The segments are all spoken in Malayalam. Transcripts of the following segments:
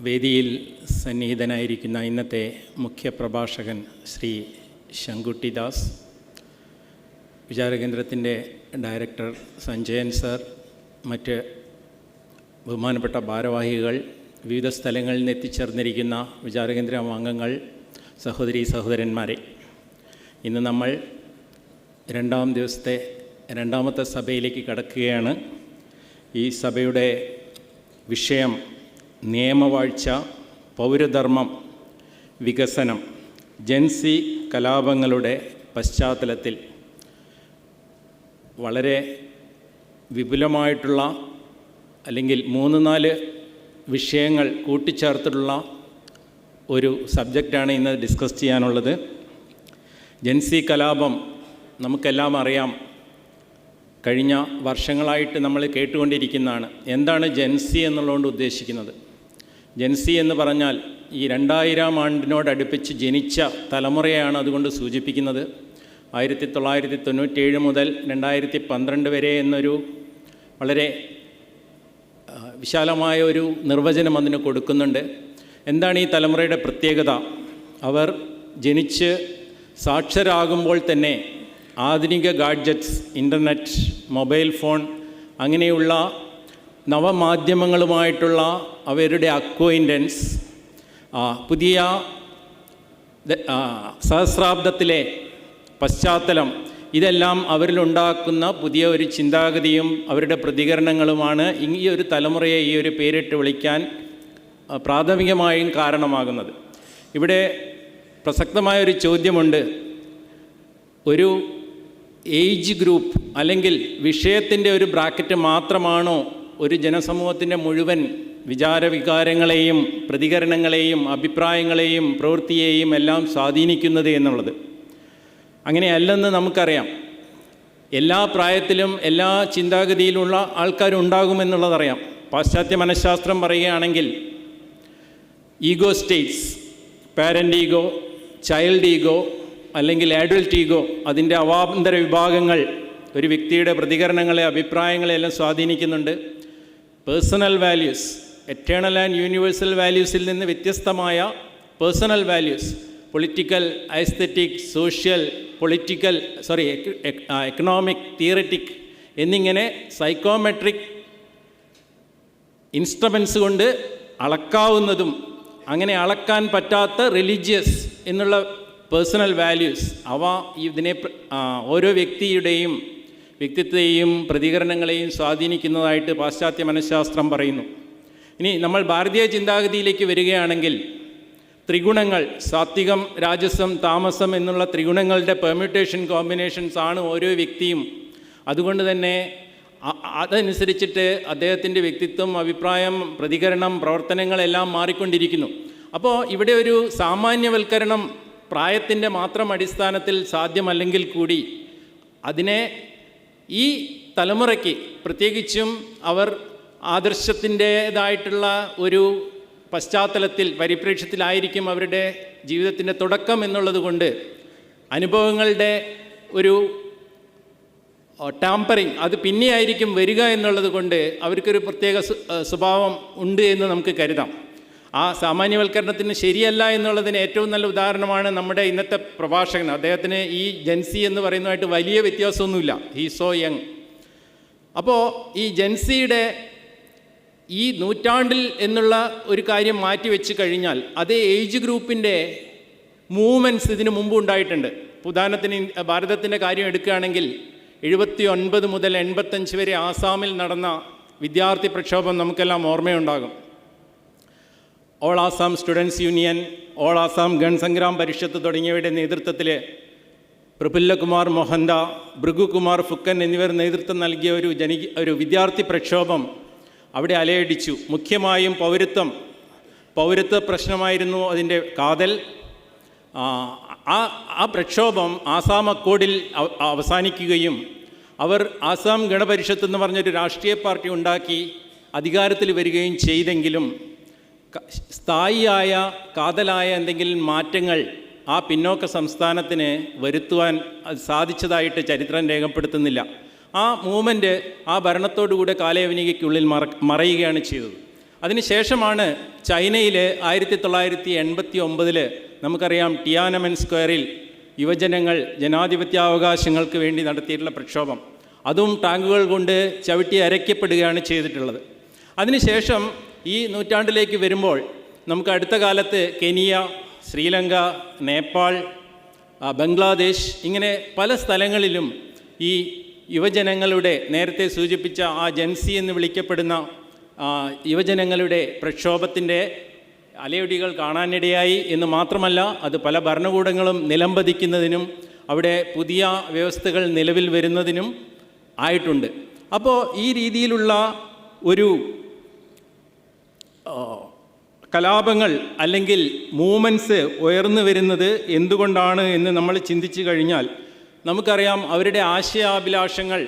വേദിയിൽ സന്നിഹിതനായിരിക്കുന്ന ഇന്നത്തെ മുഖ്യപ്രഭാഷകൻ ശ്രീ ശങ്കുട്ടിദാസ്, വിചാരകേന്ദ്രത്തിൻ്റെ ഡയറക്ടർ സഞ്ജയൻ സർ, മറ്റ് ബഹുമാനപ്പെട്ട ഭാരവാഹികൾ, വിവിധ സ്ഥലങ്ങളിൽ നിന്ന് എത്തിച്ചേർന്നിരിക്കുന്ന വിചാരകേന്ദ്ര അംഗങ്ങൾ, സഹോദരീ സഹോദരന്മാരെ, ഇന്ന് നമ്മൾ രണ്ടാമത്തെ സഭയിലേക്ക് കടക്കുകയാണ്. ഈ സഭയുടെ വിഷയം നിയമവാഴ്ച, പൗരധർമ്മം, വികസനം, ജൻസി കലാപങ്ങളുടെ പശ്ചാത്തലത്തിൽ വളരെ വിപുലമായിട്ടുള്ള അല്ലെങ്കിൽ 3-4 വിഷയങ്ങൾ കൂട്ടിച്ചേർത്തിട്ടുള്ള ഒരു സബ്ജക്റ്റാണ് ഇന്ന് ഡിസ്കസ് ചെയ്യാനുള്ളത്. ജൻസി കലാപം നമുക്കെല്ലാം അറിയാം, കഴിഞ്ഞ വർഷങ്ങളായിട്ട് നമ്മൾ കേട്ടുകൊണ്ടിരിക്കുന്നതാണ്. എന്താണ് ജൻസി എന്നുള്ളതുകൊണ്ട് ഉദ്ദേശിക്കുന്നത്? ജൻസി എന്ന് പറഞ്ഞാൽ ഈ 2000 ആണ്ടിനോടടുപ്പിച്ച് ജനിച്ച തലമുറയാണ് അതുകൊണ്ട് സൂചിപ്പിക്കുന്നത്. 1997 മുതൽ 2012 വരെ എന്നൊരു വളരെ വിശാലമായ ഒരു നിർവചനം അതിന് കൊടുക്കുന്നുണ്ട്. എന്താണ് ഈ തലമുറയുടെ പ്രത്യേകത? അവർ ജനിച്ച് സാക്ഷരരാകുമ്പോൾ തന്നെ ആധുനിക ഗാഡ്ജറ്റ്സ്, ഇൻ്റർനെറ്റ്, മൊബൈൽ ഫോൺ അങ്ങനെയുള്ള നവമാധ്യമങ്ങളുമായിട്ടുള്ള അവരുടെ അക്വൈൻറ്റൻസ്, പുതിയ സഹസ്രാബ്ദത്തിലെ പശ്ചാത്തലം, ഇതെല്ലാം അവരിലുണ്ടാക്കുന്ന പുതിയ ഒരു ചിന്താഗതിയും അവരുടെ പ്രതികരണങ്ങളുമാണ് ഈ ഒരു തലമുറയെ ഈ ഒരു പേരിട്ട് വിളിക്കാൻ പ്രാഥമികമായും കാരണമാകുന്നത്. ഇവിടെ പ്രസക്തമായൊരു ചോദ്യമുണ്ട്. ഒരു ഏജ് ഗ്രൂപ്പ് അല്ലെങ്കിൽ വിഷയത്തിൻ്റെ ഒരു ബ്രാക്കറ്റ് മാത്രമാണോ ഒരു ജനസമൂഹത്തിൻ്റെ മുഴുവൻ വികാരങ്ങളെയും പ്രതികരണങ്ങളെയും അഭിപ്രായങ്ങളെയും പ്രവൃത്തിയെയും എല്ലാം സ്വാധീനിക്കുന്നത് എന്നുള്ളത്? അങ്ങനെയല്ലെന്ന് നമുക്കറിയാം. എല്ലാ പ്രായത്തിലും എല്ലാ ചിന്താഗതിയിലുള്ള ആൾക്കാരുണ്ടാകുമെന്നുള്ളതറിയാം. പാശ്ചാത്യ മനഃശാസ്ത്രം പറയുകയാണെങ്കിൽ ego states, parent ego, child ego അല്ലെങ്കിൽ അഡൾട്ട് ഈഗോ, അതിൻ്റെ അവാന്തര വിഭാഗങ്ങൾ ഒരു വ്യക്തിയുടെ പ്രതികരണങ്ങളെ, അഭിപ്രായങ്ങളെ എല്ലാം സ്വാധീനിക്കുന്നുണ്ട്. Personal values, eternal and universal വാല്യൂസിൽ നിന്ന് വ്യത്യസ്തമായ personal values, political, aesthetic, social, economic, theoretic എന്നിങ്ങനെ സൈക്കോമെട്രിക് ഇൻസ്ട്രുമെൻറ്റ്സ് കൊണ്ട് അളക്കാവുന്നതും അങ്ങനെ അളക്കാൻ പറ്റാത്ത റിലീജിയസ് എന്നുള്ള പേഴ്സണൽ വാല്യൂസ്, അവ ഇതിനെ ഓരോ വ്യക്തിയുടെയും വ്യക്തിത്വത്തെയും പ്രതികരണങ്ങളെയും സ്വാധീനിക്കുന്നതായിട്ട് പാശ്ചാത്യ മനഃശാസ്ത്രം പറയുന്നു. ഇനി നമ്മൾ ഭാരതീയ ചിന്താഗതിയിലേക്ക് വരികയാണെങ്കിൽ ത്രിഗുണങ്ങൾ, സാത്വികം, രാജസം, താമസം എന്നുള്ള ത്രിഗുണങ്ങളുടെ പെർമ്യൂട്ടേഷൻ, കോമ്പിനേഷൻസ് ആണ് ഓരോ വ്യക്തിയും. അതുകൊണ്ട് തന്നെ അതനുസരിച്ചിട്ട് അദ്ദേഹത്തിൻ്റെ വ്യക്തിത്വം, അഭിപ്രായം, പ്രതികരണം, പ്രവർത്തനങ്ങളെല്ലാം മാറിക്കൊണ്ടിരിക്കുന്നു. അപ്പോൾ ഇവിടെ ഒരു സാമാന്യവൽക്കരണം പ്രായത്തിൻ്റെ മാത്രം അടിസ്ഥാനത്തിൽ സാധ്യമല്ലെങ്കിൽ കൂടി അതിനെ ഈ തലമുറയ്ക്ക് പ്രത്യേകിച്ചും അവർ ആദർശത്തിൻ്റേതായിട്ടുള്ള ഒരു പശ്ചാത്തലത്തിൽ, പരിപ്രേക്ഷ്യത്തിലായിരിക്കും അവരുടെ ജീവിതത്തിൻ്റെ തുടക്കം എന്നുള്ളത് കൊണ്ട് അനുഭവങ്ങളുടെ ഒരു ടാമ്പറിങ് അത് പിന്നെയായിരിക്കും വരിക എന്നുള്ളത് കൊണ്ട് അവർക്കൊരു പ്രത്യേക സ്വഭാവം ഉണ്ട് എന്ന് നമുക്ക് കരുതാം. ആ സാമാന്യവൽക്കരണത്തിന് ശരിയല്ല എന്നുള്ളതിന് ഏറ്റവും നല്ല ഉദാഹരണമാണ് നമ്മുടെ ഇന്നത്തെ പ്രഭാഷകൻ. അദ്ദേഹത്തിന് ഈ ജൻസി എന്ന് പറയുന്നതായിട്ട് വലിയ വ്യത്യാസമൊന്നുമില്ല. He so young. അപ്പോൾ ഈ ജൻസിയുടെ ഈ നൂറ്റാണ്ടിൽ എന്നുള്ള ഒരു കാര്യം മാറ്റി വെച്ച് കഴിഞ്ഞാൽ അതേ ഏജ് ഗ്രൂപ്പിൻ്റെ മൂവ്മെൻറ്റ്സ് ഇതിനു മുമ്പ് ഉണ്ടായിട്ടുണ്ട്. ഉദാഹരണത്തിന് ഭാരതത്തിൻ്റെ കാര്യം എടുക്കുകയാണെങ്കിൽ 79 മുതൽ 85 വരെ ആസാമിൽ നടന്ന വിദ്യാർത്ഥി പ്രക്ഷോഭം നമുക്കെല്ലാം ഓർമ്മയുണ്ടാകും. All Assam students union, all Assam Gana Sangram Parishad തുടങ്ങിയവയുടെ നേതൃത്വത്തിൽ പ്രഫുല്ലകുമാർ മൊഹന്ത, ഭൃഗുകുമാർ ഫുക്കൻ എന്നിവർ നേതൃത്വം നൽകിയ ഒരു വിദ്യാർത്ഥി പ്രക്ഷോഭം അവിടെ അലയടിച്ചു. മുഖ്യമായും പൗരത്വ പ്രശ്നമായിരുന്നു അതിൻ്റെ കാതൽ. ആ പ്രക്ഷോഭം ആസാം അക്കോർഡിൽ അവസാനിക്കുകയും അവർ ആസാം ഗണപരിഷത്ത് എന്ന് പറഞ്ഞൊരു രാഷ്ട്രീയ പാർട്ടി ഉണ്ടാക്കി അധികാരത്തിൽ വരികയും ചെയ്തെങ്കിലും സ്ഥായിയായ കാതലായ എന്തെങ്കിലും മാറ്റങ്ങൾ ആ പിന്നോക്ക സംസ്ഥാനത്തിന് വരുത്തുവാൻ സാധിച്ചതായിട്ട് ചരിത്രം രേഖപ്പെടുത്തുന്നില്ല. ആ മൂവ്മെൻറ്റ് ആ ഭരണത്തോടുകൂടെ കാലയവനികയ്ക്കുള്ളിൽ മറയുകയാണ് ചെയ്തത്. അതിനുശേഷമാണ് ചൈനയിൽ 1989 നമുക്കറിയാം ടിയാനമെൻ സ്ക്വയറിൽ യുവജനങ്ങൾ ജനാധിപത്യാവകാശങ്ങൾക്ക് വേണ്ടി നടത്തിയിട്ടുള്ള പ്രക്ഷോഭം, അതും ടാങ്കുകൾ കൊണ്ട് ചവിട്ടി അരയ്ക്കപ്പെടുകയാണ് ചെയ്തിട്ടുള്ളത്. അതിനുശേഷം ഈ നൂറ്റാണ്ടിലേക്ക് വരുമ്പോൾ നമുക്ക് അടുത്ത കാലത്ത് കെനിയ, ശ്രീലങ്ക, നേപ്പാൾ, ബംഗ്ലാദേശ്, ഇങ്ങനെ പല സ്ഥലങ്ങളിലും ഈ യുവജനങ്ങളുടെ, നേരത്തെ സൂചിപ്പിച്ച ആ ജൻസി എന്ന് വിളിക്കപ്പെടുന്ന യുവജനങ്ങളുടെ പ്രക്ഷോഭത്തിൻ്റെ അലയൊടികൾ കാണാനിടയായി എന്ന് മാത്രമല്ല, അത് പല ഭരണകൂടങ്ങളും നിലംപതിക്കുന്നതിനും അവിടെ പുതിയ വ്യവസ്ഥകൾ നിലവിൽ വരുന്നതിനും ആയിട്ടുണ്ട്. അപ്പോൾ ഈ രീതിയിലുള്ള ഒരു കലാപങ്ങൾ അല്ലെങ്കിൽ മൂവ്മെൻറ്റ്സ് ഉയർന്നു വരുന്നത് എന്തുകൊണ്ടാണ് എന്ന് നമ്മൾ ചിന്തിച്ചു കഴിഞ്ഞാൽ നമുക്കറിയാം, അവരുടെ ആശയാഭിലാഷങ്ങൾ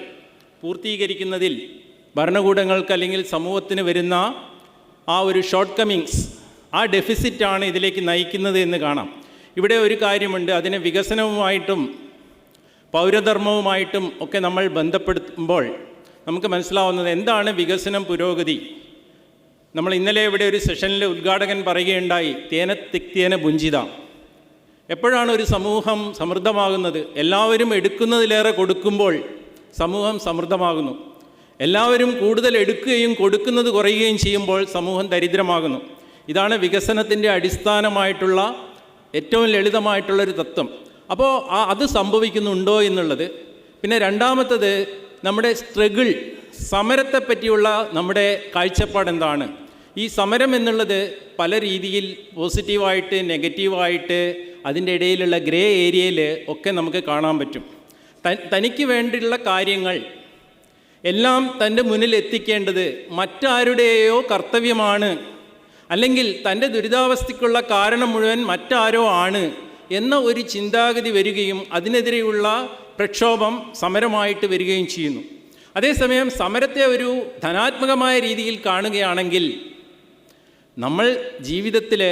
പൂർത്തീകരിക്കുന്നതിൽ ഭരണകൂടങ്ങൾക്ക് അല്ലെങ്കിൽ സമൂഹത്തിന് വരുന്ന ആ ഒരു ഷോർട്ട് കമ്മിങ്സ്, ആ ഡെഫിസിറ്റാണ് ഇതിലേക്ക് നയിക്കുന്നത് എന്ന് കാണാം. ഇവിടെ ഒരു കാര്യമുണ്ട്, അതിനെ വികസനവുമായിട്ടും പൗരധർമ്മവുമായിട്ടും ഒക്കെ നമ്മൾ ബന്ധപ്പെടുത്തുമ്പോൾ നമുക്ക് മനസ്സിലാവുന്നത് എന്താണ് വികസനം, പുരോഗതി. നമ്മൾ ഇന്നലെ ഇവിടെ ഒരു സെഷനിൽ ഉദ്ഘാടകൻ പറയുകയുണ്ടായി, തേന തിക്തേന ഭുഞ്ചിത. എപ്പോഴാണ് ഒരു സമൂഹം സമൃദ്ധമാകുന്നത്? എല്ലാവരും എടുക്കുന്നതിലേറെ കൊടുക്കുമ്പോൾ സമൂഹം സമൃദ്ധമാകുന്നു. എല്ലാവരും കൂടുതൽ എടുക്കുകയും കൊടുക്കുന്നത് കുറയുകയും ചെയ്യുമ്പോൾ സമൂഹം ദരിദ്രമാകുന്നു. ഇതാണ് വികസനത്തിൻ്റെ അടിസ്ഥാനമായിട്ടുള്ള ഏറ്റവും ലളിതമായിട്ടുള്ളൊരു തത്വം. അപ്പോൾ അത് സംഭവിക്കുന്നുണ്ടോ എന്നുള്ളത്. പിന്നെ രണ്ടാമത്തത് നമ്മുടെ സ്ട്രഗിൾ, സമരത്തെ പറ്റിയുള്ള നമ്മുടെ കാഴ്ചപ്പാട് എന്താണ്? ഈ സമരം എന്നുള്ളത് പല രീതിയിൽ പോസിറ്റീവായിട്ട് നെഗറ്റീവായിട്ട് അതിൻ്റെ ഇടയിലുള്ള ഗ്രേ ഏരിയയിൽ ഒക്കെ നമുക്ക് കാണാൻ പറ്റും. തനിക്ക് വേണ്ടിയുള്ള കാര്യങ്ങൾ എല്ലാം തൻ്റെ മുന്നിൽ എത്തിക്കേണ്ടത് മറ്റാരുടെയോ കർത്തവ്യമാണ്, അല്ലെങ്കിൽ തൻ്റെ ദുരിതാവസ്ഥയ്ക്കുള്ള കാരണം മുഴുവൻ മറ്റാരോ ആണ് എന്ന ഒരു ചിന്താഗതി വരികയും അതിനെതിരെയുള്ള പ്രക്ഷോഭം സമരമായിട്ട് വരികയും ചെയ്യുന്നു. അതേസമയം സമരത്തെ ഒരു ധനാത്മകമായ രീതിയിൽ കാണുകയാണെങ്കിൽ നമ്മൾ ജീവിതത്തിൽ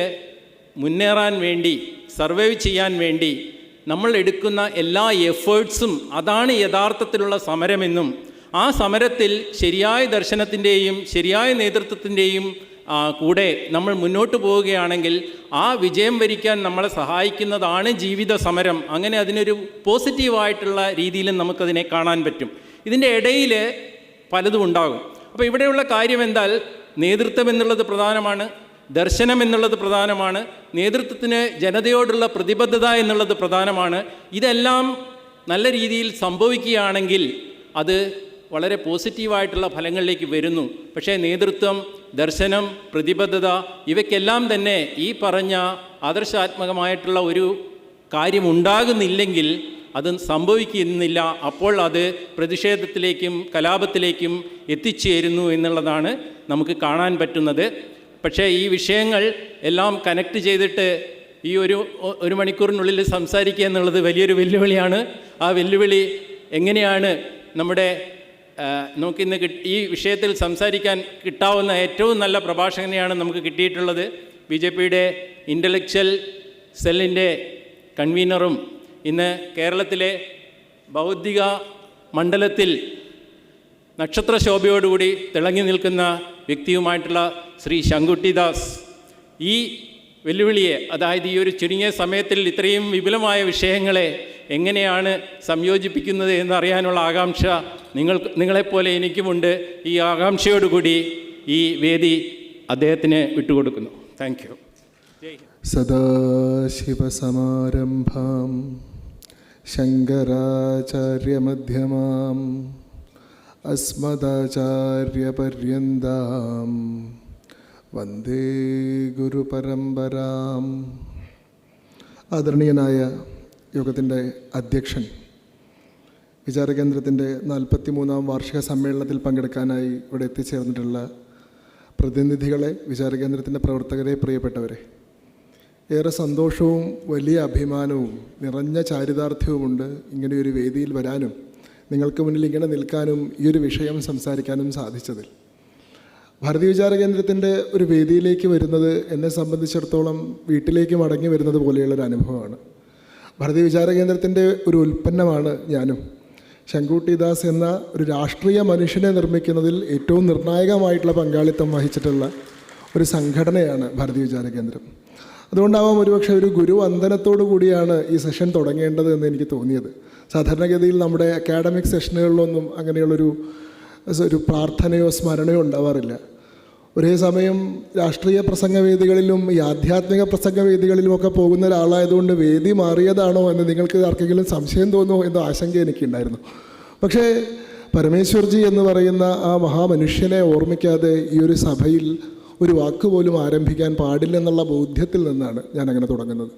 മുന്നേറാൻ വേണ്ടി, സർവൈവ് ചെയ്യാൻ വേണ്ടി നമ്മൾ എടുക്കുന്ന എല്ലാ എഫേർട്സും അതാണ് യഥാർത്ഥത്തിലുള്ള സമരമെന്നും ആ സമരത്തിൽ ശരിയായ ദർശനത്തിൻ്റെയും ശരിയായ നേതൃത്വത്തിൻ്റെയും കൂടെ നമ്മൾ മുന്നോട്ട് പോവുകയാണെങ്കിൽ ആ വിജയം വരിക്കാൻ നമ്മളെ സഹായിക്കുന്നതാണ് ജീവിത സമരം. അങ്ങനെ അതിനൊരു പോസിറ്റീവായിട്ടുള്ള രീതിയിലും നമുക്കതിനെ കാണാൻ പറ്റും. ഇതിൻ്റെ ഇടയിൽ പലതും ഉണ്ടാകും. അപ്പോൾ ഇവിടെയുള്ള കാര്യം എന്താൽ, നേതൃത്വം എന്നുള്ളത് പ്രധാനമാണ്, ദർശനം എന്നുള്ളത് പ്രധാനമാണ്, നേതൃത്വത്തിന് ജനതയോടുള്ള പ്രതിബദ്ധത എന്നുള്ളത് പ്രധാനമാണ്. ഇതെല്ലാം നല്ല രീതിയിൽ സംഭവിക്കുകയാണെങ്കിൽ അത് വളരെ പോസിറ്റീവായിട്ടുള്ള ഫലങ്ങളിലേക്ക് വരുന്നു. പക്ഷേ നേതൃത്വം, ദർശനം, പ്രതിബദ്ധത ഇവയ്ക്കെല്ലാം തന്നെ ഈ പറഞ്ഞ ആദർശാത്മകമായിട്ടുള്ള ഒരു കാര്യമുണ്ടാകുന്നില്ലെങ്കിൽ അത് സംഭവിക്കുന്നില്ല. അപ്പോൾ അത് പ്രതിഷേധത്തിലേക്കും കലാപത്തിലേക്കും എത്തിച്ചേരുന്നു എന്നുള്ളതാണ് നമുക്ക് കാണാൻ പറ്റുന്നത്. പക്ഷേ ഈ വിഷയങ്ങൾ എല്ലാം കണക്ട് ചെയ്തിട്ട് ഈ ഒരു മണിക്കൂറിനുള്ളിൽ സംസാരിക്കുക എന്നുള്ളത് വലിയൊരു വെല്ലുവിളിയാണ്. ആ വെല്ലുവിളി എങ്ങനെയാണ് നമ്മുടെ നമുക്കിന്ന് ഈ വിഷയത്തിൽ സംസാരിക്കാൻ കിട്ടാവുന്ന ഏറ്റവും നല്ല പ്രഭാഷകനെയാണ് നമുക്ക് കിട്ടിയിട്ടുള്ളത്. BJPയുടെ ഇൻ്റലക്ച്വൽ സെല്ലിൻ്റെ കൺവീനറും ഇന്ന് കേരളത്തിലെ ബൗദ്ധിക മണ്ഡലത്തിൽ നക്ഷത്രശോഭയോടുകൂടി തിളങ്ങി നിൽക്കുന്ന വ്യക്തിയുമായിട്ടുള്ള ശ്രീ ശങ്കുട്ടി ദാസ് ഈ വെല്ലുവിളിയെ, അതായത് ഈ ഒരു ചുരുങ്ങിയ സമയത്തിൽ ഇത്രയും വിപുലമായ വിഷയങ്ങളെ എങ്ങനെയാണ് സംയോജിപ്പിക്കുന്നത് എന്നറിയാനുള്ള ആകാംക്ഷ നിങ്ങളെപ്പോലെ എനിക്കുമുണ്ട്. ഈ ആകാംക്ഷയോടുകൂടി ഈ വേദി അദ്ദേഹത്തിന് വിട്ടുകൊടുക്കുന്നു. Thank you. സദാശിവസമാരംഭാം ശങ്കരാചാര്യമധ്യമാം അസ്മദാചാര്യപര്യന്താം വന്ദേ ഗുരുപരമ്പരാം. ആദരണീയനായ യോഗത്തിൻ്റെ അധ്യക്ഷൻ, വിചാരകേന്ദ്രത്തിൻ്റെ 43ാം വാർഷിക സമ്മേളനത്തിൽ പങ്കെടുക്കാനായി ഇവിടെ എത്തിച്ചേർന്നിട്ടുള്ള പ്രതിനിധികളെ, വിചാരകേന്ദ്രത്തിൻ്റെ പ്രവർത്തകരെ, പ്രിയപ്പെട്ടവരെ, ഏറെ സന്തോഷവും വലിയ അഭിമാനവും നിറഞ്ഞ ചാരിതാർത്ഥ്യവുമുണ്ട് ഇങ്ങനെയൊരു വേദിയിൽ വരാനും നിങ്ങൾക്ക് മുന്നിൽ ഇങ്ങനെ നിൽക്കാനും ഈ ഒരു വിഷയം സംസാരിക്കാനും സാധിച്ചതിൽ. ഭാരതീയ വിചാരകേന്ദ്രത്തിൻ്റെ ഒരു വേദിയിലേക്ക് വരുന്നത് എന്നെ സംബന്ധിച്ചിടത്തോളം വീട്ടിലേക്ക് മടങ്ങി വരുന്നത് പോലെയുള്ളൊരു അനുഭവമാണ്. ഭാരതീയ വിചാരകേന്ദ്രത്തിൻ്റെ ഒരു ഉൽപ്പന്നമാണ് ഞാനും. ശങ്കുട്ടി ദാസ് എന്ന ഒരു രാഷ്ട്രീയ മനുഷ്യനെ നിർമ്മിക്കുന്നതിൽ ഏറ്റവും നിർണായകമായിട്ടുള്ള പങ്കാളിത്തം വഹിച്ചിട്ടുള്ള ഒരു സംഘടനയാണ് ഭാരതീയ വിചാര കേന്ദ്രം. അതുകൊണ്ടാവാം ഒരുപക്ഷെ ഒരു ഗുരുവന്ദനത്തോടു കൂടിയാണ് ഈ സെഷൻ തുടങ്ങേണ്ടത് എന്ന് എനിക്ക് തോന്നിയത്. സാധാരണഗതിയിൽ നമ്മുടെ അക്കാഡമിക് സെഷനുകളിലൊന്നും അങ്ങനെയുള്ളൊരു പ്രാർത്ഥനയോ സ്മരണയോ ഉണ്ടാവാറില്ല. ഒരേ സമയം രാഷ്ട്രീയ പ്രസംഗവേദികളിലും ഈ ആധ്യാത്മിക പ്രസംഗവേദികളിലുമൊക്കെ പോകുന്ന ഒരാളായതുകൊണ്ട് വേദി മാറിയതാണോ എന്ന് നിങ്ങൾക്ക് ആർക്കെങ്കിലും സംശയം തോന്നുമോ എന്ന ആശങ്ക എനിക്കുണ്ടായിരുന്നു. പക്ഷേ പരമേശ്വർജി എന്ന് പറയുന്ന ആ മഹാമനുഷ്യനെ ഓർമ്മിക്കാതെ ഈ ഒരു സഭയിൽ ഒരു വാക്കുപോലും ആരംഭിക്കാൻ പാടില്ലെന്നുള്ള ബോധ്യത്തിൽ നിന്നാണ് ഞാനങ്ങനെ തുടങ്ങുന്നത്.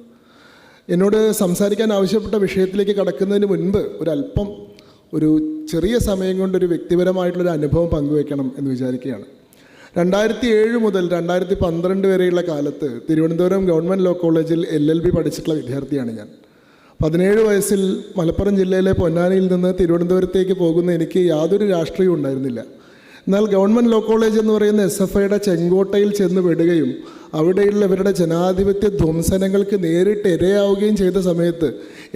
എന്നോട് സംസാരിക്കാൻ ആവശ്യപ്പെട്ട വിഷയത്തിലേക്ക് കടക്കുന്നതിന് മുൻപ് ഒരു ചെറിയ സമയം കൊണ്ടൊരു വ്യക്തിപരമായിട്ടുള്ളൊരു അനുഭവം പങ്കുവയ്ക്കണം എന്ന് വിചാരിക്കുകയാണ്. 2007 മുതൽ 2012 വരെയുള്ള കാലത്ത് തിരുവനന്തപുരം ഗവൺമെൻറ് ലോ കോളേജിൽ LLB പഠിച്ചിട്ടുള്ള വിദ്യാർത്ഥിയാണ് ഞാൻ. 17 വയസ്സിൽ മലപ്പുറം ജില്ലയിലെ പൊന്നാനിയിൽ നിന്ന് തിരുവനന്തപുരത്തേക്ക് പോകുന്ന എനിക്ക് യാതൊരു രാഷ്ട്രീയവും ഉണ്ടായിരുന്നില്ല. എന്നാൽ ഗവൺമെൻറ് ലോ കോളേജ് എന്ന് പറയുന്ന SFIയുടെ ചെങ്കോട്ടയിൽ ചെന്ന് വിടുകയും അവിടെയുള്ള ഇവരുടെ ജനാധിപത്യ ധ്വംസനങ്ങൾക്ക് നേരിട്ട് ഇരയാവുകയും ചെയ്ത സമയത്ത്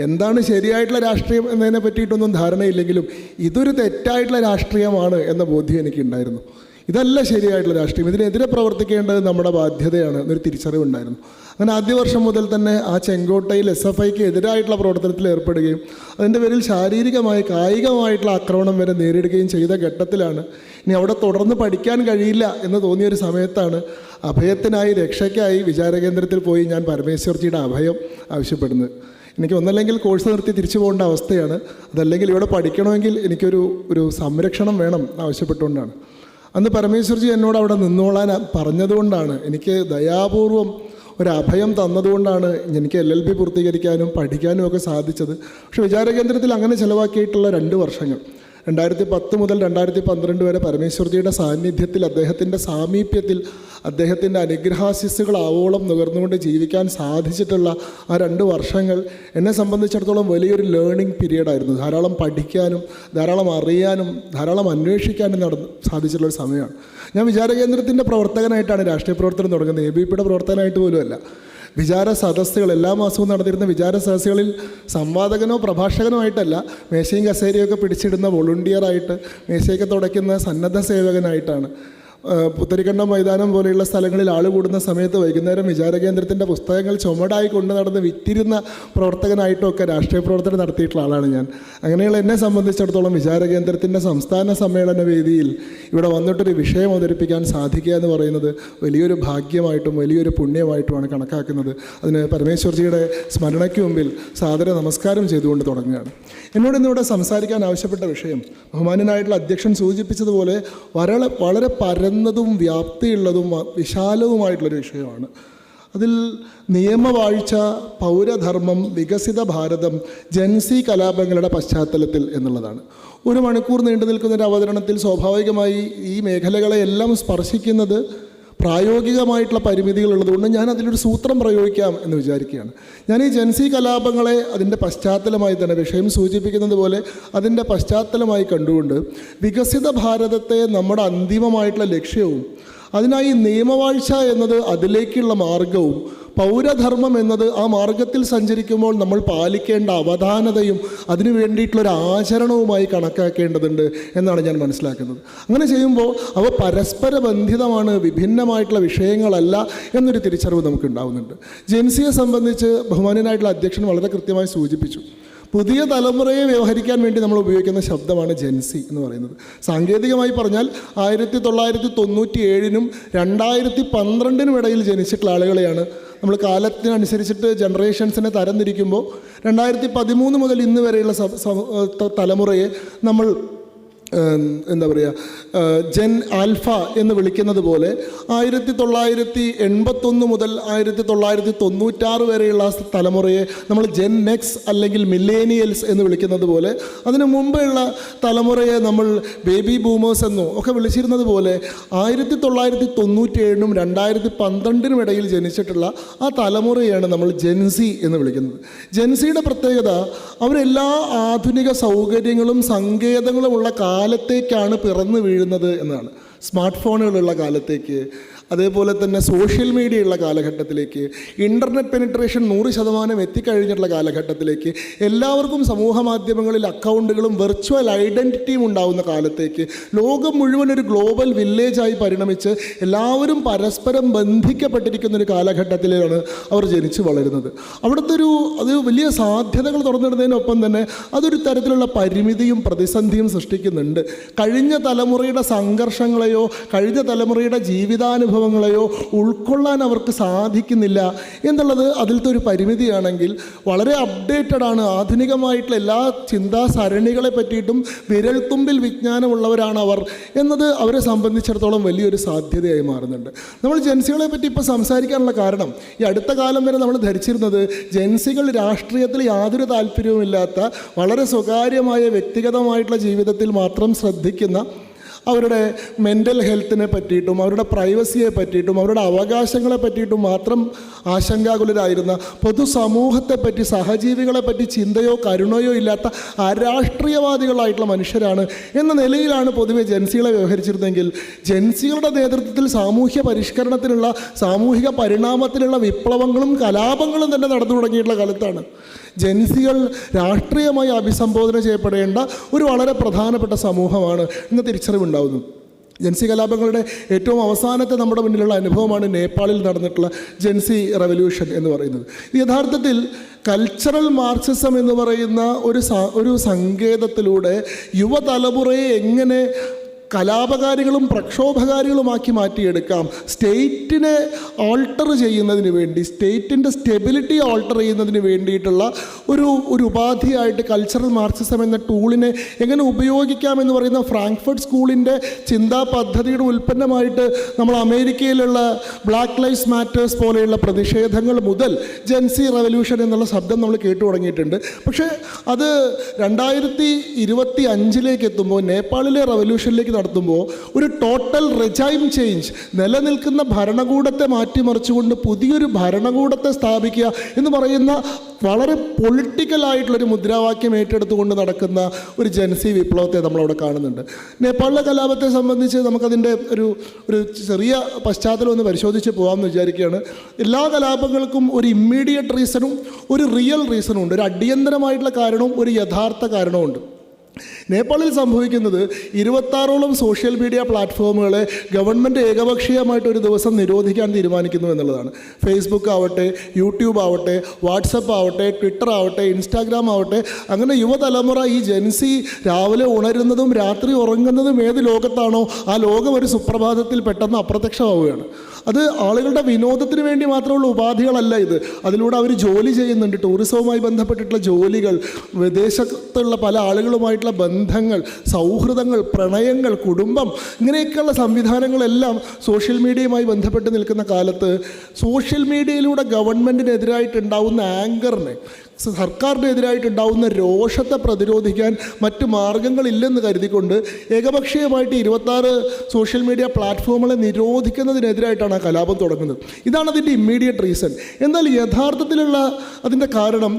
എന്താണ് ശരിയായിട്ടുള്ള രാഷ്ട്രീയം എന്നതിനെ പറ്റിയിട്ടൊന്നും ധാരണയില്ലെങ്കിലും ഇതൊരു തെറ്റായിട്ടുള്ള രാഷ്ട്രീയമാണ് എന്ന ബോധ്യം എനിക്കുണ്ടായിരുന്നു. ഇതല്ല ശരിയായിട്ടുള്ള രാഷ്ട്രീയം, ഇതിനെതിരെ പ്രവർത്തിക്കേണ്ടത് നമ്മുടെ ബാധ്യതയാണ് എന്നൊരു തിരിച്ചറിവുണ്ടായിരുന്നു. അങ്ങനെ ആദ്യ വർഷം മുതൽ തന്നെ ആ ചെങ്കോട്ടയിൽ SFIക്ക് എതിരായിട്ടുള്ള പ്രവർത്തനത്തിൽ ഏർപ്പെടുകയും അതിൻ്റെ പേരിൽ ശാരീരികമായി കായികമായിട്ടുള്ള ആക്രമണം വരെ നേരിടുകയും ചെയ്ത ഘട്ടത്തിലാണ് ഇനി അവിടെ തുടർന്ന് പഠിക്കാൻ കഴിയില്ല എന്ന് തോന്നിയൊരു സമയത്താണ് അഭയത്തിനായി രക്ഷയ്ക്കായി വിചാരകേന്ദ്രത്തിൽ പോയി ഞാൻ പരമേശ്വർജിയുടെ അഭയം ആവശ്യപ്പെടുന്നത്. എനിക്ക് ഒന്നല്ലെങ്കിൽ കോഴ്സ് നിർത്തി തിരിച്ചു പോകേണ്ട അവസ്ഥയാണ്, അതല്ലെങ്കിൽ ഇവിടെ പഠിക്കണമെങ്കിൽ എനിക്കൊരു സംരക്ഷണം വേണം ആവശ്യപ്പെട്ടുകൊണ്ടാണ്. അന്ന് പരമേശ്വർജി എന്നോട് അവിടെ നിന്നോളാൻ പറഞ്ഞതുകൊണ്ടാണ്, എനിക്ക് ദയാപൂർവം ഒരഭയം തന്നതുകൊണ്ടാണ് എനിക്ക് LLB പൂർത്തീകരിക്കാനും പഠിക്കാനും ഒക്കെ സാധിച്ചത്. പക്ഷേ വിചാരകേന്ദ്രത്തിൽ അങ്ങനെ ചിലവാക്കിയിട്ടുള്ള 2 വർഷങ്ങൾ 2010 മുതൽ 2012 വരെ പരമേശ്വർജിയുടെ സാന്നിധ്യത്തിൽ, അദ്ദേഹത്തിൻ്റെ സാമീപ്യത്തിൽ, അദ്ദേഹത്തിൻ്റെ അനുഗ്രഹാശിസ്സുകൾ ആവോളം നുകർന്നുകൊണ്ട് ജീവിക്കാൻ സാധിച്ചിട്ടുള്ള ആ 2 വർഷങ്ങൾ എന്നെ സംബന്ധിച്ചിടത്തോളം വലിയൊരു ലേണിംഗ് പീരീഡായിരുന്നു. ധാരാളം പഠിക്കാനും ധാരാളം അറിയാനും ധാരാളം അന്വേഷിക്കാനും സാധിച്ചിട്ടുള്ളൊരു സമയമാണ്. ഞാൻ വിചാരകേന്ദ്രത്തിൻ്റെ പ്രവർത്തകനായിട്ടാണ് രാഷ്ട്രീയ പ്രവർത്തനം തുടങ്ങുന്നത്, ABPയുടെ പ്രവർത്തനമായിട്ട് പോലുമല്ല. വിചാര സദസ്സുകൾ, എല്ലാ മാസവും നടന്നിരുന്ന വിചാര സദസ്സുകളിൽ സംവാദകനോ പ്രഭാഷകനോ ആയിട്ടല്ല, മേശയും കസേരയൊക്കെ പിടിച്ചിടുന്ന വോളണ്ടിയറായിട്ട്, മേശയൊക്കെ തുടയ്ക്കുന്ന സന്നദ്ധ സേവകനായിട്ടാണ്. പുത്തരിക്കണ്ടം മൈതാനം പോലെയുള്ള സ്ഥലങ്ങളിൽ ആൾ കൂടുന്ന സമയത്ത് വൈകുന്നേരം വിചാരകേന്ദ്രത്തിൻ്റെ പുസ്തകങ്ങൾ ചുമടായി കൊണ്ടു നടന്ന് വിറ്റിരുന്ന പ്രവർത്തകനായിട്ടൊക്കെ രാഷ്ട്രീയ പ്രവർത്തനം നടത്തിയിട്ടുള്ള ആളാണ് ഞാൻ. അങ്ങനെയുള്ള എന്നെ സംബന്ധിച്ചിടത്തോളം വിചാരകേന്ദ്രത്തിൻ്റെ സംസ്ഥാന സമ്മേളന വേദിയിൽ ഇവിടെ വന്നിട്ടൊരു വിഷയം അവതരിപ്പിക്കാൻ സാധിക്കുക എന്ന് പറയുന്നത് വലിയൊരു ഭാഗ്യമായിട്ടും വലിയൊരു പുണ്യമായിട്ടുമാണ് കണക്കാക്കുന്നത്. അതിന് പരമേശ്വർജിയുടെ സ്മരണയ്ക്ക് മുമ്പിൽ സാദര നമസ്കാരം ചെയ്തുകൊണ്ട് തുടങ്ങുകയാണ്. എന്നോട് ഇന്നിവിടെ സംസാരിക്കാൻ ആവശ്യപ്പെട്ട വിഷയം ബഹുമാന്യനായിട്ടുള്ള അധ്യക്ഷൻ സൂചിപ്പിച്ചതുപോലെ വളരെ പരന്നതും വ്യാപ്തിയുള്ളതും വിശാലവുമായിട്ടുള്ളൊരു വിഷയമാണ്. അതിൽ നിയമവാഴ്ച, പൗരധർമ്മം, വികസിത ഭാരതം, ജൻസി കലാപങ്ങളുടെ പശ്ചാത്തലത്തിൽ എന്നുള്ളതാണ്. 1 മണിക്കൂർ നീണ്ടു നിൽക്കുന്നൊരു അവതരണത്തിൽ സ്വാഭാവികമായി ഈ മേഖലകളെയെല്ലാം സ്പർശിക്കുന്നത് പ്രായോഗികമായിട്ടുള്ള പരിമിതികളുള്ളതുകൊണ്ട് ഞാൻ അതിലൊരു സൂത്രം പ്രയോഗിക്കാം എന്ന് വിചാരിക്കുകയാണ്. ഞാൻ ഈ ജൻസി കലാപങ്ങളെ അതിൻ്റെ പശ്ചാത്തലമായി തന്നെ, വിഷയം സൂചിപ്പിക്കുന്നത് പോലെ അതിൻ്റെ പശ്ചാത്തലമായി കണ്ടുകൊണ്ട് വികസിത ഭാരതത്തെ നമ്മുടെ അന്തിമമായിട്ടുള്ള ലക്ഷ്യവും അതിനായി നിയമവാഴ്ച എന്നത് അതിലേക്കുള്ള മാർഗവും പൗരധർമ്മം എന്നത് ആ മാർഗത്തിൽ സഞ്ചരിക്കുമ്പോൾ നമ്മൾ പാലിക്കേണ്ട അവധാനതയും അതിനു വേണ്ടിയിട്ടുള്ളൊരു ആചരണവുമായി കണക്കാക്കേണ്ടതുണ്ട് എന്നാണ് ഞാൻ മനസ്സിലാക്കുന്നത്. അങ്ങനെ ചെയ്യുമ്പോൾ അവ പരസ്പര ബന്ധിതമാണ്, വിഭിന്നമായിട്ടുള്ള വിഷയങ്ങളല്ല എന്നൊരു തിരിച്ചറിവ് നമുക്കുണ്ടാവുന്നുണ്ട്. ജൻസിയെ സംബന്ധിച്ച് ബഹുമാന്യനായിട്ടുള്ള അധ്യക്ഷൻ വളരെ കൃത്യമായി സൂചിപ്പിച്ചു. പുതിയ തലമുറയെ വ്യവഹരിക്കാൻ വേണ്ടി നമ്മൾ ഉപയോഗിക്കുന്ന ശബ്ദമാണ് ജൻസി എന്ന് പറയുന്നത്. സാങ്കേതികമായി പറഞ്ഞാൽ 1997 2012 ഇടയിൽ ജനിച്ചിട്ടുള്ള ആളുകളെയാണ് നമ്മൾ കാലത്തിനനുസരിച്ചിട്ട് ജനറേഷൻസിനെ തരംതിരിക്കുമ്പോൾ 2013 മുതൽ ഇന്ന് വരെയുള്ള തലമുറയെ നമ്മൾ എന്താ പറയുക, ജെൻ ആൽഫ എന്ന് വിളിക്കുന്നത് പോലെ 1981 മുതൽ 1996 വരെയുള്ള തലമുറയെ നമ്മൾ ജെൻ നെക്സ് അല്ലെങ്കിൽ മില്ലേനിയൽസ് എന്ന് വിളിക്കുന്നത് പോലെ, അതിനു മുമ്പുള്ള തലമുറയെ നമ്മൾ ബേബി ബൂമേഴ്സ് എന്നോ ഒക്കെ വിളിച്ചിരുന്നത് പോലെ 1997 2012 ഇടയിൽ ജനിച്ചിട്ടുള്ള ആ തലമുറയാണ് നമ്മൾ ജെൻസി എന്ന് വിളിക്കുന്നത്. ജെൻസിയുടെ പ്രത്യേകത അവരെല്ലാ ആധുനിക സൗകര്യങ്ങളും സങ്കേതങ്ങളുമുള്ള കാലത്തേക്കാണ് പിറന്നു വീഴുന്നത് എന്നതാണ്. സ്മാർട്ട് ഫോണുകളുള്ള കാലത്തേക്ക്, അതേപോലെ തന്നെ സോഷ്യൽ മീഡിയ ഉള്ള കാലഘട്ടത്തിലേക്ക്, ഇൻ്റർനെറ്റ് പെനിട്രേഷൻ 100% എത്തിക്കഴിഞ്ഞിട്ടുള്ള കാലഘട്ടത്തിലേക്ക്, എല്ലാവർക്കും സമൂഹ മാധ്യമങ്ങളിൽ അക്കൗണ്ടുകളും വെർച്വൽ ഐഡൻറ്റിറ്റിയും ഉണ്ടാവുന്ന കാലത്തേക്ക്, ലോകം മുഴുവൻ ഒരു ഗ്ലോബൽ വില്ലേജായി പരിണമിച്ച് എല്ലാവരും പരസ്പരം ബന്ധിക്കപ്പെട്ടിരിക്കുന്ന ഒരു കാലഘട്ടത്തിലാണ് അവർ ജനിച്ചു വളരുന്നത്. അവിടുത്തെ അത് വലിയ സാധ്യതകൾ തുറന്നിടുന്നതിനൊപ്പം തന്നെ അതൊരു തരത്തിലുള്ള പരിമിതിയും പ്രതിസന്ധിയും സൃഷ്ടിക്കുന്നുണ്ട്. കഴിഞ്ഞ തലമുറയുടെ സംഘർഷങ്ങളെയോ കഴിഞ്ഞ തലമുറയുടെ ജീവിതാനുഭവങ്ങളെയോ ഉൾക്കൊള്ളാൻ അവർക്ക് സാധിക്കുന്നില്ല എന്നുള്ളത് അതിലത്തെ ഒരു പരിമിതിയാണെങ്കിൽ, വളരെ അപ്ഡേറ്റഡ് ആണ്, ആധുനികമായിട്ടുള്ള എല്ലാ ചിന്താസരണികളെ പറ്റിയിട്ടും വിരൽത്തുമ്പിൽ വിജ്ഞാനമുള്ളവരാണ് അവർ എന്നത് അവരെ സംബന്ധിച്ചിടത്തോളം വലിയൊരു സാധ്യതയായി മാറുന്നുണ്ട്. നമ്മൾ ജെൻസികളെ പറ്റി ഇപ്പോൾ സംസാരിക്കാനുള്ള കാരണം, ഈ അടുത്ത കാലം വരെ നമ്മൾ ധരിച്ചിരുന്നത് ജെൻസികൾ രാഷ്ട്രീയത്തിൽ യാതൊരു താല്പര്യവുമില്ലാത്ത, വളരെ സ്വകാര്യമായ വ്യക്തിഗതമായിട്ടുള്ള ജീവിതത്തിൽ മാത്രം ശ്രദ്ധിക്കുന്ന, അവരുടെ മെൻ്റൽ ഹെൽത്തിനെ പറ്റിയിട്ടും അവരുടെ പ്രൈവസിയെ പറ്റിയിട്ടും അവരുടെ അവകാശങ്ങളെ പറ്റിയിട്ടും മാത്രം ആശങ്കാകുലരായിരുന്ന, പൊതുസമൂഹത്തെപ്പറ്റി സഹജീവികളെ പറ്റി ചിന്തയോ കരുണയോ ഇല്ലാത്ത അരാഷ്ട്രീയവാദികളായിട്ടുള്ള മനുഷ്യരാണ് എന്ന നിലയിലാണ് പൊതുവെ ജെൻസികളെ വ്യവഹരിച്ചിരുന്നെങ്കിൽ, ജെൻസികളുടെ നേതൃത്വത്തിൽ സാമൂഹ്യ പരിഷ്കരണത്തിനുള്ള, സാമൂഹിക പരിണാമത്തിലുള്ള വിപ്ലവങ്ങളും കലാപങ്ങളും തന്നെ നടന്നു തുടങ്ങിയിട്ടുള്ള കാലത്താണ് ജെൻസികൾ രാഷ്ട്രീയമായി അഭിസംബോധന ചെയ്യപ്പെടേണ്ട ഒരു വളരെ പ്രധാനപ്പെട്ട സമൂഹമാണ് എന്ന തിരിച്ചറിവുണ്ടാകുന്നു. ജെൻസി കലാപങ്ങളുടെ ഏറ്റവും അവസാനത്തെ നമ്മുടെ മുന്നിലുള്ള അനുഭവമാണ് നേപ്പാളിൽ നടന്നിട്ടുള്ള ജെൻസി റവല്യൂഷൻ എന്ന് പറയുന്നത്. യഥാർത്ഥത്തിൽ കൾച്ചറൽ മാർക്സിസം എന്ന് പറയുന്ന ഒരു സങ്കേതത്തിലൂടെ യുവതലമുറയെ എങ്ങനെ കലാപകാരികളും പ്രക്ഷോഭകാരികളുമാക്കി മാറ്റിയെടുക്കാം, സ്റ്റേറ്റിനെ ഓൾട്ടർ ചെയ്യുന്നതിന് വേണ്ടി, സ്റ്റേറ്റിൻ്റെ സ്റ്റെബിലിറ്റി ഓൾട്ടർ ചെയ്യുന്നതിന് വേണ്ടിയിട്ടുള്ള ഒരു ഉപാധിയായിട്ട് കൾച്ചറൽ മാർക്സിസം എന്ന ടൂളിനെ എങ്ങനെ ഉപയോഗിക്കാമെന്ന് പറയുന്ന ഫ്രാങ്ക്ഫർട്ട് സ്കൂളിൻ്റെ ചിന്താ പദ്ധതിയുടെ ഉൽപ്പന്നമായിട്ട് നമ്മൾ അമേരിക്കയിലുള്ള ബ്ലാക്ക് ലൈവ്സ് മാറ്റേഴ്സ് പോലെയുള്ള പ്രതിഷേധങ്ങൾ മുതൽ ജെൻസി റവല്യൂഷൻ എന്നുള്ള ശബ്ദം നമ്മൾ കേട്ടു തുടങ്ങിയിട്ടുണ്ട്. പക്ഷേ അത് 2025 എത്തുമ്പോൾ, നേപ്പാളിലെ റവല്യൂഷനിലേക്ക് നടത്തുമ്പോൾ ഒരു ടോട്ടൽ റെജൈം ചേഞ്ച്, നിലനിൽക്കുന്ന ഭരണകൂടത്തെ മാറ്റിമറിച്ചുകൊണ്ട് പുതിയൊരു ഭരണകൂടത്തെ സ്ഥാപിക്കുക എന്ന് പറയുന്ന വളരെ പൊളിറ്റിക്കലായിട്ടുള്ളൊരു മുദ്രാവാക്യം ഏറ്റെടുത്തുകൊണ്ട് നടക്കുന്ന ഒരു ജെൻസി വിപ്ലവത്തെ നമ്മളവിടെ കാണുന്നുണ്ട്. നേപ്പാളിലെ കലാപത്തെ സംബന്ധിച്ച് നമുക്കതിൻ്റെ ഒരു ചെറിയ പശ്ചാത്തലം ഒന്ന് പരിശോധിച്ച് പോകാമെന്ന് വിചാരിക്കുകയാണ്. എല്ലാ കലാപങ്ങൾക്കും ഒരു ഇമ്മീഡിയറ്റ് റീസണും ഒരു റിയൽ റീസണും ഉണ്ട്, ഒരു അടിയന്തരമായിട്ടുള്ള കാരണവും ഒരു യഥാർത്ഥ കാരണവും ഉണ്ട്. നേപ്പാളിൽ സംഭവിക്കുന്നത് 26ഓളം സോഷ്യൽ മീഡിയ പ്ലാറ്റ്ഫോമുകളെ ഗവൺമെൻറ് ഏകപക്ഷീയമായിട്ട് ഒരു ദിവസം നിരോധിക്കാൻ തീരുമാനിക്കുന്നു എന്നുള്ളതാണ്. ഫേസ്ബുക്ക് ആവട്ടെ, യൂട്യൂബ് ആവട്ടെ, വാട്സപ്പ് ആവട്ടെ, ട്വിറ്റർ ആവട്ടെ, ഇൻസ്റ്റാഗ്രാം ആവട്ടെ, അങ്ങനെ യുവതലമുറ ഈ ജെൻസി രാവിലെ ഉണരുന്നതും രാത്രി ഉറങ്ങുന്നതും ഏത് ലോകത്താണോ ആ ലോകം ഒരു സുപ്രഭാതത്തിൽ പെട്ടെന്ന് അപ്രത്യക്ഷമാവുകയാണ്. അത് ആളുകളുടെ വിനോദത്തിന് വേണ്ടി മാത്രമുള്ള ഉപാധികളല്ല ഇത്. അതിലൂടെ അവർ ജോലി ചെയ്യുന്നുണ്ട്, ടൂറിസവുമായി ബന്ധപ്പെട്ടിട്ടുള്ള ജോലികൾ, വിദേശത്തുള്ള പല ആളുകളുമായിട്ടുള്ള ബന്ധങ്ങൾ, സൗഹൃദങ്ങൾ, പ്രണയങ്ങൾ, കുടുംബം, ഇങ്ങനെയൊക്കെയുള്ള സംവിധാനങ്ങളെല്ലാം സോഷ്യൽ മീഡിയയുമായി ബന്ധപ്പെട്ട് നിൽക്കുന്ന കാലത്ത് സോഷ്യൽ മീഡിയയിലൂടെ ഗവൺമെൻറ്റിനെതിരായിട്ടുണ്ടാവുന്ന ആങ്കറിനെ, സർക്കാരിനെതിരായിട്ടുണ്ടാവുന്ന രോഷത്തെ പ്രതിരോധിക്കാൻ മറ്റ് മാർഗങ്ങളില്ലെന്ന് കരുതിക്കൊണ്ട് ഏകപക്ഷീയമായിട്ട് 26 സോഷ്യൽ മീഡിയ പ്ലാറ്റ്ഫോമുകളെ നിരോധിക്കുന്നതിനെതിരായിട്ടാണ് ആ കലാപം തുടങ്ങുന്നത്. ഇതാണ് അതിൻ്റെ ഇമ്മീഡിയറ്റ് റീസൺ. എന്നാൽ യഥാർത്ഥത്തിലുള്ള അതിൻ്റെ കാരണം,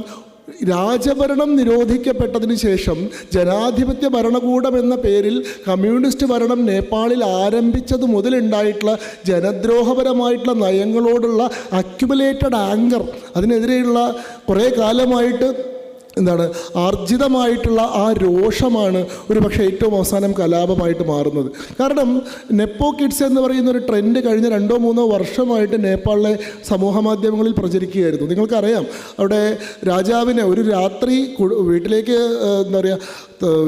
രാജഭരണം നിരോധിക്കപ്പെട്ടതിന് ശേഷം ജനാധിപത്യ ഭരണകൂടം എന്ന പേരിൽ കമ്മ്യൂണിസ്റ്റ് ഭരണം നേപ്പാളിൽ ആരംഭിച്ചത് മുതലുണ്ടായിട്ടുള്ള ജനദ്രോഹപരമായിട്ടുള്ള നയങ്ങളോടുള്ള അക്യുമുലേറ്റഡ് ആങ്കർ, അതിനെതിരെയുള്ള കുറേ കാലമായിട്ട് ആർജിതമായിട്ടുള്ള ആ രോഷമാണ് ഒരു പക്ഷേ ഏറ്റവും അവസാനം കലാപമായിട്ട് മാറുന്നത്. കാരണം നെപ്പോ കിഡ്സ് എന്ന് പറയുന്ന ഒരു ട്രെൻഡ് കഴിഞ്ഞ 2-3 വർഷമായിട്ട് നേപ്പാളിലെ സമൂഹ മാധ്യമങ്ങളിൽ പ്രചരിക്കുകയായിരുന്നു. നിങ്ങൾക്കറിയാം, അവിടെ രാജാവിനെ ഒരു രാത്രി വീട്ടിലേക്ക്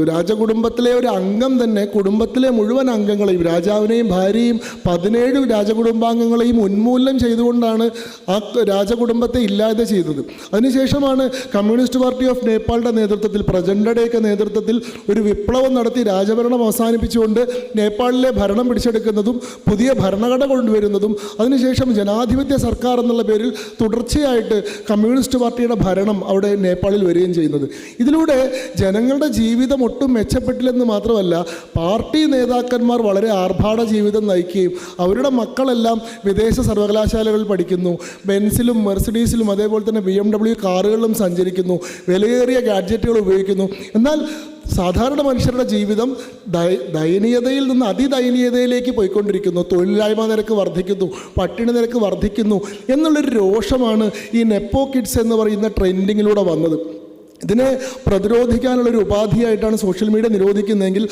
രാജകുടുംബത്തിലെ ഒരു അംഗം തന്നെ കുടുംബത്തിലെ മുഴുവൻ അംഗങ്ങളെയും, രാജാവിനെയും ഭാര്യയും 17 രാജകുടുംബാംഗങ്ങളെയും ഉന്മൂലനം ചെയ്തുകൊണ്ടാണ് ആ രാജകുടുംബത്തെ ഇല്ലാതെ ചെയ്തത്. അതിനുശേഷമാണ് കമ്മ്യൂണിസ്റ്റ് പാർട്ടി ഓഫ് നേപ്പാളിൻ്റെ നേതൃത്വത്തിൽ, പ്രചണ്ഡയുടെയൊക്കെ നേതൃത്വത്തിൽ ഒരു വിപ്ലവം നടത്തി രാജഭരണം അവസാനിപ്പിച്ചുകൊണ്ട് നേപ്പാളിലെ ഭരണം പിടിച്ചെടുക്കുന്നതും പുതിയ ഭരണഘടന കൊണ്ടുവരുന്നതും അതിനുശേഷം ജനാധിപത്യ സർക്കാർ എന്നുള്ള പേരിൽ തുടർച്ചയായിട്ട് കമ്മ്യൂണിസ്റ്റ് പാർട്ടിയുടെ ഭരണം അവിടെ നേപ്പാളിൽ വരികയും ചെയ്യുന്നത്. ഇതിലൂടെ ജനങ്ങളുടെ ജീവിത ജീവിതം ഒട്ടും മെച്ചപ്പെട്ടില്ലെന്ന് മാത്രമല്ല, പാർട്ടി നേതാക്കന്മാർ വളരെ ആർഭാട ജീവിതം നയിക്കുകയും അവരുടെ മക്കളെല്ലാം വിദേശ സർവകലാശാലകളിൽ പഠിക്കുന്നു, ബെൻസിലും മെർസിഡീസിലും അതേപോലെ തന്നെ BMW കാറുകളിലും സഞ്ചരിക്കുന്നു, വിലയേറിയ ഗാഡ്ജറ്റുകൾ ഉപയോഗിക്കുന്നു. എന്നാൽ സാധാരണ മനുഷ്യരുടെ ജീവിതം ദയനീയതയിൽ നിന്ന് അതിദയനീയതയിലേക്ക് പോയിക്കൊണ്ടിരിക്കുന്നു. തൊഴിലില്ലായ്മ നിരക്ക് വർദ്ധിക്കുന്നു, പട്ടിണി നിരക്ക് വർദ്ധിക്കുന്നു എന്നുള്ളൊരു രോഷമാണ് ഈ നെപ്പോ കിഡ്സ് എന്ന് പറയുന്ന ട്രെൻഡിങ്ങിലൂടെ വന്നത്. ഇതിനെ പ്രതിരോധിക്കാനുള്ളൊരു ഉപാധിയായിട്ടാണ് സോഷ്യൽ മീഡിയ നിരോധിക്കുന്നതെങ്കിൽ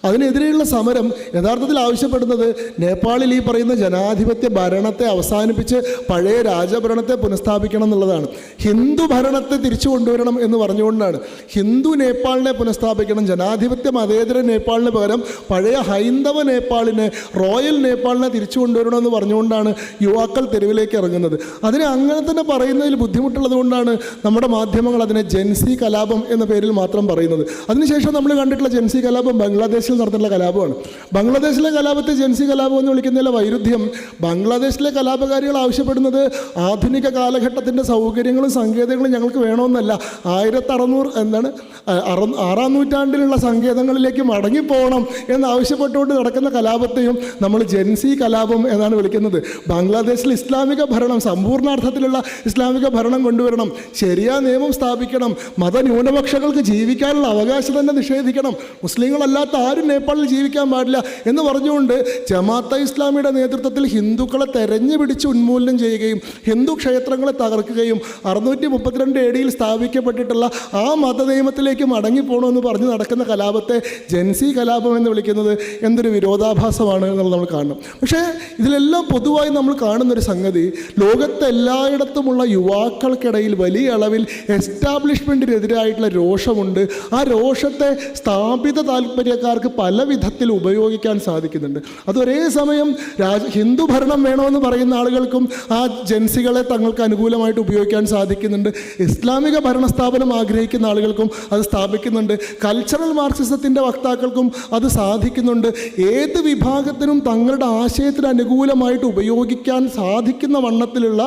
അതിനെതിരെയുള്ള സമരം യഥാർത്ഥത്തിൽ ആവശ്യപ്പെടുന്നത് നേപ്പാളിൽ ഈ പറയുന്ന ജനാധിപത്യ ഭരണത്തെ അവസാനിപ്പിച്ച് പഴയ രാജഭരണത്തെ പുനഃസ്ഥാപിക്കണം എന്നുള്ളതാണ്. ഹിന്ദു ഭരണത്തെ തിരിച്ചു കൊണ്ടുവരണം എന്ന് പറഞ്ഞുകൊണ്ടാണ്. ഹിന്ദു നേപ്പാളിനെ പുനഃസ്ഥാപിക്കണം, ജനാധിപത്യ മതേതര നേപ്പാളിന് പകരം പഴയ ഹൈന്ദവ നേപ്പാളിനെ, റോയൽ നേപ്പാളിനെ തിരിച്ചു കൊണ്ടുവരണം എന്ന് പറഞ്ഞുകൊണ്ടാണ് യുവാക്കൾ തെരുവിലേക്ക് ഇറങ്ങുന്നത്. അതിനെ അങ്ങനെ തന്നെ പറയുന്നതിൽ ബുദ്ധിമുട്ടുള്ളത് കൊണ്ടാണ് നമ്മുടെ മാധ്യമങ്ങൾ അതിനെ ജൻസി കലാപം എന്ന പേരിൽ മാത്രം പറയുന്നത്. അതിനുശേഷം നമ്മൾ കണ്ടിട്ടുള്ള ജൻസി കലാപം ബംഗ്ലാദേശിൽ നടന്നിട്ടുള്ള കലാപമാണ്. ബംഗ്ലാദേശിലെ കലാപത്തെ ജൻസി കലാപം എന്ന് വിളിക്കുന്നതിലെ വൈരുദ്ധ്യം, ബംഗ്ലാദേശിലെ കലാപകാരികൾ ആവശ്യപ്പെടുന്നത് ആധുനിക കാലഘട്ടത്തിൻ്റെ സൗകര്യങ്ങളും സങ്കേതങ്ങളും ഞങ്ങൾക്ക് വേണമെന്നല്ല, 6ാം നൂറ്റാണ്ടിലുള്ള സങ്കേതങ്ങളിലേക്ക് മടങ്ങിപ്പോകണം എന്നാവശ്യപ്പെട്ടുകൊണ്ട് നടക്കുന്ന കലാപത്തെയും നമ്മൾ ജൻസി കലാപം എന്നാണ് വിളിക്കുന്നത്. ബംഗ്ലാദേശിൽ ഇസ്ലാമിക ഭരണം, സമ്പൂർണ്ണാർത്ഥത്തിലുള്ള ഇസ്ലാമിക ഭരണം കൊണ്ടുവരണം, ശരിയാ നിയമം സ്ഥാപിക്കണം, മതന്യൂനപക്ഷങ്ങൾക്ക് ജീവിക്കാനുള്ള അവകാശം തന്നെ നിഷേധിക്കണം, മുസ്ലിങ്ങളല്ലാത്ത ആരും നേപ്പാളിൽ ജീവിക്കാൻ പാടില്ല എന്ന് പറഞ്ഞുകൊണ്ട് ജമാഅത്തെ ഇസ്ലാമിയുടെ നേതൃത്വത്തിൽ ഹിന്ദുക്കളെ തെരഞ്ഞു പിടിച്ച് ഉന്മൂലനം ചെയ്യുകയും ഹിന്ദു ക്ഷേത്രങ്ങളെ തകർക്കുകയും 632 AD സ്ഥാപിക്കപ്പെട്ടിട്ടുള്ള ആ മതനിയമത്തിലേക്ക് മടങ്ങിപ്പോകണമെന്ന് പറഞ്ഞ് നടക്കുന്ന കലാപത്തെ ജൻസി കലാപം എന്ന് വിളിക്കുന്നത് എന്തൊരു വിരോധാഭാസമാണ് എന്നുള്ളത് നമ്മൾ കാണണം. പക്ഷേ ഇതിലെല്ലാം പൊതുവായി നമ്മൾ കാണുന്നൊരു സംഗതി, ലോകത്തെ എല്ലായിടത്തുമുള്ള യുവാക്കൾക്കിടയിൽ വലിയ അളവിൽ എസ്റ്റാബ്ലിഷ്മെൻറ്റിനെതിരായിട്ടുള്ള രോഷമുണ്ട്. ആ രോഷത്തെ സ്ഥാപിത താല്പര്യക്കാർക്ക് പല വിധത്തിൽ ഉപയോഗിക്കാൻ സാധിക്കുന്നുണ്ട്. അത് ഒരേ സമയം ഹിന്ദു ഭരണം വേണമെന്ന് പറയുന്ന ആളുകൾക്കും ആ ജൻസികളെ തങ്ങൾക്ക് അനുകൂലമായിട്ട് ഉപയോഗിക്കാൻ സാധിക്കുന്നുണ്ട്. ഇസ്ലാമിക ഭരണസ്ഥാപനം ആഗ്രഹിക്കുന്ന ആളുകൾക്കും അത് സ്ഥാപിക്കുന്നുണ്ട്. കൾച്ചറൽ മാർക്സിസത്തിൻ്റെ വക്താക്കൾക്കും അത് സാധിക്കുന്നുണ്ട്. ഏത് വിഭാഗത്തിനും തങ്ങളുടെ ആശയത്തിന് അനുകൂലമായിട്ട് ഉപയോഗിക്കാൻ സാധിക്കുന്ന വണ്ണത്തിലുള്ള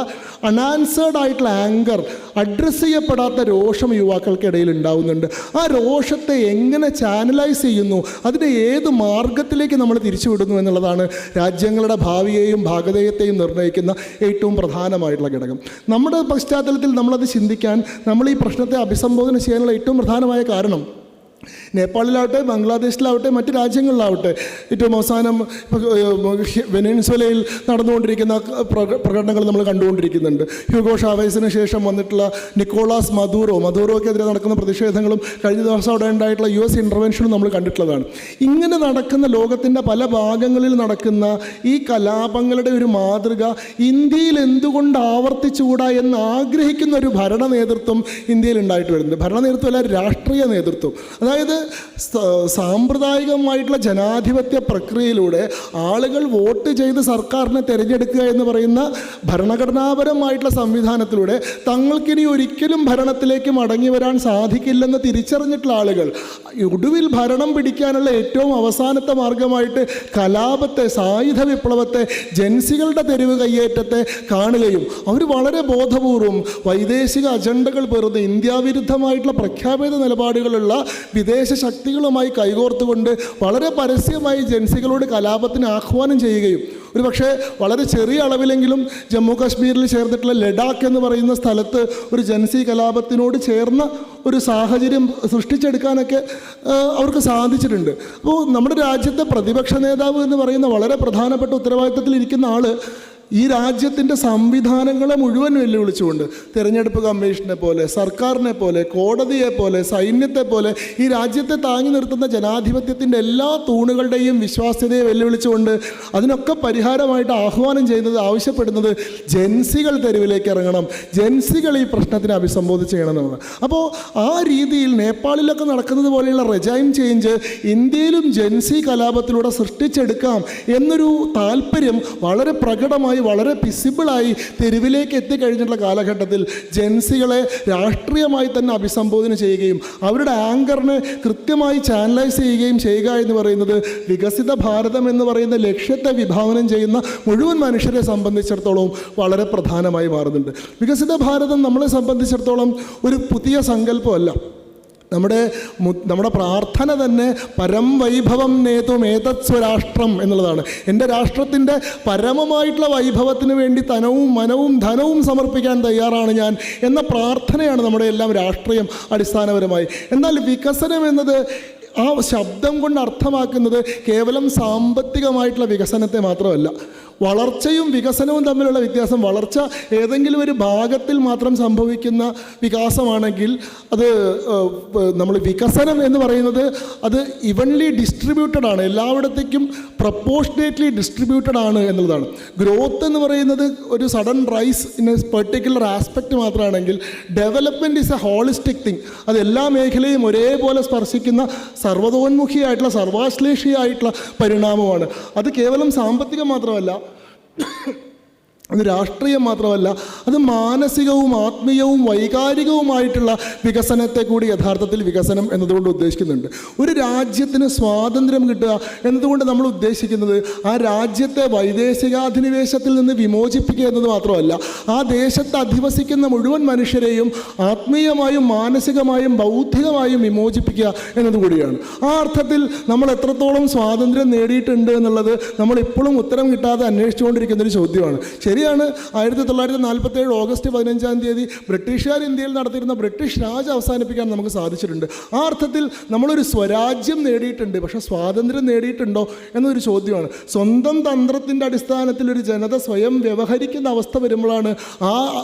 അൺആൻസേർഡ് ആയിട്ടുള്ള ആങ്കർ, അഡ്രസ്സ് ചെയ്യപ്പെടാത്ത രോഷം യുവാക്കൾക്കിടയിൽ ഉണ്ടാവുന്നുണ്ട്. ആ രോഷത്തെ എങ്ങനെ ചാനലൈസ് ചെയ്യുന്നു, അതിൻ്റെ ഏത് മാർഗത്തിലേക്ക് നമ്മൾ തിരിച്ചുവിടുന്നു എന്നുള്ളതാണ് രാജ്യങ്ങളുടെ ഭാവിയെയും ഭാഗധേയത്തെയും നിർണ്ണയിക്കുന്ന ഏറ്റവും പ്രധാനമായിട്ടുള്ള ഘടകം. നമ്മുടെ പശ്ചാത്തലത്തിൽ നമ്മളത് ചിന്തിക്കാൻ, നമ്മൾ ഈ പ്രശ്നത്തെ അഭിസംബോധന ചെയ്യാനുള്ള ഏറ്റവും പ്രധാനമായ കാരണം, നേപ്പാളിലാവട്ടെ ബംഗ്ലാദേശിലാവട്ടെ മറ്റ് രാജ്യങ്ങളിലാവട്ടെ, ഏറ്റവും അവസാനം വെനസ്വേലയിൽ നടന്നുകൊണ്ടിരിക്കുന്ന പ്രകടനങ്ങൾ നമ്മൾ കണ്ടുകൊണ്ടിരിക്കുന്നുണ്ട്. ഹ്യൂഗോ ഷാവേസിന് ശേഷം വന്നിട്ടുള്ള നിക്കോളാസ് മദൂറോക്കെതിരെ നടക്കുന്ന പ്രതിഷേധങ്ങളും കഴിഞ്ഞ ദിവസം അവിടെ ഉണ്ടായിട്ടുള്ള US ഇൻ്റർവെൻഷനും നമ്മൾ കണ്ടിട്ടുള്ളതാണ്. ഇങ്ങനെ നടക്കുന്ന ലോകത്തിൻ്റെ പല ഭാഗങ്ങളിൽ നടക്കുന്ന ഈ കലാപങ്ങളുടെ ഒരു മാതൃക ഇന്ത്യയിൽ എന്തുകൊണ്ട് ആവർത്തിച്ചുകൂടാ എന്ന് ആഗ്രഹിക്കുന്ന ഒരു ഭരണ നേതൃത്വം ഇന്ത്യയിൽ ഉണ്ടായിട്ട് വരുന്നുണ്ട്. ഭരണ നേതൃത്വമല്ല, രാഷ്ട്രീയ നേതൃത്വം. അതായത് സാമ്പ്രദായികമായിട്ടുള്ള ജനാധിപത്യ പ്രക്രിയയിലൂടെ ആളുകൾ വോട്ട് ചെയ്ത് സർക്കാരിനെ തിരഞ്ഞെടുക്കുക എന്ന് പറയുന്ന ഭരണഘടനാപരമായിട്ടുള്ള സംവിധാനത്തിലൂടെ തങ്ങൾക്കിനി ഒരിക്കലും ഭരണത്തിലേക്ക് മടങ്ങി വരാൻ സാധിക്കില്ലെന്ന് തിരിച്ചറിഞ്ഞിട്ടുള്ള ആളുകൾ ഒടുവിൽ ഭരണം പിടിക്കാനുള്ള ഏറ്റവും അവസാനത്തെ മാർഗമായിട്ട് കലാപത്തെ, സായുധ വിപ്ലവത്തെ, ജൻസികളുടെ തെരുവ് കയ്യേറ്റത്തെ കാണുകയും അവർ വളരെ ബോധപൂർവം വൈദേശിക അജണ്ടകൾ പേർന്ന് ഇന്ത്യാവിരുദ്ധമായിട്ടുള്ള പ്രഖ്യാപിത നിലപാടുകളുള്ള വിദേശ ശക്തികളുമായി കൈകോർത്തുകൊണ്ട് വളരെ പരസ്യമായി ജൻസികളോട് കലാപത്തിന് ആഹ്വാനം ചെയ്യുകയും ഒരു പക്ഷേ വളരെ ചെറിയ അളവിലെങ്കിലും ജമ്മു കാശ്മീരിൽ ചേർന്നിട്ടുള്ള ലഡാക്ക് എന്ന് പറയുന്ന സ്ഥലത്ത് ഒരു ജൻസി കലാപത്തിനോട് ചേർന്ന ഒരു സാഹചര്യം സൃഷ്ടിച്ചെടുക്കാനൊക്കെ അവർക്ക് സാധിച്ചിട്ടുണ്ട്. അപ്പോൾ നമ്മുടെ രാജ്യത്തെ പ്രതിപക്ഷ നേതാവ് എന്ന് പറയുന്ന വളരെ പ്രധാനപ്പെട്ട ഉത്തരവാദിത്തത്തിൽ ഇരിക്കുന്ന ആൾ ഈ രാജ്യത്തിൻ്റെ സംവിധാനങ്ങളെ മുഴുവൻ വെല്ലുവിളിച്ചുകൊണ്ട് തിരഞ്ഞെടുപ്പ് കമ്മീഷനെ പോലെ, സർക്കാരിനെ പോലെ, കോടതിയെ പോലെ, സൈന്യത്തെ പോലെ ഈ രാജ്യത്തെ താങ്ങി നിർത്തുന്ന ജനാധിപത്യത്തിൻ്റെ എല്ലാ തൂണുകളുടെയും വിശ്വാസ്യതയെ വെല്ലുവിളിച്ചുകൊണ്ട് അതിനൊക്കെ പരിഹാരമായിട്ട് ആഹ്വാനം ചെയ്യുന്നത്, ആവശ്യപ്പെടുന്നത് ജൻസികൾ തെരുവിലേക്ക് ഇറങ്ങണം, ജൻസികൾ ഈ പ്രശ്നത്തിനെ അഭിസംബോധന ചെയ്യണമെന്നാണ്. അപ്പോൾ ആ രീതിയിൽ നേപ്പാളിലൊക്കെ നടക്കുന്നത് പോലെയുള്ള റെജൈം ചേഞ്ച് ഇന്ത്യയിലും ജൻസി കലാപത്തിലൂടെ സൃഷ്ടിച്ചെടുക്കാം എന്നൊരു താല്പര്യം വളരെ പ്രകടമായി, വളരെ വിസിബിളായി തെരുവിലേക്ക് എത്തിക്കഴിഞ്ഞിട്ടുള്ള കാലഘട്ടത്തിൽ ജൻസികളെ രാഷ്ട്രീയമായി തന്നെ അഭിസംബോധന ചെയ്യുകയും അവരുടെ ആങ്കറിനെ കൃത്യമായി ചാനലൈസ് ചെയ്യുകയും ചെയ്യുക എന്ന് പറയുന്നത് വികസിത ഭാരതം എന്ന് പറയുന്ന ലക്ഷ്യത്തെ വിഭാവനം ചെയ്യുന്ന മുഴുവൻ മനുഷ്യരെ സംബന്ധിച്ചിടത്തോളം വളരെ പ്രധാനമായി മാറുന്നുണ്ട്. വികസിത ഭാരതം നമ്മളെ സംബന്ധിച്ചിടത്തോളം ഒരു പുതിയ സങ്കല്പമല്ല. നമ്മുടെ പ്രാർത്ഥന തന്നെ പരം വൈഭവം നേതും ഏതത് സ്വരാഷ്ട്രം എന്നുള്ളതാണ്. എൻ്റെ രാഷ്ട്രത്തിൻ്റെ പരമമായിട്ടുള്ള വൈഭവത്തിന് വേണ്ടി തനവും മനവും ധനവും സമർപ്പിക്കാൻ തയ്യാറാണ് ഞാൻ എന്ന പ്രാർത്ഥനയാണ് നമ്മുടെ എല്ലാം രാഷ്ട്രീയം അടിസ്ഥാനപരമായി. എന്നാൽ വികസനം എന്നത് ആ ശബ്ദം കൊണ്ട് അർത്ഥമാക്കുന്നത് കേവലം സാമ്പത്തികമായിട്ടുള്ള വികസനത്തെ മാത്രമല്ല. വളർച്ചയും വികസനവും തമ്മിലുള്ള വ്യത്യാസം, വളർച്ച ഏതെങ്കിലും ഒരു ഭാഗത്തിൽ മാത്രം സംഭവിക്കുന്ന വികാസമാണെങ്കിൽ അത് നമ്മൾ വികസനം എന്ന് പറയുന്നത് അത് ഇവൻലി ഡിസ്ട്രിബ്യൂട്ടഡ് ആണ്, എല്ലായിടത്തേക്കും പ്രപ്പോർഷനേറ്റ്ലി ഡിസ്ട്രിബ്യൂട്ടഡ് ആണ് എന്നുള്ളതാണ്. ഗ്രോത്ത് എന്ന് പറയുന്നത് ഒരു sudden rise in a particular aspect മാത്രമാണെങ്കിൽ development is a holistic thing. അത് എല്ലാ മേഖലയും ഒരേപോലെ സ്പർശിക്കുന്ന സർവ്വതോന്മുഖിയായിട്ടുള്ള സർവാശ്ലേഷിയായിട്ടുള്ള പരിണാമമാണ്. അത് കേവലം സാമ്പത്തികം മാത്രമല്ല, അത് രാഷ്ട്രീയം മാത്രമല്ല, അത് മാനസികവും ആത്മീയവും വൈകാരികവുമായിട്ടുള്ള വികസനത്തെ കൂടി യഥാർത്ഥത്തിൽ വികസനം എന്നതുകൊണ്ട് ഉദ്ദേശിക്കുന്നുണ്ട്. ഒരു രാജ്യത്തിന് സ്വാതന്ത്ര്യം കിട്ടുക എന്നതുകൊണ്ട് നമ്മൾ ഉദ്ദേശിക്കുന്നത് ആ രാജ്യത്തെ വൈദേശികാധിനിവേശത്തിൽ നിന്ന് വിമോചിപ്പിക്കുക എന്നത് മാത്രമല്ല, ആ ദേശത്ത് അധിവസിക്കുന്ന മുഴുവൻ മനുഷ്യരെയും ആത്മീയമായും മാനസികമായും ബൗദ്ധികമായും വിമോചിപ്പിക്കുക എന്നതുകൂടിയാണ്. ആ അർത്ഥത്തിൽ നമ്മൾ എത്രത്തോളം സ്വാതന്ത്ര്യം നേടിയിട്ടുണ്ട് എന്നുള്ളത് നമ്മൾ ഇപ്പോഴും ഉത്തരം കിട്ടാതെ അന്വേഷിച്ചുകൊണ്ടിരിക്കുന്നൊരു ചോദ്യമാണ്. ശരിയാണ്, 1947 ഓഗസ്റ്റ് 15 ബ്രിട്ടീഷുകാർ ഇന്ത്യയിൽ നടത്തിയിരുന്ന ബ്രിട്ടീഷ് രാജ് അവസാനിപ്പിക്കാൻ നമുക്ക് സാധിച്ചിട്ടുണ്ട്. ആ അർത്ഥത്തിൽ നമ്മളൊരു സ്വരാജ്യം നേടിയിട്ടുണ്ട്. പക്ഷേ സ്വാതന്ത്ര്യം നേടിയിട്ടുണ്ടോ എന്നൊരു ചോദ്യമാണ്. സ്വന്തം തന്ത്രത്തിൻ്റെ അടിസ്ഥാനത്തിൽ ഒരു ജനത സ്വയം വ്യവഹരിക്കുന്ന അവസ്ഥ വരുമ്പോഴാണ് ആ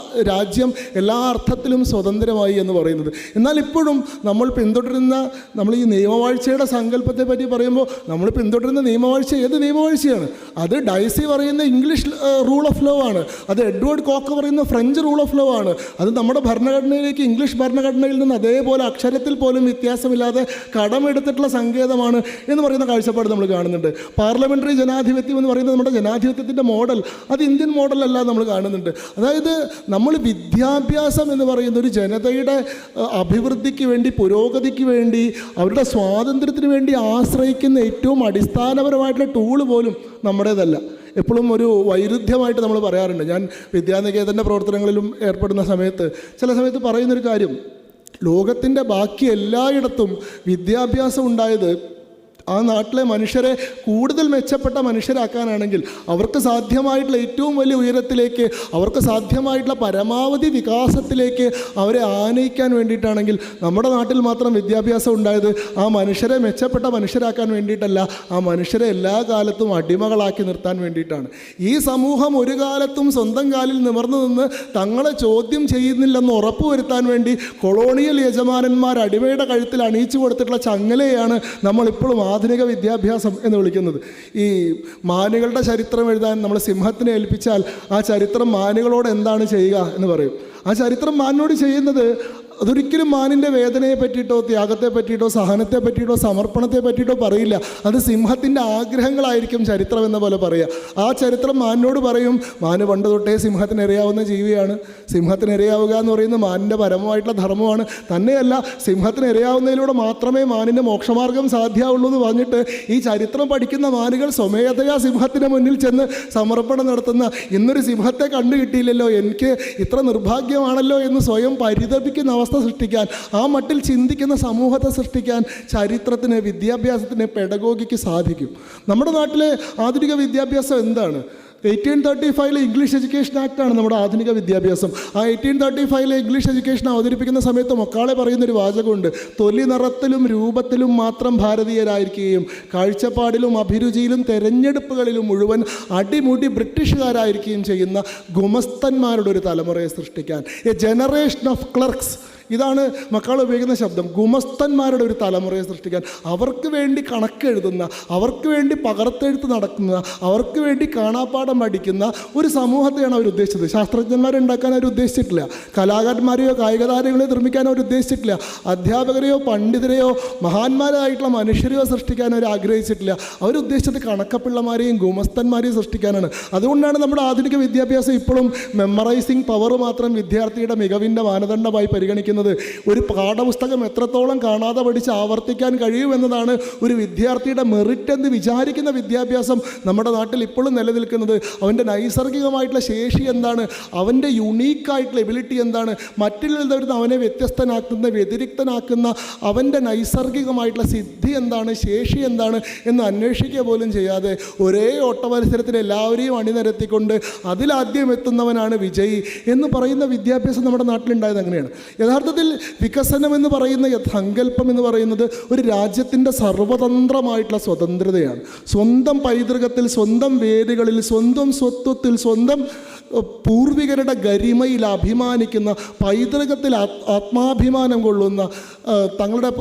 രാജ്യം എല്ലാ അർത്ഥത്തിലും സ്വതന്ത്രമായി എന്ന് പറയുന്നത്. എന്നാൽ ഇപ്പോഴും നമ്മൾ ഈ നിയമവാഴ്ചയുടെ സങ്കല്പത്തെ പറ്റി പറയുമ്പോൾ നമ്മൾ പിന്തുടരുന്ന നിയമവാഴ്ച ഏത് നിയമവാഴ്ചയാണ്? അത് ഡൈസി പറയുന്ന ഇംഗ്ലീഷ് റൂൾ ഓഫ് ലോ ആണ്. അത് എഡ്വേർഡ് കോക്ക് പറയുന്ന ഫ്രഞ്ച് റൂൾ ഓഫ് ലോ ആണ്. അത് നമ്മുടെ ഭരണഘടനയിലേക്ക് ഇംഗ്ലീഷ് ഭരണഘടനയിൽ നിന്ന് അതേപോലെ അക്ഷരത്തിൽ പോലും വ്യത്യാസമില്ലാതെ കടമെടുത്തിട്ടുള്ള സങ്കേതമാണ് എന്ന് പറയുന്ന കാഴ്ചപ്പാട് നമ്മൾ കാണുന്നുണ്ട്. പാർലമെൻ്ററി ജനാധിപത്യം എന്ന് പറയുന്നത് നമ്മുടെ ജനാധിപത്യത്തിൻ്റെ മോഡൽ, അത് ഇന്ത്യൻ മോഡലല്ല നമ്മൾ കാണുന്നുണ്ട്. അതായത് നമ്മൾ വിദ്യാഭ്യാസം എന്ന് പറയുന്ന ഒരു ജനതയുടെ അഭിവൃദ്ധിക്ക് വേണ്ടി, പുരോഗതിക്ക് വേണ്ടി, അവരുടെ സ്വാതന്ത്ര്യത്തിന് വേണ്ടി ആശ്രയിക്കുന്ന ഏറ്റവും അടിസ്ഥാനപരമായിട്ടുള്ള ടൂള് പോലും നമ്മുടേതല്ല. എപ്പോഴും ഒരു വൈരുദ്ധ്യമായിട്ട് നമ്മൾ പറയാറുണ്ട്. ഞാൻ വിദ്യാനികേതൻ്റെ പ്രവർത്തനങ്ങളിലും ഏർപ്പെടുന്ന സമയത്ത് ചില സമയത്ത് പറയുന്നൊരു കാര്യം, ലോകത്തിൻ്റെ ബാക്കി എല്ലായിടത്തും വിദ്യാഭ്യാസം ഉണ്ടായത് ആ നാട്ടിലെ മനുഷ്യരെ കൂടുതൽ മെച്ചപ്പെട്ട മനുഷ്യരാക്കാനാണെങ്കിൽ, അവർക്ക് സാധ്യമായിട്ടുള്ള ഏറ്റവും വലിയ ഉയരത്തിലേക്ക്, അവർക്ക് സാധ്യമായിട്ടുള്ള പരമാവധി വികാസത്തിലേക്ക് അവരെ ആനയിക്കാൻ വേണ്ടിയിട്ടാണെങ്കിൽ, നമ്മുടെ നാട്ടിൽ മാത്രം വിദ്യാഭ്യാസം ഉണ്ടായത് ആ മനുഷ്യരെ മെച്ചപ്പെട്ട മനുഷ്യരാക്കാൻ വേണ്ടിയിട്ടല്ല, ആ മനുഷ്യരെ എല്ലാ കാലത്തും അടിമകളാക്കി നിർത്താൻ വേണ്ടിയിട്ടാണ്. ഈ സമൂഹം ഒരു കാലത്തും സ്വന്തം കാലിൽ നിവർന്നു നിന്ന് തങ്ങളെ ചോദ്യം ചെയ്യുന്നില്ലെന്ന് ഉറപ്പുവരുത്താൻ വേണ്ടി കൊളോണിയൽ യജമാനന്മാർ അടിമയുടെ കഴുത്തിൽ അണിയിച്ചു കൊടുത്തിട്ടുള്ള ചങ്ങലയാണ് നമ്മളിപ്പോഴും ആധുനിക വിദ്യാഭ്യാസം എന്ന് വിളിക്കുന്നത്. ഈ മാനുകളുടെ ചരിത്രം എഴുതാൻ നമ്മൾ സിംഹത്തിനെ ഏൽപ്പിച്ചാൽ ആ ചരിത്രം മാനുകളോട് എന്താണ് ചെയ്യുക എന്ന് പറയും. ആ ചരിത്രം മാനിനോട് ചെയ്യുന്നത് അതൊരിക്കലും മാനിൻ്റെ വേദനയെ പറ്റിയിട്ടോ ത്യാഗത്തെ പറ്റിയിട്ടോ സഹനത്തെ പറ്റിയിട്ടോ സമർപ്പണത്തെ പറ്റിയിട്ടോ പറയില്ല. അത് സിംഹത്തിൻ്റെ ആഗ്രഹങ്ങളായിരിക്കും ചരിത്രം എന്ന പോലെ പറയുക. ആ ചരിത്രം മാനിനോട് പറയും, മാന് പണ്ട് തൊട്ടേ സിംഹത്തിന് ഇരയാവുന്ന ജീവിയാണ്, സിംഹത്തിന് ഇരയാവുക എന്ന് പറയുന്നത് മാനിൻ്റെ പരമമായിട്ടുള്ള ധർമ്മമാണ്. തന്നെയല്ല, സിംഹത്തിന് ഇരയാവുന്നതിലൂടെ മാത്രമേ മാനിൻ്റെ മോക്ഷമാർഗം സാധ്യമാവുള്ളൂ എന്ന് പറഞ്ഞിട്ട് ഈ ചരിത്രം പഠിക്കുന്ന മാനുകൾ സ്വമേധയാ സിംഹത്തിന് മുന്നിൽ ചെന്ന് സമർപ്പണം നടത്തുന്ന, ഇന്നൊരു സിംഹത്തെ കണ്ടു കിട്ടിയില്ലല്ലോ, എനിക്ക് ഇത്ര നിർഭാഗ്യമാണല്ലോ എന്ന് സ്വയം പരിതപിക്കുന്ന അവസ്ഥ സൃഷ്ടിക്കാൻ, ആ മട്ടിൽ ചിന്തിക്കുന്ന സമൂഹത്തെ സൃഷ്ടിക്കാൻ ചരിത്രത്തിന്, വിദ്യാഭ്യാസത്തിന്, പെഡഗോഗിക്ക് സാധിക്കും. നമ്മുടെ നാട്ടിലെ ആധുനിക വിദ്യാഭ്യാസം എന്താണ്? 1835 ഇംഗ്ലീഷ് എഡ്യൂക്കേഷൻ ആക്റ്റാണ് നമ്മുടെ ആധുനിക വിദ്യാഭ്യാസം. ആ 1835 ഇംഗ്ലീഷ് എഡ്യൂക്കേഷൻ അവതരിപ്പിക്കുന്ന സമയത്ത് മൊക്കാളെ പറയുന്നൊരു വാചകമുണ്ട്, തൊലി നിറത്തിലും രൂപത്തിലും മാത്രം ഭാരതീയരായിരിക്കുകയും കാഴ്ചപ്പാടിലും അഭിരുചിയിലും തെരഞ്ഞെടുപ്പുകളിലും മുഴുവൻ അടിമുടി ബ്രിട്ടീഷുകാരായിരിക്കുകയും ചെയ്യുന്ന ഗുമസ്തന്മാരുടെ ഒരു തലമുറയെ സൃഷ്ടിക്കാൻ, എ ജനറേഷൻ ഓഫ് ക്ലർക്സ്. ഇതാണ് മക്കൾ ഉപയോഗിക്കുന്ന ശബ്ദം. ഗുമസ്തന്മാരുടെ ഒരു തലമുറയെ സൃഷ്ടിക്കാൻ, അവർക്ക് വേണ്ടി കണക്കെഴുതുന്ന, അവർക്ക് വേണ്ടി പകർത്തെഴുത്ത് നടക്കുന്ന, അവർക്ക് വേണ്ടി കാണാപ്പാഠം പഠിക്കുന്ന ഒരു സമൂഹത്തെയാണ് അവർ ഉദ്ദേശിച്ചത്. ശാസ്ത്രജ്ഞന്മാരെ ഉണ്ടാക്കാൻ അവർ ഉദ്ദേശിച്ചിട്ടില്ല, കലാകാരന്മാരെയോ കായിക താരങ്ങളെയോ നിർമ്മിക്കാൻ അവർ ഉദ്ദേശിച്ചിട്ടില്ല, അധ്യാപകരെയോ പണ്ഡിതരെയോ മഹാന്മാരായിട്ടുള്ള മനുഷ്യരെയോ സൃഷ്ടിക്കാൻ അവർ ആഗ്രഹിച്ചിട്ടില്ല. അവരുദ്ദേശിച്ചത് കണക്കപ്പിള്ളമാരെയും ഗുമസ്തന്മാരെയും സൃഷ്ടിക്കാനാണ്. അതുകൊണ്ടാണ് നമ്മുടെ ആധുനിക വിദ്യാഭ്യാസം ഇപ്പോഴും മെമ്മറൈസിങ് പവർ മാത്രം വിദ്യാർത്ഥിയുടെ മികവിൻ്റെ മാനദണ്ഡമായി പരിഗണിക്കുന്നത്. പറഞ്ഞിരിക്കുന്നത്. ഒരു പാഠപുസ്തകം എത്രത്തോളം കാണാതെ പഠിച്ച് ആവർത്തിക്കാൻ കഴിയുമെന്നതാണ് ഒരു വിദ്യാർത്ഥിയുടെ മെറിറ്റ് എന്ന് വിചാരിക്കുന്ന വിദ്യാഭ്യാസം നമ്മുടെ നാട്ടിൽ ഇപ്പോഴും നിലനിൽക്കുന്നത്. അവൻ്റെ നൈസർഗികമായിട്ടുള്ള ശേഷി എന്താണ്, അവൻ്റെ യുണീക്കായിട്ടുള്ള എബിലിറ്റി എന്താണ്, മറ്റുള്ളവരിൽ നിന്ന് അവനെ വ്യത്യസ്തനാക്കുന്ന വ്യതിരിക്തനാക്കുന്ന അവൻ്റെ നൈസർഗികമായിട്ടുള്ള സിദ്ധി എന്താണ്, ശേഷി എന്താണ് എന്ന് അന്വേഷിക്കുക പോലും ചെയ്യാതെ ഒരേ ഓട്ടമത്സരത്തിൽ എല്ലാവരെയും അണിനിരത്തിക്കൊണ്ട് അതിലാദ്യം എത്തുന്നവനാണ് വിജയി എന്ന് പറയുന്ന വിദ്യാഭ്യാസം നമ്മുടെ നാട്ടിലുണ്ടായത് അങ്ങനെയാണ്. യഥാർത്ഥത്തിൽ വികസനം എന്ന് പറയുന്ന സങ്കല്പം എന്ന് പറയുന്നത് ഒരു രാജ്യത്തിൻ്റെ സർവതന്ത്രമായിട്ടുള്ള സ്വതന്ത്രതയാണ്. സ്വന്തം പൈതൃകത്തിൽ, സ്വന്തം വേദികളിൽ, സ്വന്തം സ്വത്വത്തിൽ, സ്വന്തം പൂർവികരുടെ ഗരിമയിൽ അഭിമാനിക്കുന്ന, പൈതൃകത്തിൽ ആത്മാഭിമാനം കൊള്ളുന്ന, തങ്ങളുടെ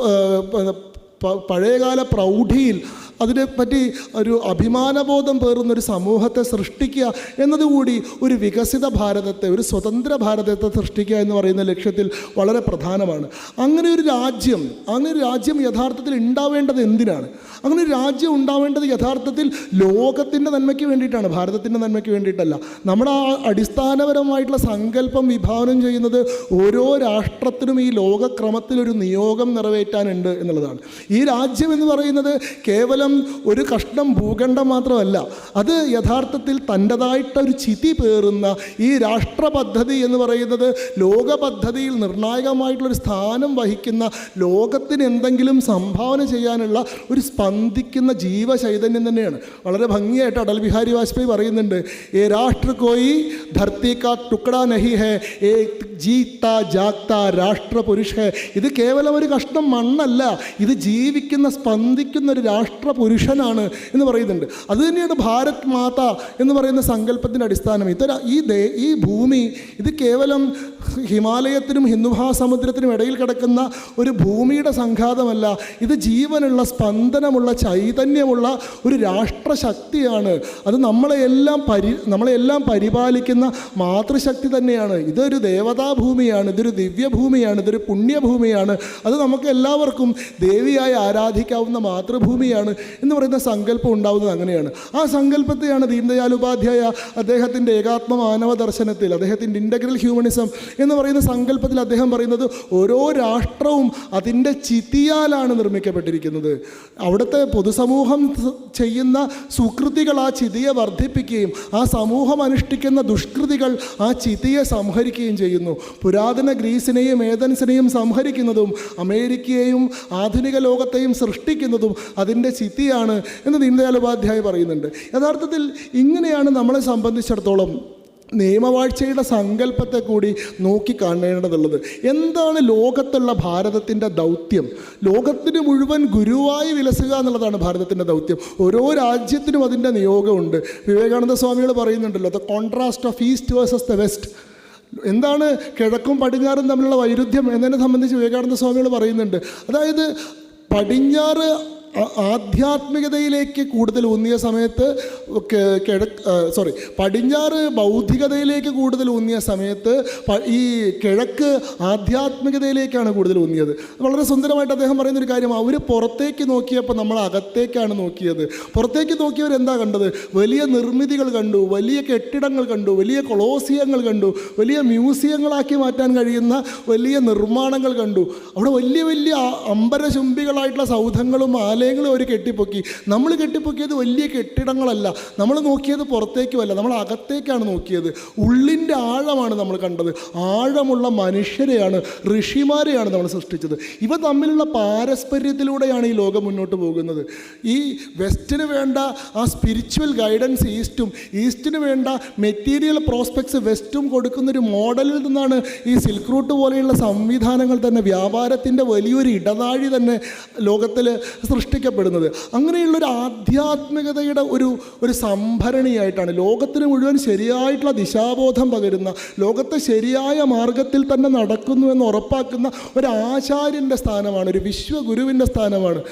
പഴയകാല പ്രൗഢിയിൽ അതിനെപ്പറ്റി ഒരു അഭിമാനബോധം പേറുന്നൊരു സമൂഹത്തെ സൃഷ്ടിക്കുക എന്നതുകൂടി ഒരു വികസിത ഭാരതത്തെ, ഒരു സ്വതന്ത്ര ഭാരതത്തെ സൃഷ്ടിക്കുക എന്ന് പറയുന്ന ലക്ഷ്യത്തിൽ വളരെ പ്രധാനമാണ്. അങ്ങനെ ഒരു രാജ്യം യഥാർത്ഥത്തിൽ ഉണ്ടാവേണ്ടത് എന്തിനാണ്? അങ്ങനെ ഒരു രാജ്യം ഉണ്ടാവേണ്ടത് യഥാർത്ഥത്തിൽ ലോകത്തിൻ്റെ നന്മയ്ക്ക് വേണ്ടിയിട്ടാണ്, ഭാരതത്തിൻ്റെ നന്മയ്ക്ക് വേണ്ടിയിട്ടല്ല. നമ്മുടെ ആ അടിസ്ഥാനപരമായിട്ടുള്ള സങ്കല്പം വിഭാവനം ചെയ്യുന്നത് ഓരോ രാഷ്ട്രത്തിനും ഈ ലോകക്രമത്തിലൊരു നിയോഗം നിറവേറ്റാനുണ്ട് എന്നുള്ളതാണ്. ഈ രാജ്യം എന്ന് പറയുന്നത് കേവലം ഒരു കഷ്ണം ഭൂഖണ്ഡം മാത്രമല്ല, അത് യഥാർത്ഥത്തിൽ തൻ്റെതായിട്ടൊരു ചിതി പേറുന്ന ഈ രാഷ്ട്ര പദ്ധതി എന്ന് പറയുന്നത് ലോക പദ്ധതിയിൽ നിർണായകമായിട്ടുള്ളൊരു സ്ഥാനം വഹിക്കുന്ന, ലോകത്തിന് എന്തെങ്കിലും സംഭാവന ചെയ്യാനുള്ള ഒരു സ്പന്ദിക്കുന്ന ജീവചൈതന്യം തന്നെയാണ്. വളരെ ഭംഗിയായിട്ട് അടൽ ബിഹാരി വാജ്പേയി പറയുന്നുണ്ട്, ഏ രാഷ്ട്ര കോയി ധർത്തി കാ ടുക്കട നഹി ഹേ, ഏ ജീത്ത ജാഗ്ത രാഷ്ട്ര പുരുഷ ഹേ. ഇത് കേവലം ഒരു കഷ്ണം മണ്ണല്ല, ഇത് ജീവിക്കുന്ന സ്പന്ദിക്കുന്ന ഒരു രാഷ്ട്ര പുരുഷനാണ് എന്ന് പറയുന്നുണ്ട്. അതുതന്നെയാണ് ഭാരത് മാത എന്ന് പറയുന്ന സങ്കല്പത്തിൻ്റെ അടിസ്ഥാനം. ഈ ഭൂമി ഇത് കേവലം ഹിമാലയത്തിനും ഹിന്ദു മഹാസമുദ്രത്തിനും ഇടയിൽ കിടക്കുന്ന ഒരു ഭൂമിയുടെ സംഘാതമല്ല, ഇത് ജീവനുള്ള, സ്പന്ദനമുള്ള, ചൈതന്യമുള്ള ഒരു രാഷ്ട്രശക്തിയാണ്. അത് നമ്മളെയെല്ലാം പരിപാലിക്കുന്ന മാതൃശക്തി തന്നെയാണ്. ഇതൊരു ദേവതാഭൂമിയാണ്, ഇതൊരു ദിവ്യഭൂമിയാണ്, ഇതൊരു പുണ്യഭൂമിയാണ്. അത് നമുക്ക് എല്ലാവർക്കും ദേവിയായി ആരാധിക്കാവുന്ന മാതൃഭൂമിയാണ് എന്ന് പറയുന്ന സങ്കല്പം ഉണ്ടാവുന്നത് അങ്ങനെയാണ്. ആ സങ്കല്പത്തെയാണ് ദീൻദയാൽ ഉപാധ്യായ അദ്ദേഹത്തിൻ്റെ ഏകാത്മ മാനവ ദർശനത്തിൽ, അദ്ദേഹത്തിൻ്റെ ഇൻ്റഗ്രൽ ഹ്യൂമനിസം എന്ന് പറയുന്ന സങ്കല്പത്തിൽ അദ്ദേഹം പറയുന്നത് ഓരോ രാഷ്ട്രവും അതിൻ്റെ ചിതിയാലാണ് നിർമ്മിക്കപ്പെട്ടിരിക്കുന്നത്. അവിടുത്തെ പൊതുസമൂഹം ചെയ്യുന്ന സുകൃതികൾ ആ ചിതിയെ വർദ്ധിപ്പിക്കുകയും ആ സമൂഹം അനുഷ്ഠിക്കുന്ന ദുഷ്കൃതികൾ ആ ചിതിയെ സംഹരിക്കുകയും ചെയ്യുന്നു. പുരാതന ഗ്രീസിനെയും ഏതൻസിനെയും സംഹരിക്കുന്നതും അമേരിക്കയെയും ആധുനിക ലോകത്തെയും സൃഷ്ടിക്കുന്നതും അതിൻ്റെ ചിതിയാണ് എന്ന് ദീൻദയാൽ ഉപാധ്യായ പറയുന്നുണ്ട്. യഥാർത്ഥത്തിൽ ഇങ്ങനെയാണ് നമ്മളെ സംബന്ധിച്ചിടത്തോളം നിയമവാഴ്ചയുടെ സങ്കല്പത്തെ കൂടി നോക്കി കാണേണ്ടതുള്ളത്. എന്താണ് ലോകത്തുള്ള ഭാരതത്തിൻ്റെ ദൗത്യം? ലോകത്തിന് മുഴുവൻ ഗുരുവായി വിലസുക എന്നുള്ളതാണ് ഭാരതത്തിൻ്റെ ദൗത്യം. ഓരോ രാജ്യത്തിനും അതിൻ്റെ നിയോഗമുണ്ട്. വിവേകാനന്ദ സ്വാമികൾ പറയുന്നുണ്ടല്ലോ, the contrast of east versus the west. എന്താണ് കിഴക്കും പടിഞ്ഞാറും തമ്മിലുള്ള വൈരുദ്ധ്യം എന്നതിനെ സംബന്ധിച്ച് വിവേകാനന്ദ സ്വാമികൾ പറയുന്നുണ്ട്. അതായത് പടിഞ്ഞാറ് ആധ്യാത്മികതയിലേക്ക് കൂടുതൽ ഊന്നിയ സമയത്ത്, പടിഞ്ഞാറ് ബൗദ്ധികതയിലേക്ക് കൂടുതൽ ഊന്നിയ സമയത്ത് ഈ കിഴക്ക് ആധ്യാത്മികതയിലേക്കാണ് കൂടുതൽ ഊന്നിയത്. വളരെ സുന്ദരമായിട്ട് അദ്ദേഹം പറയുന്നൊരു കാര്യം, അവർ പുറത്തേക്ക് നോക്കിയപ്പോൾ നമ്മൾ അകത്തേക്കാണ് നോക്കിയത്. പുറത്തേക്ക് നോക്കിയവർ എന്താ കണ്ടത്? വലിയ നിർമ്മിതികൾ കണ്ടു, വലിയ കെട്ടിടങ്ങൾ കണ്ടു, വലിയ കൊളോസിയങ്ങൾ കണ്ടു, വലിയ മ്യൂസിയങ്ങളാക്കി മാറ്റാൻ കഴിയുന്ന വലിയ നിർമ്മാണങ്ങൾ കണ്ടു. അവിടെ വലിയ വലിയ അമ്പരചുംബികളായിട്ടുള്ള സൗധങ്ങളും ആലയങ്ങളും അവർ കെട്ടിപ്പൊക്കി. നമ്മൾ കെട്ടിപ്പൊക്കിയത് വലിയ കെട്ടിടങ്ങളല്ല, നമ്മൾ നോക്കിയത് പുറത്തേക്കുമല്ല, നമ്മൾ അകത്തേക്കാണ് നോക്കിയത്. ഉള്ളിൻ്റെ ആഴമാണ് നമ്മൾ കണ്ടത്. ആഴമുള്ള മനുഷ്യരെയാണ്, ഋഷിമാരെയാണ് നമ്മൾ സൃഷ്ടിച്ചത്. ഇവ തമ്മിലുള്ള പാരസ്പര്യത്തിലൂടെയാണ് ഈ ലോകം മുന്നോട്ട് പോകുന്നത്. ഈ വെസ്റ്റിന് വേണ്ട ആ സ്പിരിച്വൽ ഗൈഡൻസ് ഈസ്റ്റിന് വേണ്ട മെറ്റീരിയൽ പ്രോസ്പെക്ട്സ് വെസ്റ്റും കൊടുക്കുന്നൊരു മോഡലിൽ നിന്നാണ് ഈ സിൽക്ക് റൂട്ട് പോലെയുള്ള സംവിധാനങ്ങൾ തന്നെ, വ്യാപാരത്തിൻ്റെ വലിയൊരു ഇടനാഴി തന്നെ ലോകത്തിൽ സൃഷ്ടിക്കപ്പെടുന്നത്. അങ്ങനെയുള്ളൊരു ആധ്യാത്മികതയുടെ ഒരു സംഭരണിയായിട്ടാണ്, ലോകത്തിന് മുഴുവൻ ശരിയായിട്ടുള്ള ദിശാബോധം പകരുന്ന, ലോകത്തെ ശരിയായ മാർഗത്തിൽ തന്നെ നടക്കുന്നു എന്ന് ഉറപ്പാക്കുന്ന ഒരു ആചാര്യൻ്റെ സ്ഥാനമാണ്, ഒരു വിശ്വഗുരുവിൻ്റെ സ്ഥാനമാണ്.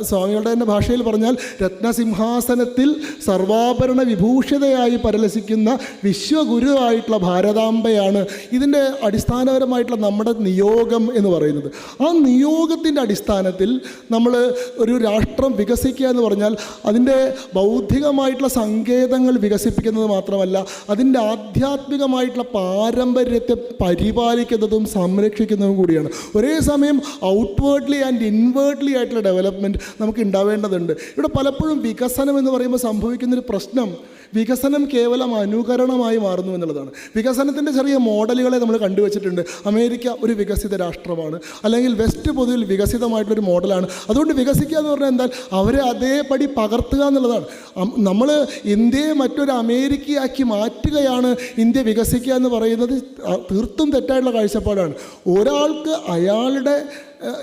സ്വാമികളുടെ തന്നെ ഭാഷയിൽ പറഞ്ഞാൽ രത്നസിംഹാസനത്തിൽ സർവാഭരണ വിഭൂഷിതയായി പരലസിക്കുന്ന വിശ്വഗുരുവായിട്ടുള്ള ഭാരതാംബയാണ് ഇതിൻ്റെ അടിസ്ഥാനപരമായിട്ടുള്ള നമ്മുടെ നിയോഗം എന്ന് പറയുന്നത്. ആ നിയോഗത്തിൻ്റെ അടിസ്ഥാനത്തിൽ നമ്മൾ ഒരു രാഷ്ട്രം വികസിക്കുക എന്ന് പറഞ്ഞാൽ അതിൻ്റെ ബൗദ്ധികമായിട്ടുള്ള സങ്കേതങ്ങൾ വികസിപ്പിക്കുന്നത് മാത്രമല്ല, അതിൻ്റെ ആധ്യാത്മികമായിട്ടുള്ള പാരമ്പര്യത്തെ പരിപാലിക്കുന്നതും സംരക്ഷിക്കുന്നതും കൂടിയാണ്. ഒരേ സമയം ഔട്ട്വേർഡ്ലി ആൻഡ് ഇൻവേർഡ്ലി ആയിട്ടുള്ള ഡെവലപ്മെൻറ്റ് നമുക്ക് ഉണ്ടാവേണ്ടതുണ്ട്. ഇവിടെ പലപ്പോഴും വികസനം എന്ന് പറയുമ്പോൾ സംഭവിക്കുന്നൊരു പ്രശ്നം, വികസനം കേവലം അനുകരണമായി മാറുന്നു എന്നുള്ളതാണ്. വികസനത്തിൻ്റെ ചെറിയ മോഡലുകളെ നമ്മൾ കണ്ടുവച്ചിട്ടുണ്ട്. അമേരിക്ക ഒരു വികസിത രാഷ്ട്രമാണ്, അല്ലെങ്കിൽ വെസ്റ്റ് പൊതുവിൽ വികസിതമായിട്ടൊരു മോഡലാണ്. അതുകൊണ്ട് വികസിക്കുക എന്ന് പറഞ്ഞാൽ എന്താ, അവരെ അതേപടി പകർത്തുക എന്നുള്ളതാണ്. നമ്മൾ ഇന്ത്യയെ മറ്റൊരു അമേരിക്കയാക്കി മാറ്റുകയാണ് ഇന്ത്യ വികസിക്കുക എന്ന് പറയുന്നത് തീർത്തും തെറ്റായിട്ടുള്ള കാഴ്ചപ്പാടാണ്. ഒരാൾക്ക് അയാളുടെ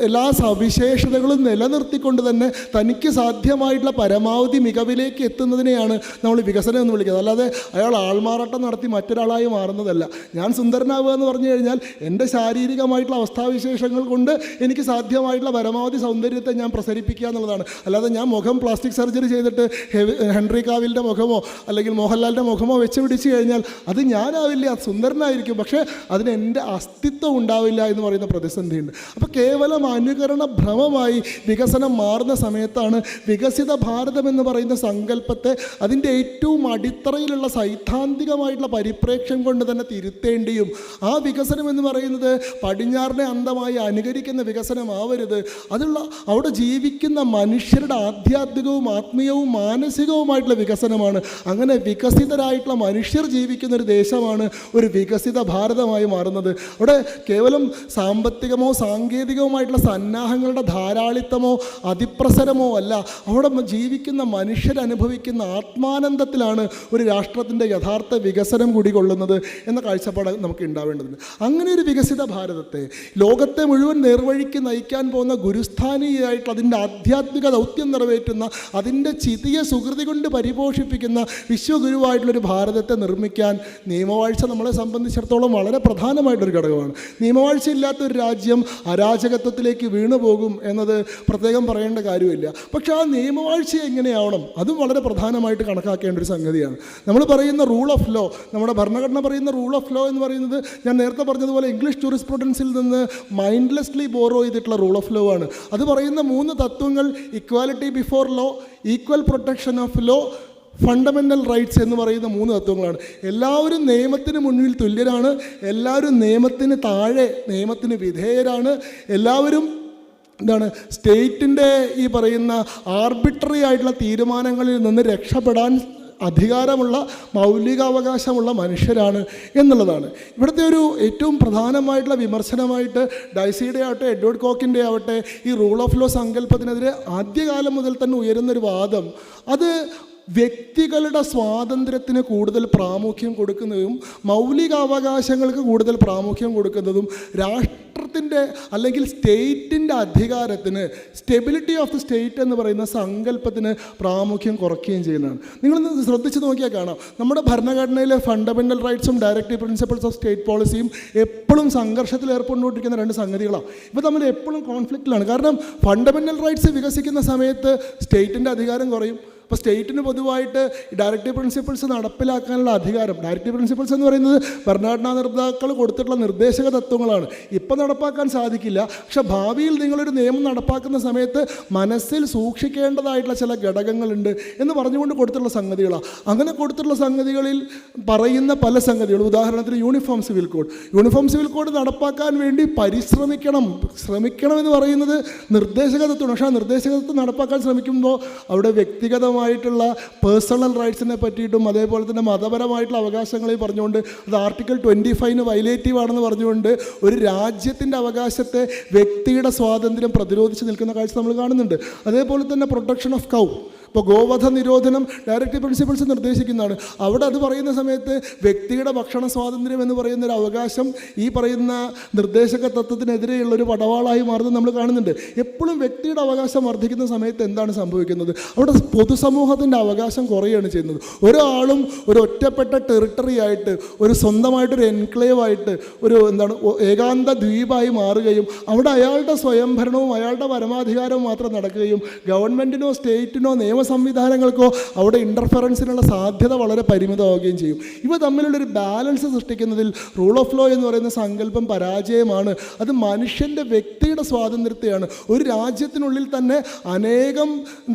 എല്ലാ സവിശേഷതകളും നിലനിർത്തിക്കൊണ്ട് തന്നെ തനിക്ക് സാധ്യമായിട്ടുള്ള പരമാവധി മികവിലേക്ക് എത്തുന്നതിനെയാണ് നമ്മൾ വികസനം എന്ന് വിളിക്കുന്നത്. അല്ലാതെ അയാൾ ആൾമാറാട്ടം നടത്തി മറ്റൊരാളായി മാറുന്നതല്ല. ഞാൻ സുന്ദരനാവുക എന്ന് പറഞ്ഞു കഴിഞ്ഞാൽ എൻ്റെ ശാരീരികമായിട്ടുള്ള അവസ്ഥാവിശേഷങ്ങൾ കൊണ്ട് എനിക്ക് സാധ്യമായിട്ടുള്ള പരമാവധി സൗന്ദര്യത്തെ ഞാൻ പ്രസരിപ്പിക്കുക എന്നുള്ളതാണ്. അല്ലാതെ ഞാൻ മുഖം പ്ലാസ്റ്റിക് സർജറി ചെയ്തിട്ട് ഹെൻറി കാവിലിൻ്റെ മുഖമോ അല്ലെങ്കിൽ മോഹൻലാലിൻ്റെ മുഖമോ വെച്ച് പിടിച്ച് കഴിഞ്ഞാൽ അത് ഞാനാവില്ല, അത് സുന്ദരനായിരിക്കും, പക്ഷേ അതിന് എൻ്റെ അസ്തിത്വം ഉണ്ടാവില്ല എന്ന് പറയുന്ന പ്രതിസന്ധിയുണ്ട്. അപ്പോൾ കേവലം അനുകരണ ഭ്രമമായി വികസനം മാറുന്ന സമയത്താണ് വികസിത ഭാരതം എന്ന് പറയുന്ന സങ്കല്പത്തെ അതിൻ്റെ ഏറ്റവും അടിത്തറയിലുള്ള സൈദ്ധാന്തികമായിട്ടുള്ള പരിപ്രേക്ഷ്യം കൊണ്ട് തന്നെ തിരുത്തേണ്ടിയും, ആ വികസനം എന്ന് പറയുന്നത് പടിഞ്ഞാറിനെ അന്ധമായി അനുകരിക്കുന്ന വികസനമാവരുത്, അതുള്ള അവിടെ ജീവിക്കുന്ന മനുഷ്യരുടെ ആധ്യാത്മികവും ആത്മീയവും മാനസികവുമായിട്ടുള്ള വികസനമാണ്. അങ്ങനെ വികസിതരായിട്ടുള്ള മനുഷ്യർ ജീവിക്കുന്ന ഒരു ദേശമാണ് ഒരു വികസിത ഭാരതമായി മാറുന്നത്. അവിടെ കേവലം സാമ്പത്തികമോ സാങ്കേതികവുമായിട്ടുള്ള സന്നാഹങ്ങളുടെ ധാരാളിത്തമോ അതിപ്രസരമോ അല്ല, അവിടെ ജീവിക്കുന്ന മനുഷ്യരനുഭവിക്കുന്ന ആത്മാനന്ദത്തിലാണ് ഒരു രാഷ്ട്രത്തിൻ്റെ യഥാർത്ഥ വികസനം കുടികൊള്ളുന്നത് എന്ന കാഴ്ചപ്പാട് നമുക്ക് ഉണ്ടാവേണ്ടതുണ്ട്. അങ്ങനെ ഒരു വികസിത ഭാരതത്തെ ലോകത്തെ മുഴുവൻ നേർവഴിക്ക് നയിക്കാൻ പോകുന്ന ഗുരുസ്ഥാനിയായിട്ടുള്ള അതിൻ്റെ ആധ്യാത്മിക ദൗത്യം നിറവേറ്റുന്ന അതിൻ്റെ ചിതിയ സുകൃതി കൊണ്ട് പരിപോഷിപ്പിക്കുന്ന വിശ്വഗുരുവായിട്ടുള്ളൊരു ഭാരതത്തെ നിർമ്മിക്കാൻ നിയമവാഴ്ച നമ്മളെ സംബന്ധിച്ചിടത്തോളം വളരെ പ്രധാനമായിട്ടൊരു ഘടകമാണ്. നിയമവാഴ്ച ഇല്ലാത്തൊരു രാജ്യം അരാജകത്വത്തിലേക്ക് വീണുപോകും എന്നത് പ്രത്യേകം പറയേണ്ട കാര്യമില്ല. പക്ഷേ ആ നിയമവാഴ്ച എങ്ങനെയാവണം അതും വളരെ പ്രധാനമായിട്ട് കണക്കാക്കേണ്ട ഒരു സംഗതിയാണ്. നമ്മൾ പറയുന്ന റൂൾ ഓഫ് ലോ, നമ്മുടെ ഭരണഘടന പറയുന്ന റൂൾ ഓഫ് ലോ എന്ന് പറയുന്നത് ഞാൻ നേരത്തെ പറഞ്ഞതുപോലെ ഇംഗ്ലീഷ് ജൂറിസ്പ്രുഡൻസിൽ നിന്ന് മൈൻഡ്ലെസ്ലി ബോറോ ചെയ്തിട്ടുള്ള റൂൾ ഓഫ് ലോ ആണ്. അത് പറയുന്ന 3 തത്വങ്ങൾ equality before law, equal protection of law, fundamental rights എന്ന് പറയുന്ന 3 തത്വങ്ങളാണ്. എല്ലാവരും നിയമത്തിന് മുന്നിൽ തുല്യരാണ്, എല്ലാവരും നിയമത്തിന് താഴെ നിയമത്തിന് വിധേയരാണ്, എല്ലാവരും സ്റ്റേറ്റിൻ്റെ ഈ പറയുന്ന ആർബിട്രറി ആയിട്ടുള്ള തീരുമാനങ്ങളിൽ നിന്ന് രക്ഷപ്പെടാൻ അധികാരമുള്ള മൗലികാവകാശമുള്ള മനുഷ്യരാണ് എന്നുള്ളതാണ്. ഇവിടുത്തെ ഒരു ഏറ്റവും പ്രധാനമായിട്ടുള്ള വിമർശനമായിട്ട് ഡൈസിയുടെ ആവട്ടെ എഡ്വേർഡ് കോക്കിൻ്റെ ആവട്ടെ ഈ റൂൾ ഓഫ് ലോ സങ്കല്പത്തിനെതിരെ ആദ്യകാലം മുതൽ തന്നെ ഉയരുന്നൊരു വാദം, അത് വ്യക്തികളുടെ സ്വാതന്ത്ര്യത്തിന് കൂടുതൽ പ്രാമുഖ്യം കൊടുക്കുന്നതും മൗലികാവകാശങ്ങൾക്ക് കൂടുതൽ പ്രാമുഖ്യം കൊടുക്കുന്നതും രാഷ്ട്രത്തിൻ്റെ അല്ലെങ്കിൽ സ്റ്റേറ്റിൻ്റെ അധികാരത്തിന്, സ്റ്റെബിലിറ്റി ഓഫ് ദി സ്റ്റേറ്റ് എന്ന് പറയുന്ന സങ്കല്പത്തിന് പ്രാമുഖ്യം കുറയ്ക്കുകയും ചെയ്യുന്നതാണ്. നിങ്ങളൊന്ന് ശ്രദ്ധിച്ച് നോക്കിയാൽ കാണാം, നമ്മുടെ ഭരണഘടനയിലെ ഫണ്ടമെൻ്റൽ റൈറ്റ്സും ഡയറക്റ്റീവ് പ്രിൻസിപ്പിൾസ് ഓഫ് സ്റ്റേറ്റ് പോളിസിയും എപ്പോഴും സംഘർഷത്തിൽ ഏർപ്പെട്ടുകൊണ്ടിരിക്കുന്ന 2 സംഗതികളാണ്. ഇപ്പോൾ തമ്മിൽ എപ്പോഴും കോൺഫ്ലിക്റ്റിലാണ്. കാരണം ഫണ്ടമെൻ്റൽ റൈറ്റ്സ് വികസിക്കുന്ന സമയത്ത് സ്റ്റേറ്റിൻ്റെ അധികാരം കുറയും. അപ്പോൾ സ്റ്റേറ്റിന് പൊതുവായിട്ട് ഡയറക്റ്റീവ് പ്രിൻസിപ്പിൾസ് നടപ്പിലാക്കാനുള്ള അധികാരം, ഡയറക്റ്റീവ് പ്രിൻസിപ്പിൾസ് എന്ന് പറയുന്നത് ഭരണഘടനാ നിർമ്മാതാക്കൾ കൊടുത്തിട്ടുള്ള നിർദ്ദേശക തത്വങ്ങളാണ്. ഇപ്പം നടപ്പാക്കാൻ സാധിക്കില്ല, പക്ഷെ ഭാവിയിൽ നിങ്ങളൊരു നിയമം നടപ്പാക്കുന്ന സമയത്ത് മനസ്സിൽ സൂക്ഷിക്കേണ്ടതായിട്ടുള്ള ചില ഘടകങ്ങളുണ്ട് എന്ന് പറഞ്ഞുകൊണ്ട് കൊടുത്തിട്ടുള്ള സംഗതികളാണ്. അങ്ങനെ കൊടുത്തിട്ടുള്ള സംഗതികളിൽ പറയുന്ന പല സംഗതികളും, ഉദാഹരണത്തിന് യൂണിഫോം സിവിൽ കോഡ് നടപ്പാക്കാൻ വേണ്ടി ശ്രമിക്കണമെന്ന് പറയുന്നത് നിർദ്ദേശക തത്വമാണ്. പക്ഷേ ആ നിർദ്ദേശക തത്വം നടപ്പാക്കാൻ ശ്രമിക്കുമ്പോൾ അവിടെ വ്യക്തിഗതമായിട്ടുള്ള പേഴ്സണൽ റൈറ്റ്സിനെ പറ്റിയിട്ടും അതേപോലെ തന്നെ മതപരമായിട്ടുള്ള അവകാശങ്ങളെയും പറഞ്ഞുകൊണ്ട് അത് ആർട്ടിക്കിൾ 25 വയലേറ്റീവ് ആണെന്ന് പറഞ്ഞുകൊണ്ട് ഒരു രാജ്യത്തിൻ്റെ അവകാശത്തെ വ്യക്തിയുടെ സ്വാതന്ത്ര്യം പ്രതിരോധിച്ച് നിൽക്കുന്ന കാഴ്ച നമ്മൾ കാണുന്നുണ്ട്. അതേപോലെ തന്നെ പ്രൊട്ടക്ഷൻ ഓഫ് കൗ, ഇപ്പോൾ ഗോവധ നിരോധനം ഡയറക്റ്റീവ് പ്രിൻസിപ്പിൾസ് നിർദ്ദേശിക്കുന്നതാണ്. അവിടെ അത് പറയുന്ന സമയത്ത് വ്യക്തിയുടെ ഭക്ഷണ സ്വാതന്ത്ര്യം എന്ന് പറയുന്ന ഒരു അവകാശം ഈ പറയുന്ന നിർദ്ദേശക തത്വത്തിനെതിരെയുള്ളൊരു പടവാളായി മാറുന്നത് നമ്മൾ കാണുന്നുണ്ട്. എപ്പോഴും വ്യക്തിയുടെ അവകാശം വർദ്ധിക്കുന്ന സമയത്ത് എന്താണ് സംഭവിക്കുന്നത്? അവിടെ പൊതുസമൂഹത്തിൻ്റെ അവകാശം കുറയുകയാണ് ചെയ്യുന്നത്. ഒരാളും ഒരു ഒറ്റപ്പെട്ട ടെറിട്ടറി ആയിട്ട്, ഒരു സ്വന്തമായിട്ടൊരു എൻക്ലേവ് ആയിട്ട്, ഒരു ഏകാന്ത ദ്വീപായി മാറുകയും അവിടെ അയാളുടെ സ്വയംഭരണവും അയാളുടെ പരമാധികാരവും മാത്രം നടക്കുകയും ഗവൺമെൻറ്റിനോ സ്റ്റേറ്റിനോ നിയമ നിയമ സംവിധാനങ്ങൾക്കോ അവിടെ ഇൻ്റർഫറൻസിനുള്ള സാധ്യത വളരെ പരിമിതമാവുകയും ചെയ്യും. ഇവ തമ്മിലുള്ളൊരു ബാലൻസ് സൃഷ്ടിക്കുന്നതിൽ റൂൾ ഓഫ് ലോ എന്ന് പറയുന്ന സങ്കല്പം പരാജയമാണ്. അത് മനുഷ്യൻ്റെ വ്യക്തിയുടെ സ്വാതന്ത്ര്യത്തെയാണ്. ഒരു രാജ്യത്തിനുള്ളിൽ തന്നെ അനേകം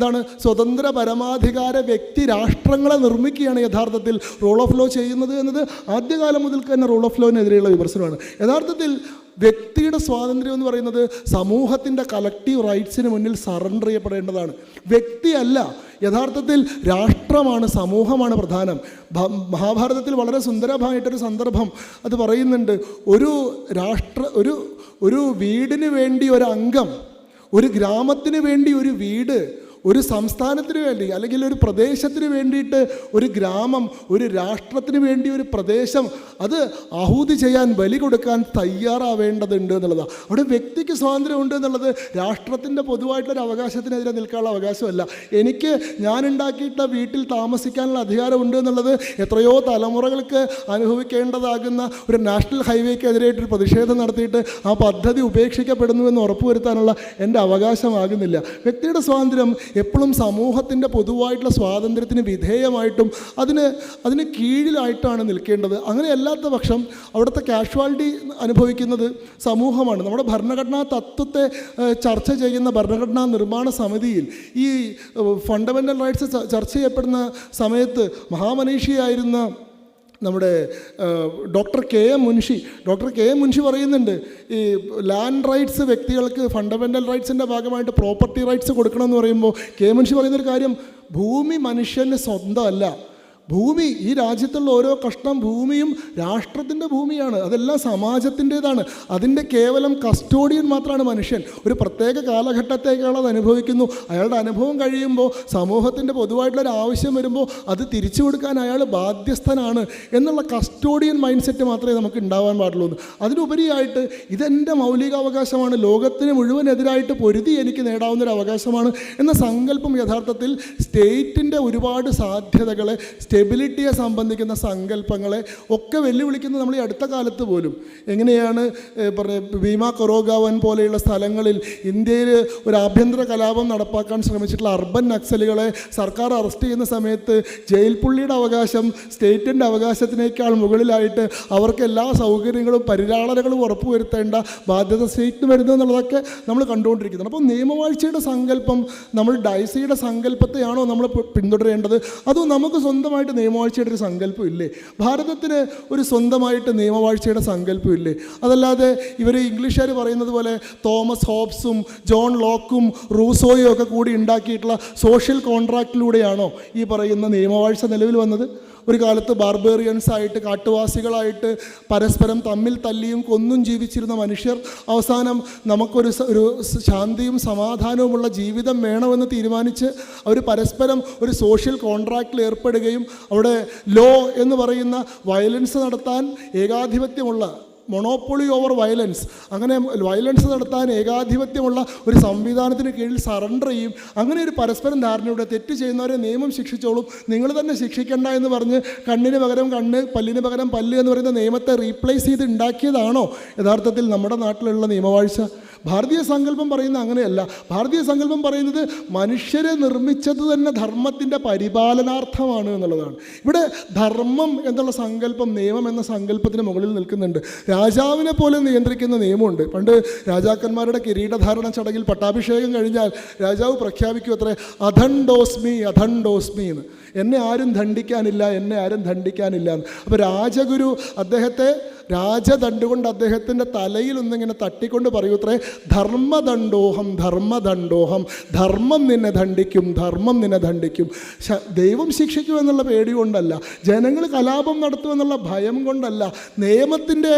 സ്വതന്ത്ര പരമാധികാര വ്യക്തി രാഷ്ട്രങ്ങളെ നിർമ്മിക്കുകയാണ് യഥാർത്ഥത്തിൽ റൂൾ ഓഫ് ലോ ചെയ്യുന്നത് എന്നത് ആദ്യകാലം മുതൽ തന്നെ റൂൾ ഓഫ് ലോനെതിരെയുള്ള വിമർശനമാണ്. യഥാർത്ഥത്തിൽ വ്യക്തിയുടെ സ്വാതന്ത്ര്യം എന്ന് പറയുന്നത് സമൂഹത്തിൻ്റെ കളക്റ്റീവ് റൈറ്റ്സിന് മുന്നിൽ സറണ്ടർ ചെയ്യപ്പെടേണ്ടതാണ്. വ്യക്തിയല്ല, യഥാർത്ഥത്തിൽ രാഷ്ട്രമാണ്, സമൂഹമാണ് പ്രധാനം. മഹാഭാരതത്തിൽ വളരെ സുന്ദരമായിട്ടൊരു സന്ദർഭം അത് പറയുന്നുണ്ട്. ഒരു വീടിന് വേണ്ടി ഒരു അംഗം, ഒരു ഗ്രാമത്തിന് വേണ്ടി ഒരു വീട്, ഒരു സംസ്ഥാനത്തിന് വേണ്ടി അല്ലെങ്കിൽ ഒരു പ്രദേശത്തിന് വേണ്ടിയിട്ട് ഒരു ഗ്രാമം, ഒരു രാഷ്ട്രത്തിന് വേണ്ടി ഒരു പ്രദേശം അത് ആഹൂതി ചെയ്യാൻ, ബലി കൊടുക്കാൻ തയ്യാറാവേണ്ടതുണ്ട് എന്നുള്ളതാണ്. അവിടെ വ്യക്തിക്ക് സ്വാതന്ത്ര്യമുണ്ട് എന്നുള്ളത് രാഷ്ട്രത്തിൻ്റെ പൊതുവായിട്ടുള്ളൊരു അവകാശത്തിനെതിരെ നിൽക്കാനുള്ള അവകാശമല്ല. ഞാൻ ഉണ്ടാക്കിയിട്ടുള്ള വീട്ടിൽ താമസിക്കാനുള്ള അധികാരമുണ്ട് എന്നുള്ളത് എത്രയോ തലമുറകൾക്ക് അനുഭവിക്കേണ്ടതാകുന്ന ഒരു നാഷണൽ ഹൈവേക്കെതിരായിട്ടൊരു പ്രതിഷേധം നടത്തിയിട്ട് ആ പദ്ധതി ഉപേക്ഷിക്കപ്പെടുന്നുവെന്ന് ഉറപ്പുവരുത്താനുള്ള എൻ്റെ അവകാശമാകുന്നില്ല. വ്യക്തിയുടെ സ്വാതന്ത്ര്യം എപ്പോഴും സമൂഹത്തിൻ്റെ പൊതുവായിട്ടുള്ള സ്വാതന്ത്ര്യത്തിന് വിധേയമായിട്ടും അതിന് കീഴിലായിട്ടാണ് നിൽക്കേണ്ടത്. അങ്ങനെയല്ലാത്ത പക്ഷം അവിടുത്തെ കാഷ്വാലിറ്റി അനുഭവിക്കുന്നത് സമൂഹമാണ്. നമ്മുടെ ഭരണഘടനാ തത്വത്തെ ചർച്ച ചെയ്യുന്ന ഭരണഘടനാ നിർമ്മാണ സമിതിയിൽ ഈ ഫണ്ടമെൻ്റൽ റൈറ്റ്സ് ചർച്ച ചെയ്യപ്പെടുന്ന സമയത്ത് മഹാമനീഷിയായിരുന്ന നമ്മുടെ ഡോക്ടർ കെ എം മുൻഷി പറയുന്നുണ്ട്, ഈ ലാൻഡ് റൈറ്റ്സ് വ്യക്തികൾക്ക് ഫണ്ടമെൻ്റൽ റൈറ്റ്സിൻ്റെ ഭാഗമായിട്ട് പ്രോപ്പർട്ടി റൈറ്റ്സ് കൊടുക്കണമെന്ന് പറയുമ്പോൾ കെ എം മുൻഷി പറയുന്നൊരു കാര്യം, ഭൂമി മനുഷ്യന് സ്വന്തമല്ല. ഭൂമി, ഈ രാജ്യത്തുള്ള ഓരോ കഷ്ണം ഭൂമിയും രാഷ്ട്രത്തിൻ്റെ ഭൂമിയാണ്, അതെല്ലാം സമാജത്തിൻ്റേതാണ്. അതിൻ്റെ കേവലം കസ്റ്റോഡിയൻ മാത്രമാണ് മനുഷ്യൻ. ഒരു പ്രത്യേക കാലഘട്ടത്തേക്കാൾ അത് അനുഭവിക്കുന്നു. അയാളുടെ അനുഭവം കഴിയുമ്പോൾ സമൂഹത്തിൻ്റെ പൊതുവായിട്ടുള്ളൊരു ആവശ്യം വരുമ്പോൾ അത് തിരിച്ചു കൊടുക്കാൻ അയാൾ ബാധ്യസ്ഥനാണ് എന്നുള്ള കസ്റ്റോഡിയൻ മൈൻഡ് സെറ്റ് മാത്രമേ നമുക്ക് ഉണ്ടാവാൻ പാടുള്ളൂ. അതിനുപരിയായിട്ട് ഇതെൻ്റെ മൗലികാവകാശമാണ്, ലോകത്തിന് മുഴുവനെതിരായിട്ട് പൊരുതി എനിക്ക് നേടാവുന്നൊരു അവകാശമാണ് എന്ന സങ്കല്പം യഥാർത്ഥത്തിൽ സ്റ്റേറ്റിൻ്റെ ഒരുപാട് സാധ്യതകളെ, സ്റ്റെബിലിറ്റിയെ സംബന്ധിക്കുന്ന സങ്കല്പങ്ങളെ ഒക്കെ വെല്ലുവിളിക്കുന്നത് നമ്മൾ ഈ അടുത്ത കാലത്ത് പോലും. എങ്ങനെയാണ് ഭീമ കൊറോഗാവൻ പോലെയുള്ള സ്ഥലങ്ങളിൽ ഇന്ത്യയിൽ ഒരു ആഭ്യന്തര കലാപം നടപ്പാക്കാൻ ശ്രമിച്ചിട്ടുള്ള അർബൻ നക്സലുകളെ സർക്കാർ അറസ്റ്റ് ചെയ്യുന്ന സമയത്ത് ജയിൽ പുള്ളിയുടെ അവകാശം സ്റ്റേറ്റിൻ്റെ അവകാശത്തിനേക്കാൾ മുകളിലായിട്ട് അവർക്ക് എല്ലാ സൗകര്യങ്ങളും പരിലാളനകളും ഉറപ്പുവരുത്തേണ്ട ബാധ്യത സ്റ്റേറ്റിന് വരുന്നു എന്നുള്ളതൊക്കെ നമ്മൾ കണ്ടുകൊണ്ടിരിക്കുന്നത്. അപ്പോൾ നിയമവാഴ്ചയുടെ സങ്കല്പം നമ്മൾ ഡൈസിയുടെ സങ്കല്പത്തെയാണോ നമ്മൾ പിന്തുടരേണ്ടത്, അതോ നമുക്ക് സ്വന്തമായിട്ട് നിയമവാഴ്ചയുടെ ഒരു സങ്കല്പം ഇല്ലേ? ഭാരതത്തിന് ഒരു സ്വന്തമായിട്ട് നിയമവാഴ്ചയുടെ സങ്കല്പം ഇല്ലേ? അതല്ലാതെ ഇവർ ഇംഗ്ലീഷുകാർ പറയുന്നത് പോലെ തോമസ് ഹോബ്സും ജോൺ ലോക്കും റൂസോയും ഒക്കെ കൂടി ഉണ്ടാക്കിയിട്ടുള്ള സോഷ്യൽ കോൺട്രാക്റ്റിലൂടെയാണോ ഈ പറയുന്ന നിയമവാഴ്ച നിലവിൽ വന്നത്? ഒരു കാലത്ത് ബാർബേറിയൻസായിട്ട്, കാട്ടുവാസികളായിട്ട് പരസ്പരം തമ്മിൽ തല്ലിയും കൊന്നും ജീവിച്ചിരുന്ന മനുഷ്യർ അവസാനം നമുക്കൊരു ശാന്തിയും സമാധാനവുമുള്ള ജീവിതം വേണമെന്ന് തീരുമാനിച്ച് അവർ പരസ്പരം ഒരു സോഷ്യൽ കോൺട്രാക്റ്റിൽ ഏർപ്പെടുകയും അവിടെ ലോ എന്ന് പറയുന്ന വയലൻസ് നടത്താൻ ഏകാധിപത്യമുള്ള മൊണോപ്പൊളി ഓവർ വയലൻസ്, അങ്ങനെ വയലൻസ് നടത്താൻ ഏകാധിപത്യമുള്ള ഒരു സംവിധാനത്തിന് കീഴിൽ സറണ്ടർ ചെയ്യും. അങ്ങനെ ഒരു പരസ്പരം ധാരണയുടെ തെറ്റ് ചെയ്യുന്നവരെ നിയമം ശിക്ഷിച്ചോളും, നിങ്ങൾ തന്നെ ശിക്ഷിക്കേണ്ട എന്ന് പറഞ്ഞ് കണ്ണിന് പകരം കണ്ണ്, പല്ലിന് പകരം പല്ല് എന്ന് പറയുന്ന നിയമത്തെ റീപ്ലേസ് ചെയ്ത് ഉണ്ടാക്കിയതാണോ യഥാർത്ഥത്തിൽ നമ്മുടെ നാട്ടിലുള്ള നിയമവാഴ്ച? ഭാരതീയ സങ്കല്പം പറയുന്നത് അങ്ങനെയല്ല. ഭാരതീയ സങ്കല്പം പറയുന്നത് മനുഷ്യരെ നിർമ്മിച്ചത് തന്നെ ധർമ്മത്തിൻ്റെ പരിപാലനാർത്ഥമാണ് എന്നുള്ളതാണ്. ഇവിടെ ധർമ്മം എന്നുള്ള സങ്കല്പം നിയമം എന്ന സങ്കല്പത്തിന് മുകളിൽ നിൽക്കുന്നുണ്ട്. രാജാവിനെ പോലെ നിയന്ത്രിക്കുന്ന നിയമമുണ്ട്. പണ്ട് രാജാക്കന്മാരുടെ കിരീടധാരണ ചടങ്ങിൽ പട്ടാഭിഷേകം കഴിഞ്ഞാൽ രാജാവ് പ്രഖ്യാപിക്കും അത്രേ, അധണ്ടോസ്മി അധണ്ടോസ്മി എന്ന്, എന്നെ ആരും ദണ്ഡിക്കാനില്ല, എന്നെ ആരും ദണ്ഡിക്കാനില്ല എന്ന്. അപ്പോൾ രാജഗുരു അദ്ദേഹത്തെ രാജദണ്ഡുകൊണ്ട് അദ്ദേഹത്തിൻ്റെ തലയിൽ ഒന്നിങ്ങനെ തട്ടിക്കൊണ്ട് പറയൂത്രേ, ധർമ്മദണ്ഡോഹം ധർമ്മദണ്ഡോഹം, ധർമ്മം നിന്നെ ദണ്ഡിക്കും, ധർമ്മം നിന്നെ ദണ്ഡിക്കും. ദൈവം ശിക്ഷിക്കുമെന്നുള്ള പേടി കൊണ്ടല്ല, ജനങ്ങൾ കലാപം നടത്തുമെന്നുള്ള ഭയം കൊണ്ടല്ല, നിയമത്തിൻ്റെ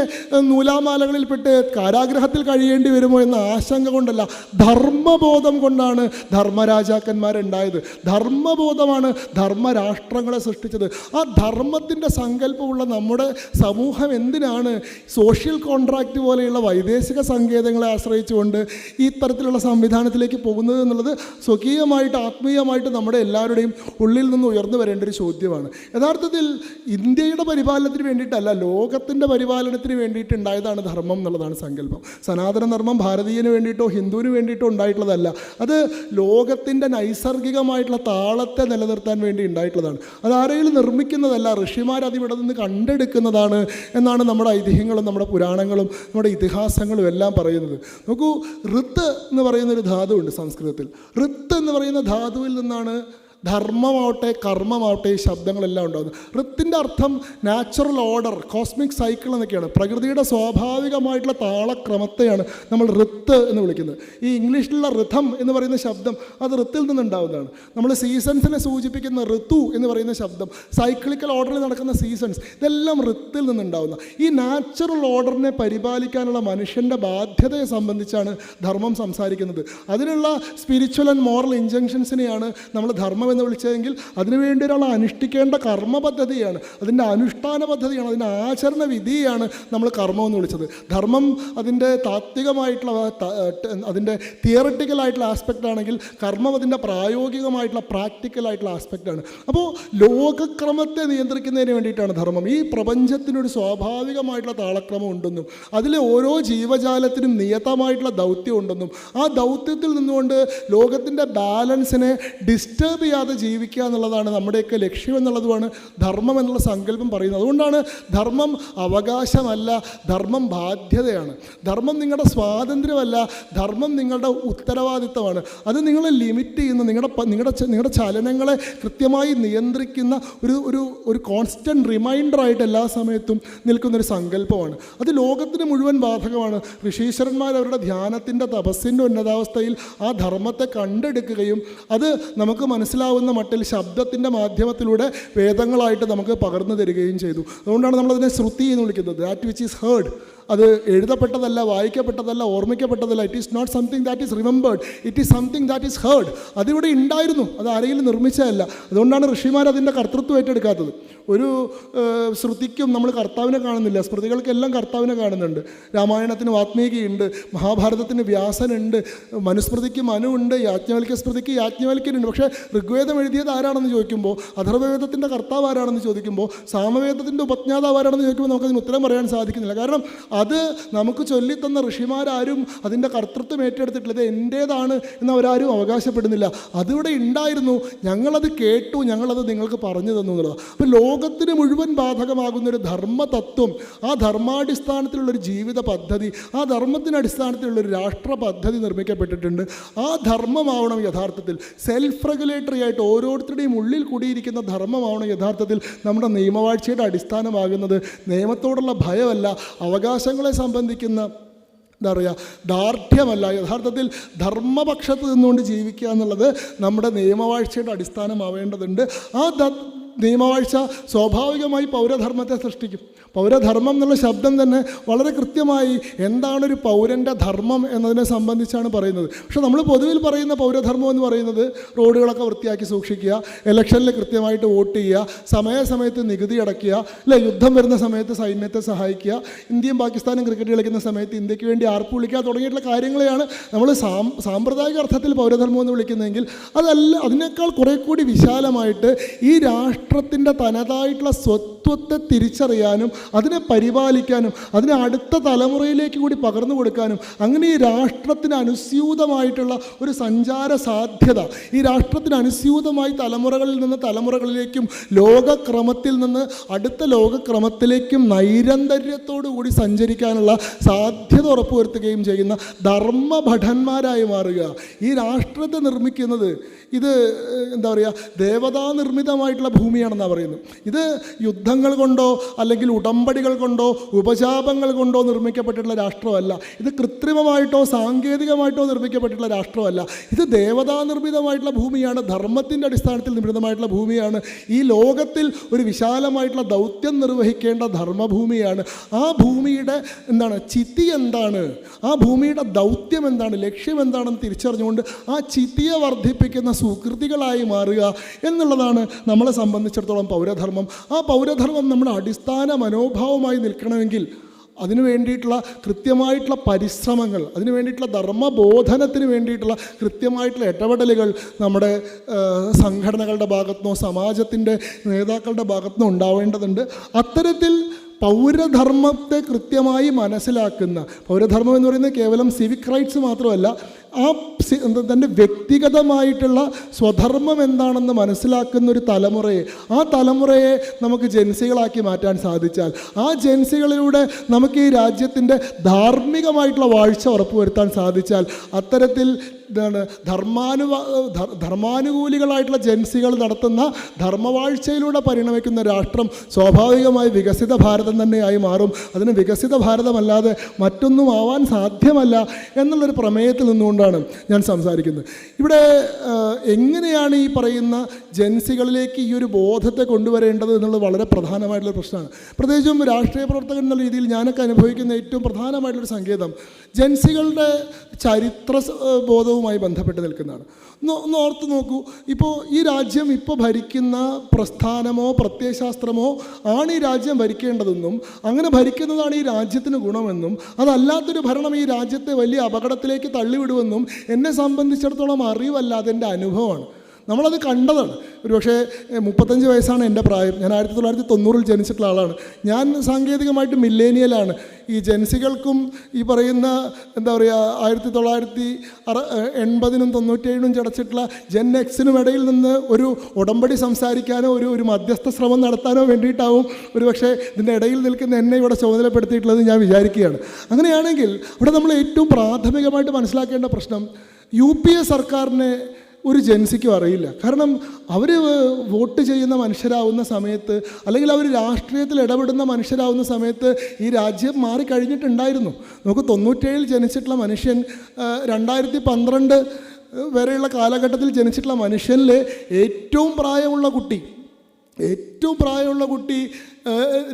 നൂലാമാലകളിൽപ്പെട്ട് കാരാഗ്രഹത്തിൽ കഴിയേണ്ടി വരുമോ എന്ന ആശങ്ക കൊണ്ടല്ല, ധർമ്മബോധം കൊണ്ടാണ് ധർമ്മരാജാക്കന്മാരുണ്ടായത്. ധർമ്മബോധമാണ് ധർമ്മരാഷ്ട്രങ്ങളെ സൃഷ്ടിച്ചത്. ആ ധർമ്മത്തിൻ്റെ സങ്കല്പമുള്ള നമ്മുടെ സമൂഹം എന്തിനാണ് എന്തിനാണ് സോഷ്യൽ കോൺട്രാക്റ്റ് പോലെയുള്ള വൈദേശിക സങ്കേതങ്ങളെ ആശ്രയിച്ചുകൊണ്ട് ഈ തരത്തിലുള്ള സംവിധാനത്തിലേക്ക് പോകുന്നത് എന്നുള്ളത് സ്വകീയമായിട്ട് ആത്മീയമായിട്ട് നമ്മുടെ എല്ലാവരുടെയും ഉള്ളിൽ നിന്ന് ഉയർന്നു വരേണ്ട ഒരു ചോദ്യമാണ്. യഥാർത്ഥത്തിൽ ഇന്ത്യയുടെ പരിപാലനത്തിന് വേണ്ടിയിട്ടല്ല, ലോകത്തിൻ്റെ പരിപാലനത്തിന് വേണ്ടിയിട്ടുണ്ടായതാണ് ധർമ്മം എന്നുള്ളതാണ് സങ്കല്പം. സനാതന ധർമ്മം ഭാരതീയന് വേണ്ടിയിട്ടോ ഹിന്ദുവിന് വേണ്ടിയിട്ടോ ഉണ്ടായിട്ടുള്ളതല്ല. അത് ലോകത്തിൻ്റെ നൈസർഗികമായിട്ടുള്ള താളത്തെ നിലനിർത്താൻ വേണ്ടി ഉണ്ടായിട്ടുള്ളതാണ്. അത് ആരെങ്കിലും നിർമ്മിക്കുന്നതല്ല, ഋഷിമാർ അതിവിടെ നിന്ന് കണ്ടെടുക്കുന്നതാണ് എന്നാണ് നമ്മുടെ ഐതിഹ്യങ്ങളും നമ്മുടെ പുരാണങ്ങളും നമ്മുടെ ഇതിഹാസങ്ങളും എല്ലാം പറയുന്നത്. നോക്കൂ, ഋത്ത് എന്ന് പറയുന്നൊരു ധാതുവുണ്ട് സംസ്കൃതത്തിൽ. ഋത്ത് എന്ന് പറയുന്ന ധാതുവിൽ നിന്നാണ് ധർമ്മമാവട്ടെ കർമ്മമാവട്ടെ ഈ ശബ്ദങ്ങളെല്ലാം ഉണ്ടാകുന്നത്. ഋത്തിൻ്റെ അർത്ഥം നാച്ചുറൽ ഓർഡർ, കോസ്മിക് സൈക്കിൾ എന്നൊക്കെയാണ്. പ്രകൃതിയുടെ സ്വാഭാവികമായിട്ടുള്ള താളക്രമത്തെയാണ് നമ്മൾ ഋത്ത് എന്ന് വിളിക്കുന്നത്. ഈ ഇംഗ്ലീഷിലുള്ള ഋഥം എന്ന് പറയുന്ന ശബ്ദം അത് ഋത്തിൽ നിന്നുണ്ടാവുന്നതാണ്. നമ്മൾ സീസൺസിനെ സൂചിപ്പിക്കുന്ന ഋതു എന്ന് പറയുന്ന ശബ്ദം, സൈക്ലിക്കൽ ഓർഡറിൽ നടക്കുന്ന സീസൺസ്, ഇതെല്ലാം ഋത്തിൽ നിന്നുണ്ടാവുന്ന. ഈ നാച്ചുറൽ ഓർഡറിനെ പരിപാലിക്കാനുള്ള മനുഷ്യൻ്റെ ബാധ്യതയെ സംബന്ധിച്ചാണ് ധർമ്മം സംസാരിക്കുന്നത്. അതിനുള്ള സ്പിരിച്വൽ ആൻഡ് മോറൽ ഇൻജങ്ഷൻസിനെയാണ് നമ്മൾ ധർമ്മം എന്ന് വിളിച്ചതെങ്കിൽ അതിനുവേണ്ടി ഒരാൾ അനുഷ്ഠിക്കേണ്ട കർമ്മ പദ്ധതിയാണ്, അതിൻ്റെ അനുഷ്ഠാന പദ്ധതിയാണ്, അതിൻ്റെ ആചരണ വിധിയാണ് നമ്മൾ കർമ്മം എന്ന് വിളിച്ചത്. ധർമ്മം അതിൻ്റെ താത്വികമായിട്ടുള്ള അതിൻ്റെ തിയററ്റിക്കലായിട്ടുള്ള ആസ്പെക്റ്റ് ആണെങ്കിൽ കർമ്മം അതിൻ്റെ പ്രായോഗികമായിട്ടുള്ള പ്രാക്ടിക്കലായിട്ടുള്ള ആസ്പെക്റ്റാണ്. അപ്പോൾ ലോകക്രമത്തെ നിയന്ത്രിക്കുന്നതിന് വേണ്ടിയിട്ടാണ് ധർമ്മം. ഈ പ്രപഞ്ചത്തിനൊരു സ്വാഭാവികമായിട്ടുള്ള താളക്രമം ഉണ്ടെന്നും അതിലെ ഓരോ ജീവജാലത്തിനും നിയതമായിട്ടുള്ള ദൗത്യം ഉണ്ടെന്നും ആ ദൗത്യത്തിൽ നിന്നുകൊണ്ട് ലോകത്തിൻ്റെ ബാലൻസിനെ ഡിസ്റ്റർബ് ചെയ്യാതെ ജീവിക്കുക എന്നുള്ളതാണ് നമ്മുടെയൊക്കെ ലക്ഷ്യം എന്നുള്ളതുമാണ് ധർമ്മം എന്നുള്ള സങ്കല്പം പറയുന്നത്. അതുകൊണ്ടാണ് ധർമ്മം അവകാശമല്ല, ധർമ്മം ബാധ്യതയാണ്. ധർമ്മം നിങ്ങളുടെ സ്വാതന്ത്ര്യമല്ല, ധർമ്മം നിങ്ങളുടെ ഉത്തരവാദിത്തമാണ്. അത് നിങ്ങളെ ലിമിറ്റ് ചെയ്യുന്ന, നിങ്ങളുടെ ചലനങ്ങളെ കൃത്യമായി നിയന്ത്രിക്കുന്ന ഒരു കോൺസ്റ്റൻറ്റ് റിമൈൻഡറായിട്ട് എല്ലാ സമയത്തും നിൽക്കുന്നൊരു സങ്കല്പമാണ്. അത് ലോകത്തിന് മുഴുവൻ ബാധകമാണ്. ഋഷീശ്വരന്മാർ അവരുടെ ധ്യാനത്തിൻ്റെ തപസ്സിൻ്റെ ഉന്നതാവസ്ഥയിൽ ആ ധർമ്മത്തെ കണ്ടെടുക്കുകയും അത് നമുക്ക് മനസ്സിലാവുന്ന മട്ടിൽ ശബ്ദത്തിൻ്റെ മാധ്യമത്തിലൂടെ വേദങ്ങളായിട്ട് നമുക്ക് പകർന്നു തരികയും ചെയ്തു. അതുകൊണ്ടാണ് നമ്മളതിനെ ശ്രുതി എന്ന് വിളിക്കുന്നത്. That which is heard. അത് എഴുതപ്പെട്ടതല്ല, വായിക്കപ്പെട്ടതല്ല, ഓർമ്മിക്കപ്പെട്ടതല്ല. It is not something that is remembered, it is something that is heard. അതിവിടെ ഉണ്ടായിരുന്നു, അത് ആരെങ്കിലും നിർമ്മിച്ചതല്ല. അതുകൊണ്ടാണ് ഋഷിമാർ അതിൻ്റെ കർത്തൃത്വം ഏറ്റെടുക്കാത്തത്. ഒരു ശ്രുതിക്കും നമ്മൾ കർത്താവിനെ കാണുന്നില്ല, സ്മൃതികൾക്കെല്ലാം കർത്താവിനെ കാണുന്നുണ്ട്. രാമായണത്തിന് വാത്മീകിയുണ്ട്, മഹാഭാരതത്തിന് വ്യാസനുണ്ട്, മനുസ്മൃതിക്ക് മനുവുണ്ട്, യാജ്ഞവൽക്യ സ്മൃതിക്ക് യാജ്ഞവൽക്യനുണ്ട്. പക്ഷേ ഋഗ്വേദം എഴുതിയത് ആരാണെന്ന് ചോദിക്കുമ്പോൾ, അഥർവവേദത്തിൻ്റെ കർത്താവ് ആരാണെന്ന് ചോദിക്കുമ്പോൾ, സാമവേദത്തിൻ്റെ ഉപജ്ഞാതാവ് ആരാണെന്ന് ചോദിക്കുമ്പോൾ നമുക്കതിന് ഉത്തരം പറയാൻ സാധിക്കുന്നില്ല. കാരണം അത് നമുക്ക് ചൊല്ലിത്തന്ന ഋഷിമാരാരും അതിൻ്റെ കർത്തൃത്വം ഏറ്റെടുത്തിട്ടില്ല. ഇത് എൻ്റേതാണ് എന്ന് അവരാരും അവകാശപ്പെടുന്നില്ല. അതിവിടെ ഉണ്ടായിരുന്നു, ഞങ്ങളത് കേട്ടു, ഞങ്ങളത് നിങ്ങൾക്ക് പറഞ്ഞു തന്നു എന്നുള്ളതാണ്. അപ്പോൾ ലോകത്തിന് മുഴുവൻ ബാധകമാകുന്നൊരു ധർമ്മതത്വം, ആ ധർമാടിസ്ഥാനത്തിലുള്ളൊരു ജീവിത പദ്ധതി, ആ ധർമ്മത്തിൻ്റെ അടിസ്ഥാനത്തിലുള്ളൊരു രാഷ്ട്ര പദ്ധതി നിർമ്മിക്കപ്പെട്ടിട്ടുണ്ട്. ആ ധർമ്മമാവണം യഥാർത്ഥത്തിൽ സെൽഫ് റെഗുലേറ്ററി ആയിട്ട് ഓരോരുത്തരുടെയും ഉള്ളിൽ കൂടിയിരിക്കുന്ന ധർമ്മമാവണം യഥാർത്ഥത്തിൽ നമ്മുടെ നിയമവാഴ്ചയുടെ അടിസ്ഥാനമാകുന്നത്. നിയമത്തോടുള്ള ഭയമല്ല, അവകാശങ്ങളെ സംബന്ധിക്കുന്ന എന്താ പറയുക ദാർഢ്യമല്ല, യഥാർത്ഥത്തിൽ ധർമ്മപക്ഷത്ത് നിന്നുകൊണ്ട് ജീവിക്കുക എന്നുള്ളത് നമ്മുടെ നിയമവാഴ്ചയുടെ അടിസ്ഥാനമാവേണ്ടതുണ്ട്. ആ നിയമവാഴ്ച സ്വാഭാവികമായി പൗരധർമ്മത്തെ സൃഷ്ടിക്കും. പൗരധർമ്മം എന്നുള്ള ശബ്ദം തന്നെ വളരെ കൃത്യമായി എന്താണൊരു പൗരൻ്റെ ധർമ്മം എന്നതിനെ സംബന്ധിച്ചാണ് പറയുന്നത്. പക്ഷെ നമ്മൾ പൊതുവിൽ പറയുന്ന പൗരധർമ്മം എന്ന് പറയുന്നത് റോഡുകളൊക്കെ വൃത്തിയാക്കി സൂക്ഷിക്കുക, ഇലക്ഷനിൽ കൃത്യമായിട്ട് വോട്ട് ചെയ്യുക, സമയത്ത് നികുതി അടയ്ക്കുക, അല്ലെ, യുദ്ധം വരുന്ന സമയത്ത് സൈന്യത്തെ സഹായിക്കുക, ഇന്ത്യയും പാകിസ്ഥാനും ക്രിക്കറ്റ് കളിക്കുന്ന സമയത്ത് ഇന്ത്യക്ക് വേണ്ടി ആർപ്പ് വിളിക്കുക തുടങ്ങിയിട്ടുള്ള കാര്യങ്ങളെയാണ് നമ്മൾ സാമ്പ്രദായിക അർത്ഥത്തിൽ പൗരധർമ്മം എന്ന് വിളിക്കുന്നതെങ്കിൽ അതല്ല, അതിനേക്കാൾ കുറെ കൂടി വിശാലമായിട്ട് ഈ രാഷ്ട്രത്തിൻ്റെ തനതായിട്ടുള്ള സ്വത്വത്തെ തിരിച്ചറിയാനും അതിനെ പരിപാലിക്കാനും അതിനെ അടുത്ത തലമുറയിലേക്ക് കൂടി പകർന്നു കൊടുക്കാനും അങ്ങനെ ഈ രാഷ്ട്രത്തിന് അനുസ്യൂതമായിട്ടുള്ള ഒരു സഞ്ചാര സാധ്യത, ഈ രാഷ്ട്രത്തിന് അനുസ്യൂതമായി തലമുറകളിൽ നിന്ന് തലമുറകളിലേക്കും ലോകക്രമത്തിൽ നിന്ന് അടുത്ത ലോകക്രമത്തിലേക്കും നൈരന്തര്യത്തോടു കൂടി സഞ്ചരിക്കാനുള്ള സാധ്യത ഉറപ്പുവരുത്തുകയും ചെയ്യുന്ന ധർമ്മഭടന്മാരായി മാറുക. ഈ രാഷ്ട്രത്തെ നിർമ്മിക്കുന്നത് ഇത് എന്താ പറയുക ദേവതാ നിർമ്മിതമായിട്ടുള്ള ഭൂമിയാണെന്നാണ് പറയുന്നത്. ഇത് യുദ്ധങ്ങൾ കൊണ്ടോ അല്ലെങ്കിൽ ഉടമ്പടികൾ കൊണ്ടോ ഉപജാപങ്ങൾ കൊണ്ടോ നിർമ്മിക്കപ്പെട്ടിട്ടുള്ള രാഷ്ട്രമല്ല. ഇത് കൃത്രിമമായിട്ടോ സാങ്കേതികമായിട്ടോ നിർമ്മിക്കപ്പെട്ടിട്ടുള്ള രാഷ്ട്രമല്ല. ഇത് ദേവതാ നിർമ്മിതമായിട്ടുള്ള ഭൂമിയാണ്, ധർമ്മത്തിൻ്റെ അടിസ്ഥാനത്തിൽ നിർമ്മിതമായിട്ടുള്ള ഭൂമിയാണ്. ഈ ലോകത്തിൽ ഒരു വിശാലമായിട്ടുള്ള ദൗത്യം നിർവഹിക്കേണ്ട ധർമ്മഭൂമിയാണ്. ആ ഭൂമിയുടെ ചിതി എന്താണ്, ആ ഭൂമിയുടെ ദൗത്യം എന്താണ്, ലക്ഷ്യം എന്താണെന്ന് തിരിച്ചറിഞ്ഞുകൊണ്ട് ആ ചിതിയെ വർദ്ധിപ്പിക്കുന്ന സുകൃതികളായി മാറുക എന്നുള്ളതാണ് നമ്മളെ സംബന്ധിച്ചിടത്തോളം പൗരധർമ്മം. ആ പൗരധർമ്മം നമ്മുടെ അടിസ്ഥാന മനോഭാവമായി നിൽക്കണമെങ്കിൽ അതിനു വേണ്ടിയിട്ടുള്ള കൃത്യമായിട്ടുള്ള പരിശ്രമങ്ങൾ, അതിനു വേണ്ടിയിട്ടുള്ള ധർമ്മബോധനത്തിന് വേണ്ടിയിട്ടുള്ള കൃത്യമായിട്ടുള്ള ഇടപെടലുകൾ നമ്മുടെ സംഘടനകളുടെ ഭാഗത്തുനിന്നോ സമാജത്തിൻ്റെ നേതാക്കളുടെ ഭാഗത്തുനിന്നോ ഉണ്ടാവേണ്ടതുണ്ട്. അത്തരത്തിൽ പൗരധർമ്മത്തെ കൃത്യമായി മനസ്സിലാക്കുന്ന, പൗരധർമ്മം എന്ന് പറയുന്നത് കേവലം സിവിക് റൈറ്റ്സ് മാത്രമല്ല, ആ തൻ്റെ വ്യക്തിഗതമായിട്ടുള്ള സ്വധർമ്മം എന്താണെന്ന് മനസ്സിലാക്കുന്ന ഒരു തലമുറയെ, ആ തലമുറയെ നമുക്ക് ജൻസികളാക്കി മാറ്റാൻ സാധിച്ചാൽ, ആ ജൻസികളിലൂടെ നമുക്ക് ഈ രാജ്യത്തിൻ്റെ ധാർമ്മികമായിട്ടുള്ള വാഴ്ച ഉറപ്പുവരുത്താൻ സാധിച്ചാൽ, അത്തരത്തിൽ ധർമാനുകൂലികളായിട്ടുള്ള ജൻസികൾ നടത്തുന്ന ധർമ്മവാഴ്ചയിലൂടെ പരിണമിക്കുന്ന രാഷ്ട്രം സ്വാഭാവികമായി വികസിത ഭാരതം തന്നെയായി മാറും. അതിന് വികസിത ഭാരതമല്ലാതെ മറ്റൊന്നും ആവാൻ സാധ്യമല്ല എന്നുള്ളൊരു പ്രമേയത്തിൽ നിന്നുകൊണ്ടാണ് ഞാൻ സംസാരിക്കുന്നത്. ഇവിടെ എങ്ങനെയാണ് ഈ പറയുന്ന ജൻസികളിലേക്ക് ഈ ഒരു ബോധത്തെ കൊണ്ടുവരേണ്ടത് എന്നുള്ളത് വളരെ പ്രധാനമായിട്ടുള്ള പ്രശ്നമാണ്. പ്രത്യേകിച്ചും രാഷ്ട്രീയ പ്രവർത്തകൻ എന്നുള്ള രീതിയിൽ ഞാനൊക്കെ അനുഭവിക്കുന്ന ഏറ്റവും പ്രധാനമായിട്ടുള്ളൊരു സങ്കേതം ജൻസികളുടെ ചരിത്ര ബോധവുമായി ബന്ധപ്പെട്ട് നിൽക്കുന്നതാണ്. ഒന്ന് ഓർത്ത് നോക്കൂ, ഇപ്പോൾ ഈ രാജ്യം ഇപ്പോൾ ഭരിക്കുന്ന പ്രസ്ഥാനമോ പ്രത്യയശാസ്ത്രമോ ആണ് ഈ രാജ്യം ഭരിക്കേണ്ടതെന്നും അങ്ങനെ ഭരിക്കുന്നതാണ് ഈ രാജ്യത്തിന് ഗുണമെന്നും അതല്ലാത്തൊരു ഭരണം ഈ രാജ്യത്തെ വലിയ അപകടത്തിലേക്ക് തള്ളിവിടുമെന്നും എന്നെ സംബന്ധിച്ചിടത്തോളം അറിവല്ലാതെ എൻ്റെ അനുഭവമാണ്. നമ്മളത് കണ്ടതാണ്. ഒരുപക്ഷെ 35 വയസ്സാണ് എൻ്റെ പ്രായം. ഞാൻ 1990 ജനിച്ചിട്ടുള്ള ആളാണ്. ഞാൻ സാങ്കേതികമായിട്ട് മില്ലേനിയലാണ്. ഈ ജൻസികൾക്കും ഈ പറയുന്ന എന്താ പറയുക 1980-നും 97-നും ചടച്ചിട്ടുള്ള ജെൻ എക്സിനും ഇടയിൽ നിന്ന് ഒരു ഉടമ്പടി സംസാരിക്കാനോ ഒരു മധ്യസ്ഥ ശ്രമം നടത്താനോ വേണ്ടിയിട്ടാവും ഒരുപക്ഷെ ഇതിൻ്റെ ഇടയിൽ നിൽക്കുന്ന എന്നെ ഇവിടെ ചുമതലപ്പെടുത്തിയിട്ടുള്ളത് ഞാൻ വിചാരിക്കുകയാണ്. അങ്ങനെയാണെങ്കിൽ ഇവിടെ നമ്മൾ ഏറ്റവും പ്രാഥമികമായിട്ട് മനസ്സിലാക്കേണ്ട പ്രശ്നം UPA സർക്കാരിനെ ഒരു ജൻസിക്കും അറിയില്ല. കാരണം അവർ വോട്ട് ചെയ്യുന്ന മനുഷ്യരാവുന്ന സമയത്ത്, അല്ലെങ്കിൽ അവർ രാഷ്ട്രീയത്തിൽ ഇടപെടുന്ന മനുഷ്യരാവുന്ന സമയത്ത് ഈ രാജ്യം മാറിക്കഴിഞ്ഞിട്ടുണ്ടായിരുന്നു. നമുക്ക് 97 ജനിച്ചിട്ടുള്ള മനുഷ്യൻ 2012 വരെയുള്ള കാലഘട്ടത്തിൽ ജനിച്ചിട്ടുള്ള മനുഷ്യനിൽ ഏറ്റവും പ്രായമുള്ള കുട്ടി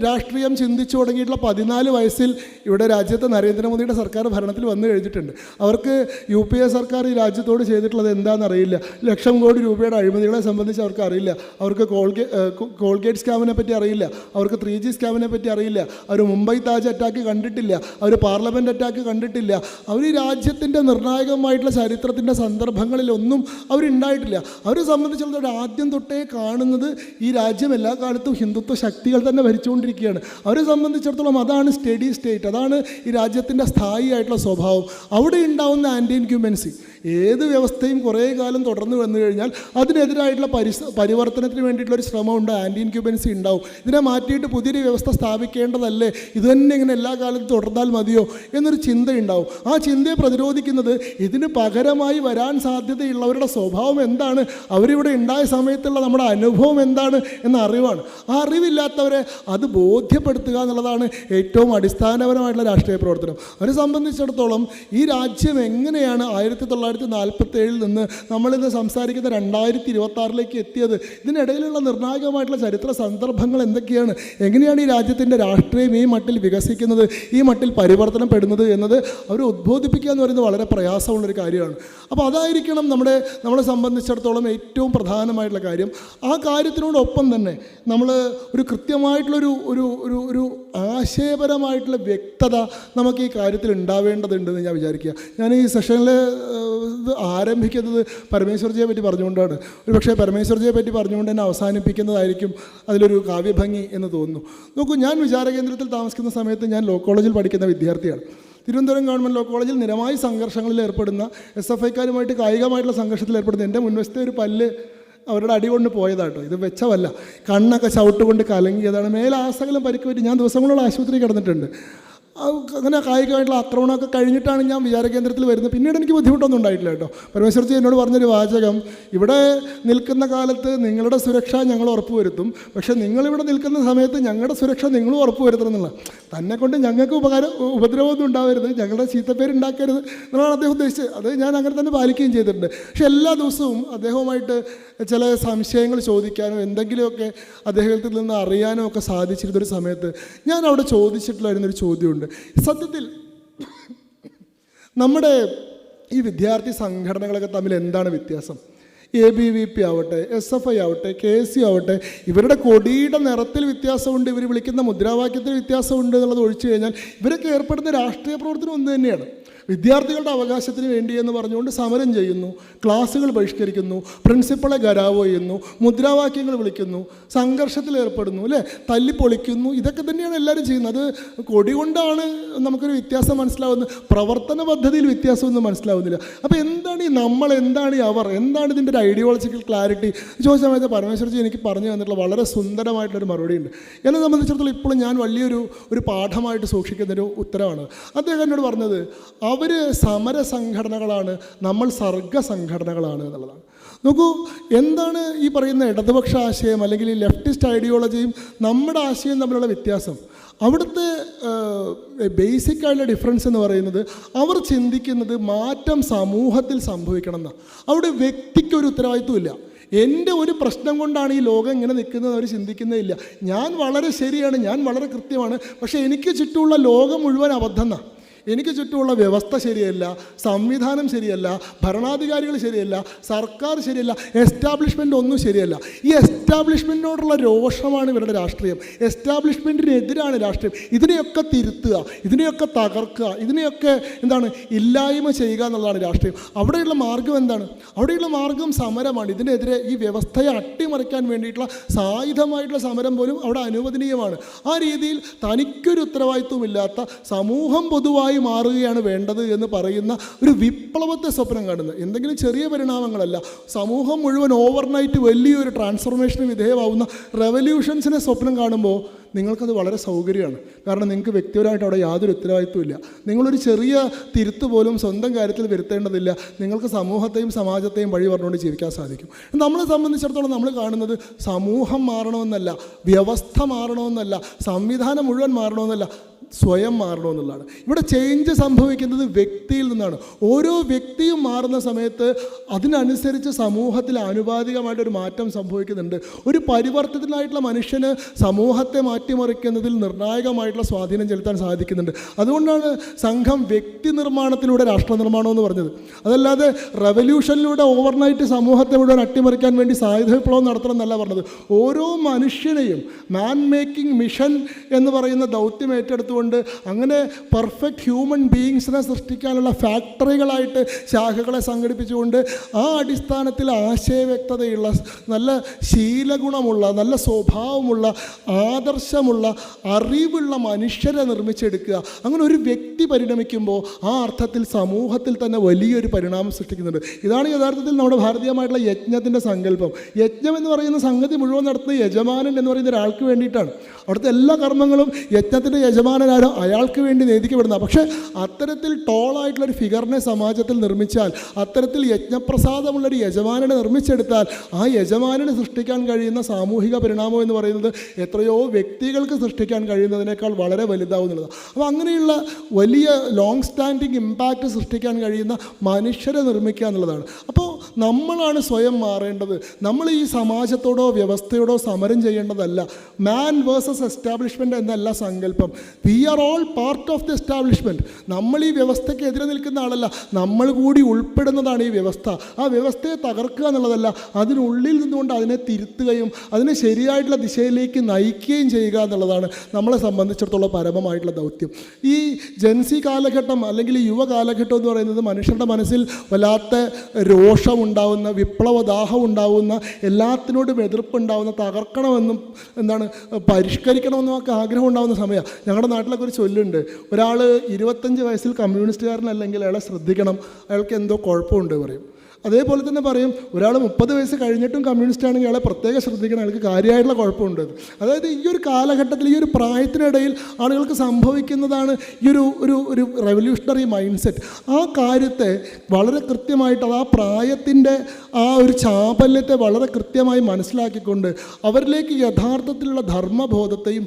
രാഷ്ട്രീയം ചിന്തിച്ചു തുടങ്ങിയിട്ടുള്ള 14 വയസ്സിൽ ഇവിടെ രാജ്യത്ത് നരേന്ദ്രമോദിയുടെ സർക്കാർ ഭരണത്തിൽ വന്നു കഴിഞ്ഞിട്ടുണ്ട്. അവർക്ക് UPA സർക്കാർ ഈ രാജ്യത്തോട് ചെയ്തിട്ടുള്ളത് എന്താണെന്നറിയില്ല. 1,00,000 കോടി രൂപയുടെ അഴിമതികളെ സംബന്ധിച്ച് അവർക്ക് അറിയില്ല. അവർക്ക് കോൾഗേറ്റ് സ്കാമിനെ പറ്റി അറിയില്ല. അവർക്ക് 3G സ്കാമിനെ പറ്റി അറിയില്ല. അവർ മുംബൈ താജ് അറ്റാക്ക് കണ്ടിട്ടില്ല. അവർ പാർലമെൻറ്റ് അറ്റാക്ക് കണ്ടിട്ടില്ല. അവർ ഈ രാജ്യത്തിൻ്റെ നിർണായകമായിട്ടുള്ള ചരിത്രത്തിൻ്റെ സന്ദർഭങ്ങളിലൊന്നും അവരുണ്ടായിട്ടില്ല. അവരെ സംബന്ധിച്ചിടത്തോളം ആദ്യം തൊട്ടേ കാണുന്നത് ഈ രാജ്യം എല്ലാ കാലത്തും ഹിന്ദുത്വ ശക്തികൾ തന്നെ ഭരിച്ചുകൊണ്ടിരിക്കുകയാണ്. അവരെ സംബന്ധിച്ചിടത്തോളം അതാണ് സ്റ്റഡി സ്റ്റേറ്റ്, അതാണ് ഈ രാജ്യത്തിൻ്റെ സ്ഥായി ആയിട്ടുള്ള സ്വഭാവം. അവിടെ ഉണ്ടാവുന്ന ആൻറ്റി ഇൻക്യുംബൻസി, ഏത് വ്യവസ്ഥയും കുറേ കാലം തുടർന്ന് വന്നു കഴിഞ്ഞാൽ അതിനെതിരായിട്ടുള്ള പരിവർത്തനത്തിന് വേണ്ടിയിട്ടുള്ളൊരു ശ്രമമുണ്ട്, ആൻറ്റി ഇൻക്യുബൻസി ഉണ്ടാവും. ഇതിനെ മാറ്റിയിട്ട് പുതിയൊരു വ്യവസ്ഥ സ്ഥാപിക്കേണ്ടതല്ലേ, ഇത് തന്നെ ഇങ്ങനെ എല്ലാ കാലത്തും തുടർന്നാൽ മതിയോ എന്നൊരു ചിന്തയുണ്ടാവും. ആ ചിന്തയെ പ്രതിരോധിക്കുന്നത് ഇതിന് പകരമായി വരാൻ സാധ്യതയുള്ളവരുടെ സ്വഭാവം എന്താണ്, അവരിവിടെ ഉണ്ടായ സമയത്തുള്ള നമ്മുടെ അനുഭവം എന്താണ് എന്ന അറിവാണ്. ആ അറിവില്ലാത്തവരെ അത് ബോധ്യപ്പെടുത്തുക എന്നുള്ളതാണ് ഏറ്റവും അടിസ്ഥാനപരമായിട്ടുള്ള രാഷ്ട്രീയ പ്രവർത്തനം. അവരെ സംബന്ധിച്ചിടത്തോളം ഈ രാജ്യം എങ്ങനെയാണ് 1947 നിന്ന് നമ്മളിന്ന് സംസാരിക്കുന്ന 2026 എത്തിയത്, ഇതിനിടയിലുള്ള നിർണായകമായിട്ടുള്ള ചരിത്ര സന്ദർഭങ്ങൾ എന്തൊക്കെയാണ്, എങ്ങനെയാണ് ഈ രാജ്യത്തിൻ്റെ രാഷ്ട്രീയം ഈ മട്ടിൽ വികസിക്കുന്നത്, ഈ മട്ടിൽ പരിവർത്തനപ്പെടുന്നത് എന്നത് അവരെ ഉദ്ബോധിപ്പിക്കുക എന്ന് പറയുന്നത് വളരെ പ്രയാസമുള്ളൊരു കാര്യമാണ്. അപ്പോൾ അതായിരിക്കണം നമ്മളെ സംബന്ധിച്ചിടത്തോളം ഏറ്റവും പ്രധാനമായിട്ടുള്ള കാര്യം. ആ കാര്യത്തിനോടൊപ്പം തന്നെ നമ്മൾ ഒരു കൃത്യമായിട്ടുള്ളൊരു ഒരു ഒരു ഒരു ആശയപരമായിട്ടുള്ള വ്യക്തത നമുക്ക് ഈ കാര്യത്തിൽ ഉണ്ടാവേണ്ടതുണ്ടെന്ന് ഞാൻ വിചാരിക്കുക. ഞാൻ ഈ സെഷനിൽ ആരംഭിക്കുന്നത് പരമേശ്വർജിയെ പറ്റി പറഞ്ഞുകൊണ്ടാണ്. ഒരു പക്ഷേ പരമേശ്വർജിയെ പറ്റി പറഞ്ഞുകൊണ്ട് തന്നെ അവസാനിപ്പിക്കുന്നതായിരിക്കും അതിലൊരു കാവ്യഭംഗി എന്ന് തോന്നുന്നു. നോക്കൂ, ഞാൻ വിചാരകേന്ദ്രത്തിൽ താമസിക്കുന്ന സമയത്ത് ഞാൻ ലോ കോളേജിൽ പഠിക്കുന്ന വിദ്യാർത്ഥിയാണ്. തിരുവനന്തപുരം ഗവൺമെൻറ് ലോ കോളേജിൽ നിരവധി സംഘർഷങ്ങളിൽ ഏർപ്പെടുന്ന, SFIക്കാരുമായിട്ട് കായികമായിട്ടുള്ള സംഘർഷത്തിൽ ഏർപ്പെടുന്ന എൻ്റെ മുൻവശത്തെ ഒരു പല്ല് അവരുടെ അടി കൊണ്ട് പോയതാട്ടോ, ഇത് വെച്ചവല്ല, കണ്ണൊക്കെ ചവിട്ടുകൊണ്ട് കലങ്ങിയതാണ്. മേലാസകലം പരിക്ക് പറ്റി ഞാൻ ദിവസങ്ങളോളം ആശുപത്രി കിടന്നിട്ടുണ്ട്. അങ്ങനെ കായികമായിട്ടുള്ള ആക്രമണമൊക്കെ കഴിഞ്ഞിട്ടാണ് ഞാൻ വിചാരകേന്ദ്രത്തിൽ വരുന്നത്. പിന്നീട് എനിക്ക് ബുദ്ധിമുട്ടൊന്നും ഉണ്ടായിട്ടില്ല കേട്ടോ. പരമേശ്വർജി എന്നോട് പറഞ്ഞൊരു വാചകം, ഇവിടെ നിൽക്കുന്ന കാലത്ത് നിങ്ങളുടെ സുരക്ഷ ഞങ്ങൾ ഉറപ്പുവരുത്തും, പക്ഷേ നിങ്ങളിവിടെ നിൽക്കുന്ന സമയത്ത് ഞങ്ങളുടെ സുരക്ഷ നിങ്ങളും ഉറപ്പുവരുത്തണം എന്നുള്ള. തന്നെ കൊണ്ട് ഞങ്ങൾക്ക് ഉപദ്രവമൊന്നും ഉണ്ടാവരുത്, ഞങ്ങളുടെ ചീത്തപ്പേര് ഉണ്ടാക്കരുത് എന്നുള്ളതാണ് അദ്ദേഹം ഉദ്ദേശിച്ചത്. അത് ഞാൻ അങ്ങനെ തന്നെ പാലിക്കുകയും ചെയ്തിട്ടുണ്ട്. പക്ഷേ എല്ലാ ദിവസവും അദ്ദേഹവുമായിട്ട് ചില സംശയങ്ങൾ ചോദിക്കാനോ എന്തെങ്കിലുമൊക്കെ അദ്ദേഹത്തിൽ നിന്ന് അറിയാനോ ഒക്കെ സാധിച്ചിരുന്നൊരു സമയത്ത് ഞാൻ അവിടെ ചോദിച്ചിട്ടുള്ളൊരു ചോദ്യമുണ്ട്. സത്യത്തിൽ നമ്മുടെ ഈ വിദ്യാർത്ഥി സംഘടനകളൊക്കെ തമ്മിൽ എന്താണ് വ്യത്യാസം? ABVP ആവട്ടെ, SFI ആവട്ടെ, KSU ആവട്ടെ, ഇവരുടെ കൊടിയുടെ നിറത്തിൽ വ്യത്യാസമുണ്ട്, ഇവർ വിളിക്കുന്ന മുദ്രാവാക്യത്തിൽ വ്യത്യാസമുണ്ട് എന്നുള്ളത് ഒഴിച്ചു കഴിഞ്ഞാൽ ഇവരൊക്കെ ഏർപ്പെടുന്ന രാഷ്ട്രീയ പ്രവർത്തനം ഒന്ന് തന്നെയാണ്. വിദ്യാർത്ഥികളുടെ അവകാശത്തിന് വേണ്ടി എന്ന് പറഞ്ഞുകൊണ്ട് സമരം ചെയ്യുന്നു, ക്ലാസ്സുകൾ ബഹിഷ്കരിക്കുന്നു, പ്രിൻസിപ്പളെ ഗരാവോ ചെയ്യുന്നു, മുദ്രാവാക്യങ്ങൾ വിളിക്കുന്നു, സംഘർഷത്തിൽ ഏർപ്പെടുന്നു, അല്ലേ, തല്ലിപ്പൊളിക്കുന്നു. ഇതൊക്കെ തന്നെയാണ് എല്ലാവരും ചെയ്യുന്നത്. അത് കൊടി കൊണ്ടാണ് നമുക്കൊരു വ്യത്യാസം മനസ്സിലാവുന്നത്, പ്രവർത്തന പദ്ധതിയിൽ വ്യത്യാസമൊന്നും മനസ്സിലാവുന്നില്ല. അപ്പോൾ എന്താണ് ഈ നമ്മൾ, എന്താണ് ഈ അവർ, എന്താണ് ഇതിൻ്റെ ഒരു ഐഡിയോളജിക്കൽ ക്ലാരിറ്റി ചോദിച്ച സമയത്ത് പരമേശ്വർജി എനിക്ക് പറഞ്ഞു തന്നിട്ടുള്ള വളരെ സുന്ദരമായിട്ടുള്ളൊരു മറുപടി ഉണ്ട്. എന്നെ സംബന്ധിച്ചിടത്തോളം ഇപ്പോഴും ഞാൻ വലിയൊരു പാഠമായിട്ട് സൂക്ഷിക്കുന്നൊരു ഉത്തരവാണ്. അദ്ദേഹം എന്നോട് പറഞ്ഞത് അവർ സമര സംഘടനകളാണ്, നമ്മൾ സർഗ സംഘടനകളാണ് എന്നുള്ളതാണ്. നോക്കൂ, എന്താണ് ഈ പറയുന്ന ഇടതുപക്ഷ ആശയം അല്ലെങ്കിൽ ഈ ലെഫ്റ്റിസ്റ്റ് ഐഡിയോളജിയും നമ്മുടെ ആശയവും തമ്മിലുള്ള വ്യത്യാസം? അവിടുത്തെ ബേസിക്കായിട്ടുള്ള ഡിഫറൻസ് എന്ന് പറയുന്നത് അവർ ചിന്തിക്കുന്നത് മാറ്റം സമൂഹത്തിൽ സംഭവിക്കണം എന്നാണ്. അവിടെ വ്യക്തിക്കൊരു ഉത്തരവാദിത്വമില്ല. എൻ്റെ ഒരു പ്രശ്നം കൊണ്ടാണ് ഈ ലോകം ഇങ്ങനെ നിൽക്കുന്നത് അവർ ചിന്തിക്കുന്നതില്ല. ഞാൻ വളരെ ശരിയാണ്, ഞാൻ വളരെ കൃത്യമാണ്, പക്ഷേ എനിക്ക് ചുറ്റുമുള്ള ലോകം മുഴുവൻ അബദ്ധം എന്നാണ്. എനിക്ക് ചുറ്റുമുള്ള വ്യവസ്ഥ ശരിയല്ല, സംവിധാനം ശരിയല്ല, ഭരണാധികാരികൾ ശരിയല്ല, സർക്കാർ ശരിയല്ല, എസ്റ്റാബ്ലിഷ്മെൻ്റ് ഒന്നും ശരിയല്ല. ഈ എസ്റ്റാബ്ലിഷ്മെൻറ്റിനോടുള്ള രോഷമാണ് ഇവരുടെ രാഷ്ട്രീയം. എസ്റ്റാബ്ലിഷ്മെൻറ്റിനെതിരാണ് രാഷ്ട്രീയം. ഇതിനെയൊക്കെ തിരുത്തുക, ഇതിനെയൊക്കെ തകർക്കുക, ഇതിനെയൊക്കെ ഇല്ലായ്മ ചെയ്യുക എന്നുള്ളതാണ് രാഷ്ട്രീയം. അവിടെയുള്ള മാർഗം എന്താണ്? അവിടെയുള്ള മാർഗം സമരമാണ്. ഇതിനെതിരെ ഈ വ്യവസ്ഥയെ അട്ടിമറിക്കാൻ വേണ്ടിയിട്ടുള്ള സായുധമായിട്ടുള്ള സമരം പോലും അവിടെ അനുവദനീയമാണ്. ആ രീതിയിൽ തനിക്കൊരു ഉത്തരവാദിത്വമില്ലാത്ത സമൂഹം പൊതുവായി മാറുകയാണ് വേണ്ടത് എന്ന് പറയുന്ന ഒരു വിപ്ലവത്തെ സ്വപ്നം കാണുന്നത്. എന്തെങ്കിലും ചെറിയ പരിണാമങ്ങളല്ല, സമൂഹം മുഴുവൻ ഓവർനൈറ്റ് വലിയൊരു ട്രാൻസ്ഫോർമേഷന് വിധേയമാവുന്ന റെവല്യൂഷൻസിനെ സ്വപ്നം കാണുമ്പോൾ നിങ്ങൾക്കത് വളരെ സൗകര്യമാണ്. കാരണം നിങ്ങൾക്ക് വ്യക്തിപരമായിട്ട് അവിടെ യാതൊരു ഉത്തരവാദിത്വമില്ല. നിങ്ങളൊരു ചെറിയ തിരുത്ത് പോലും സ്വന്തം കാര്യത്തിൽ വരുത്തേണ്ടതില്ല. നിങ്ങൾക്ക് സമൂഹത്തെയും സമാജത്തെയും വഴി പറഞ്ഞുകൊണ്ട് ജീവിക്കാൻ സാധിക്കും. നമ്മളെ സംബന്ധിച്ചിടത്തോളം നമ്മൾ കാണുന്നത് സമൂഹം മാറണമെന്നല്ല, വ്യവസ്ഥ മാറണമെന്നല്ല, സംവിധാനം മുഴുവൻ മാറണമെന്നല്ല, സ്വയം മാറണമെന്നുള്ളതാണ്. ഇവിടെ ചേഞ്ച് സംഭവിക്കുന്നത് വ്യക്തിയിൽ നിന്നാണ്. ഓരോ വ്യക്തിയും മാറുന്ന സമയത്ത് അതിനനുസരിച്ച് സമൂഹത്തിൽ ആനുപാതികമായിട്ടൊരു മാറ്റം സംഭവിക്കുന്നുണ്ട്. ഒരു പരിവർത്തിതനായിട്ടുള്ള മനുഷ്യന് സമൂഹത്തെ മാറ്റിമറിക്കുന്നതിൽ നിർണായകമായിട്ടുള്ള സ്വാധീനം ചെലുത്താൻ സാധിക്കുന്നുണ്ട്. അതുകൊണ്ടാണ് സംഘം വ്യക്തി നിർമ്മാണത്തിലൂടെ രാഷ്ട്ര നിർമ്മാണം എന്ന് പറഞ്ഞത്. അതല്ലാതെ റെവല്യൂഷനിലൂടെ ഓവർനൈറ്റ് സമൂഹത്തെ മുഴുവൻ അട്ടിമറിക്കാൻ വേണ്ടി സായുധ വിപ്ലവം നടത്തണം എന്നല്ല പറഞ്ഞത്. ഓരോ മനുഷ്യനെയും മാൻ മേക്കിംഗ് മിഷൻ എന്ന് പറയുന്ന ദൗത്യം ഏറ്റെടുത്തുകൊണ്ട് അങ്ങനെ പെർഫെക്റ്റ് ഹ്യൂമൻ ബീയിങ്സിനെ സൃഷ്ടിക്കാനുള്ള ഫാക്ടറികളായിട്ട് ശാഖകളെ സംഘടിപ്പിച്ചുകൊണ്ട് ആ അടിസ്ഥാനത്തിൽ ആശയവ്യക്തതയുള്ള, നല്ല ശീലഗുണമുള്ള, നല്ല സ്വഭാവമുള്ള, ആദർശമുള്ള, അറിവുള്ള മനുഷ്യരെ നിർമ്മിച്ചെടുക്കുക. അങ്ങനെ ഒരു വ്യക്തി പരിണമിക്കുമ്പോൾ ആ അർത്ഥത്തിൽ സമൂഹത്തിൽ തന്നെ വലിയൊരു പരിണാമം സൃഷ്ടിക്കുന്നുണ്ട്. ഇതാണ് യഥാർത്ഥത്തിൽ നമ്മുടെ ഭാരതീയമായിട്ടുള്ള യജ്ഞത്തിൻ്റെ സങ്കല്പം. യജ്ഞം എന്ന് പറയുന്ന സംഗതി മുഴുവൻ നടത്തുന്ന യജമാനൻ എന്ന് പറയുന്ന ഒരാൾക്ക് വേണ്ടിയിട്ടാണ്. അവിടുത്തെ എല്ലാ കർമ്മങ്ങളും യജ്ഞത്തിൻ്റെ യജമാനനാരോ അയാൾക്ക് വേണ്ടി നേദിക്കപ്പെടുന്ന. പക്ഷേ അത്തരത്തിൽ ടോളായിട്ടുള്ളൊരു ഫിഗറിനെ സമാജത്തിൽ നിർമ്മിച്ചാൽ, അത്തരത്തിൽ യജ്ഞപ്രസാദമുള്ളൊരു യജമാനനെ നിർമ്മിച്ചെടുത്താൽ ആ യജമാനന് സൃഷ്ടിക്കാൻ കഴിയുന്ന സാമൂഹിക പരിണാമം എന്ന് പറയുന്നത് എത്രയോ വ്യക്തികൾക്ക് സൃഷ്ടിക്കാൻ കഴിയുന്നതിനേക്കാൾ വളരെ വലുതാവുന്നുള്ളതാണ്. അപ്പോൾ അങ്ങനെയുള്ള വലിയ ലോങ് സ്റ്റാൻഡിങ് ഇമ്പാക്റ്റ് സൃഷ്ടിക്കാൻ കഴിയുന്ന മനുഷ്യരെ നിർമ്മിക്കുക എന്നുള്ളതാണ്. അപ്പോൾ നമ്മളാണ് സ്വയം മാറേണ്ടത്. നമ്മൾ ഈ സമാജത്തോടോ വ്യവസ്ഥയോടോ സമരം ചെയ്യേണ്ടതല്ല. മാൻ വേഴ്സസ് എസ്റ്റാബ്ലിഷ്മെൻറ്റ് എന്നല്ല സങ്കല്പം. We are all part of the establishment. നമ്മൾ ഈ വ്യവസ്ഥയ്ക്ക് എതിരെ നിൽക്കുന്ന ആളല്ല, നമ്മൾ കൂടി ഉൾപ്പെടുന്നതാണ് ഈ വ്യവസ്ഥ. ആ വ്യവസ്ഥയെ തകർക്കുക എന്നുള്ളതല്ല, അതിനുള്ളിൽ നിന്നുകൊണ്ട് അതിനെ തിരുത്തുകയും അതിനെ ശരിയായിട്ടുള്ള ദിശയിലേക്ക് നയിക്കുകയും ചെയ്യുക എന്നുള്ളതാണ് നമ്മളെ സംബന്ധിച്ചിടത്തോളം പരമമായിട്ടുള്ള ദൗത്യം. ഈ ജൻസി കാലഘട്ടം അല്ലെങ്കിൽ ഈ യുവ കാലഘട്ടം എന്ന് പറയുന്നത് മനുഷ്യരുടെ മനസ്സിൽ വല്ലാത്ത രോഷമുണ്ടാവുന്ന, വിപ്ലവദാഹം ഉണ്ടാവുന്ന, എല്ലാത്തിനോടും എതിർപ്പുണ്ടാവുന്ന, തകർക്കണമെന്നും പരിഷ്കരിക്കണമെന്നും ഒക്കെ ആഗ്രഹം ഉണ്ടാകുന്ന സമയമാണ്. ഞങ്ങളുടെ നാട്ടിലൊക്കെ ഒരു ചൊല്ലുണ്ട്, ഒരാൾ 25 വയസ്സിൽ കമ്മ്യൂണിസ്റ്റുകാരനല്ലെങ്കിൽ അയാളെ ശ്രദ്ധിക്കണം, അയാൾക്ക് എന്തോ കുഴപ്പമുണ്ട് പറയും. അതേപോലെ തന്നെ പറയും, ഒരാൾ 30 വയസ്സ് കഴിഞ്ഞിട്ടും കമ്മ്യൂണിസ്റ്റ് ആണെങ്കിൽ അയാളെ പ്രത്യേകം ശ്രദ്ധിക്കണം, അയാൾക്ക് കാര്യമായിട്ടുള്ള കുഴപ്പമുണ്ട്. അതായത് ഈ ഒരു കാലഘട്ടത്തിൽ, ഈ ഒരു പ്രായത്തിനിടയിൽ ആളുകൾക്ക് സംഭവിക്കുന്നതാണ് ഈ ഒരു റെവല്യൂഷണറി മൈൻഡ് സെറ്റ്. ആ കാര്യത്തെ വളരെ കൃത്യമായിട്ട്, അത് ആ പ്രായത്തിൻ്റെ ആ ഒരു ചാപല്യത്തെ വളരെ കൃത്യമായി മനസ്സിലാക്കിക്കൊണ്ട് അവരിലേക്ക് യഥാർത്ഥത്തിലുള്ള ധർമ്മബോധത്തെയും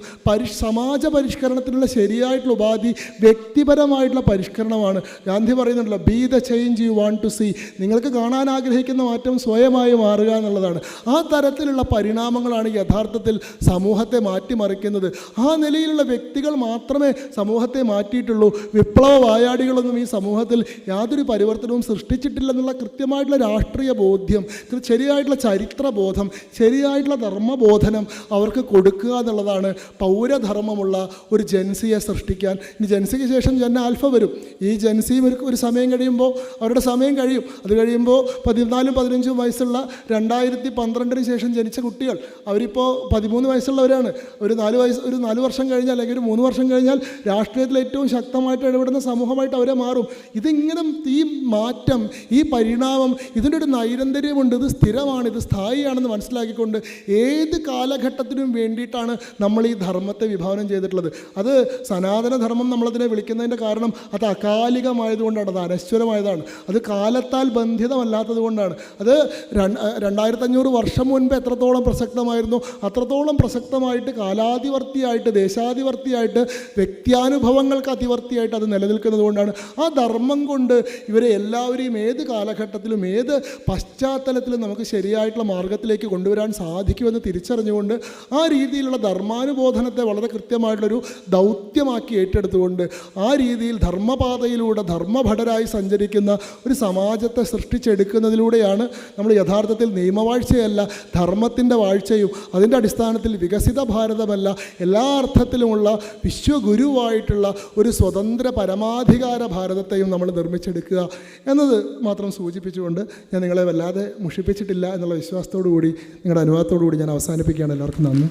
സമാജ പരിഷ്കരണത്തിനുള്ള ശരിയായിട്ടുള്ള ഉപാധി വ്യക്തിപരമായിട്ടുള്ള പരിഷ്കരണമാണ്. ഗാന്ധി പറയുന്നുണ്ടല്ലോ, be the change you want to see. നിങ്ങൾക്ക് കാണാൻ ആഗ്രഹിക്കുന്ന മാറ്റം സ്വയമായി മാറുക എന്നുള്ളതാണ്. ആ തരത്തിലുള്ള പരിണാമങ്ങളാണ് യഥാർത്ഥത്തിൽ സമൂഹത്തെ മാറ്റിമറിക്കുന്നത്. ആ നിലയിലുള്ള വ്യക്തികൾ മാത്രമേ സമൂഹത്തെ മാറ്റിയിട്ടുള്ളൂ. വിപ്ലവ വായാടികളൊന്നും ഈ സമൂഹത്തിൽ യാതൊരു പരിവർത്തനവും സൃഷ്ടിച്ചിട്ടില്ലെന്നുള്ള കൃത്യമായിട്ടുള്ള രാഷ്ട്രീയ ബോധ്യം, ശരിയായിട്ടുള്ള ചരിത്രബോധം, ശരിയായിട്ടുള്ള ധർമ്മബോധനം അവർക്ക് കൊടുക്കുക എന്നുള്ളതാണ് പൗരധർമ്മമുള്ള ഒരു ജൻസിയെ സൃഷ്ടിക്കാൻ. ഇനി ജൻസിക്ക് ശേഷം ജൻ ആൽഫ വരും. ഈ ജൻസിയും ഒരു സമയം കഴിയുമ്പോൾ അവരുടെ സമയം കഴിയും. അത് കഴിയുമ്പോൾ 14-15 വയസ്സുള്ള 2012 ശേഷം ജനിച്ച കുട്ടികൾ അവരിപ്പോൾ 13 വയസ്സുള്ളവരാണ്. ഒരു 4 വർഷം കഴിഞ്ഞാൽ അല്ലെങ്കിൽ ഒരു 3 വർഷം കഴിഞ്ഞാൽ രാഷ്ട്രീയത്തിൽ ഏറ്റവും ശക്തമായിട്ട് ഇടപെടുന്ന സമൂഹമായിട്ട് അവരെ മാറും. ഇതിങ്ങനെ ഈ മാറ്റം, ഈ പരിണാമം, ഇതിൻ്റെ ഒരു നൈരന്തര്യമുണ്ട്. ഇത് സ്ഥിരമാണ്, ഇത് സ്ഥായിയാണെന്ന് മനസ്സിലാക്കിക്കൊണ്ട് ഏത് കാലഘട്ടത്തിനും വേണ്ടിയിട്ടാണ് നമ്മൾ ഈ ധർമ്മത്തെ വിഭാവനം ചെയ്തിട്ടുള്ളത്. അത് സനാതനധർമ്മം നമ്മളതിനെ വിളിക്കുന്നതിൻ്റെ കാരണം അത് അകാലികമായതുകൊണ്ടാണ്, അത് അനശ്വരമായതാണ്, അത് കാലത്താൽ ബന്ധിതമല്ലാത്തത് കൊണ്ടാണ്. അത് 2500 വർഷം മുൻപ് എത്രത്തോളം പ്രസക്തമായിരുന്നു അത്രത്തോളം പ്രസക്തമായിട്ട് കാലാതിവർത്തിയായിട്ട്, ദേശാധിവർത്തിയായിട്ട്, വ്യക്തിയാനുഭവങ്ങൾക്ക് അതിവർത്തിയായിട്ട് അത് നിലനിൽക്കുന്നത് കൊണ്ടാണ്. ആ ധർമ്മം കൊണ്ട് ഇവരെ എല്ലാവരെയും ഏത് കാലഘട്ടത്തിലും ഏത് പശ്ചാത്തലത്തിലും നമുക്ക് ശരിയായിട്ടുള്ള മാർഗത്തിലേക്ക് കൊണ്ടുവരാൻ സാധിക്കുമെന്ന് തിരിച്ചറിഞ്ഞുകൊണ്ട് ആ രീതിയിലുള്ള ധർമാനുബോധനത്തെ വളരെ കൃത്യമായിട്ടുള്ളൊരു ദൗത്യമാക്കി ഏറ്റെടുത്തുകൊണ്ട് ആ രീതിയിൽ ധർമ്മപാതയിലൂടെ ധർമ്മഭടരായി സഞ്ചരിക്കുന്ന ഒരു സമാജത്തെ സൃഷ്ടിച്ചെടുക്കുന്നതിലൂടെയാണ് നമ്മൾ യഥാർത്ഥത്തിൽ നിയമവാഴ്ചയല്ല ധർമ്മത്തിൻ്റെ വാഴ്ചയും അതിൻ്റെ അടിസ്ഥാനത്തിൽ വികസിത ഭാരതമല്ല എല്ലാ അർത്ഥത്തിലുമുള്ള വിശ്വഗുരുവായിട്ടുള്ള ഒരു സ്വതന്ത്ര പരമാധികാര ഭാരതത്തെയും നമ്മൾ നിർമ്മിച്ചെടുക്കുക എന്നത് മാത്രം സൂചിപ്പിച്ചുകൊണ്ട് ഞാൻ നിങ്ങളെ വല്ലാതെ മുഷിപ്പിച്ചിട്ടില്ല എന്നുള്ള വിശ്വാസത്തോടു കൂടി, നിങ്ങളുടെ അനുവാദത്തോടു കൂടി ഞാൻ അവസാനിപ്പിക്കുകയാണ്. എല്ലാവർക്കും നന്ദി.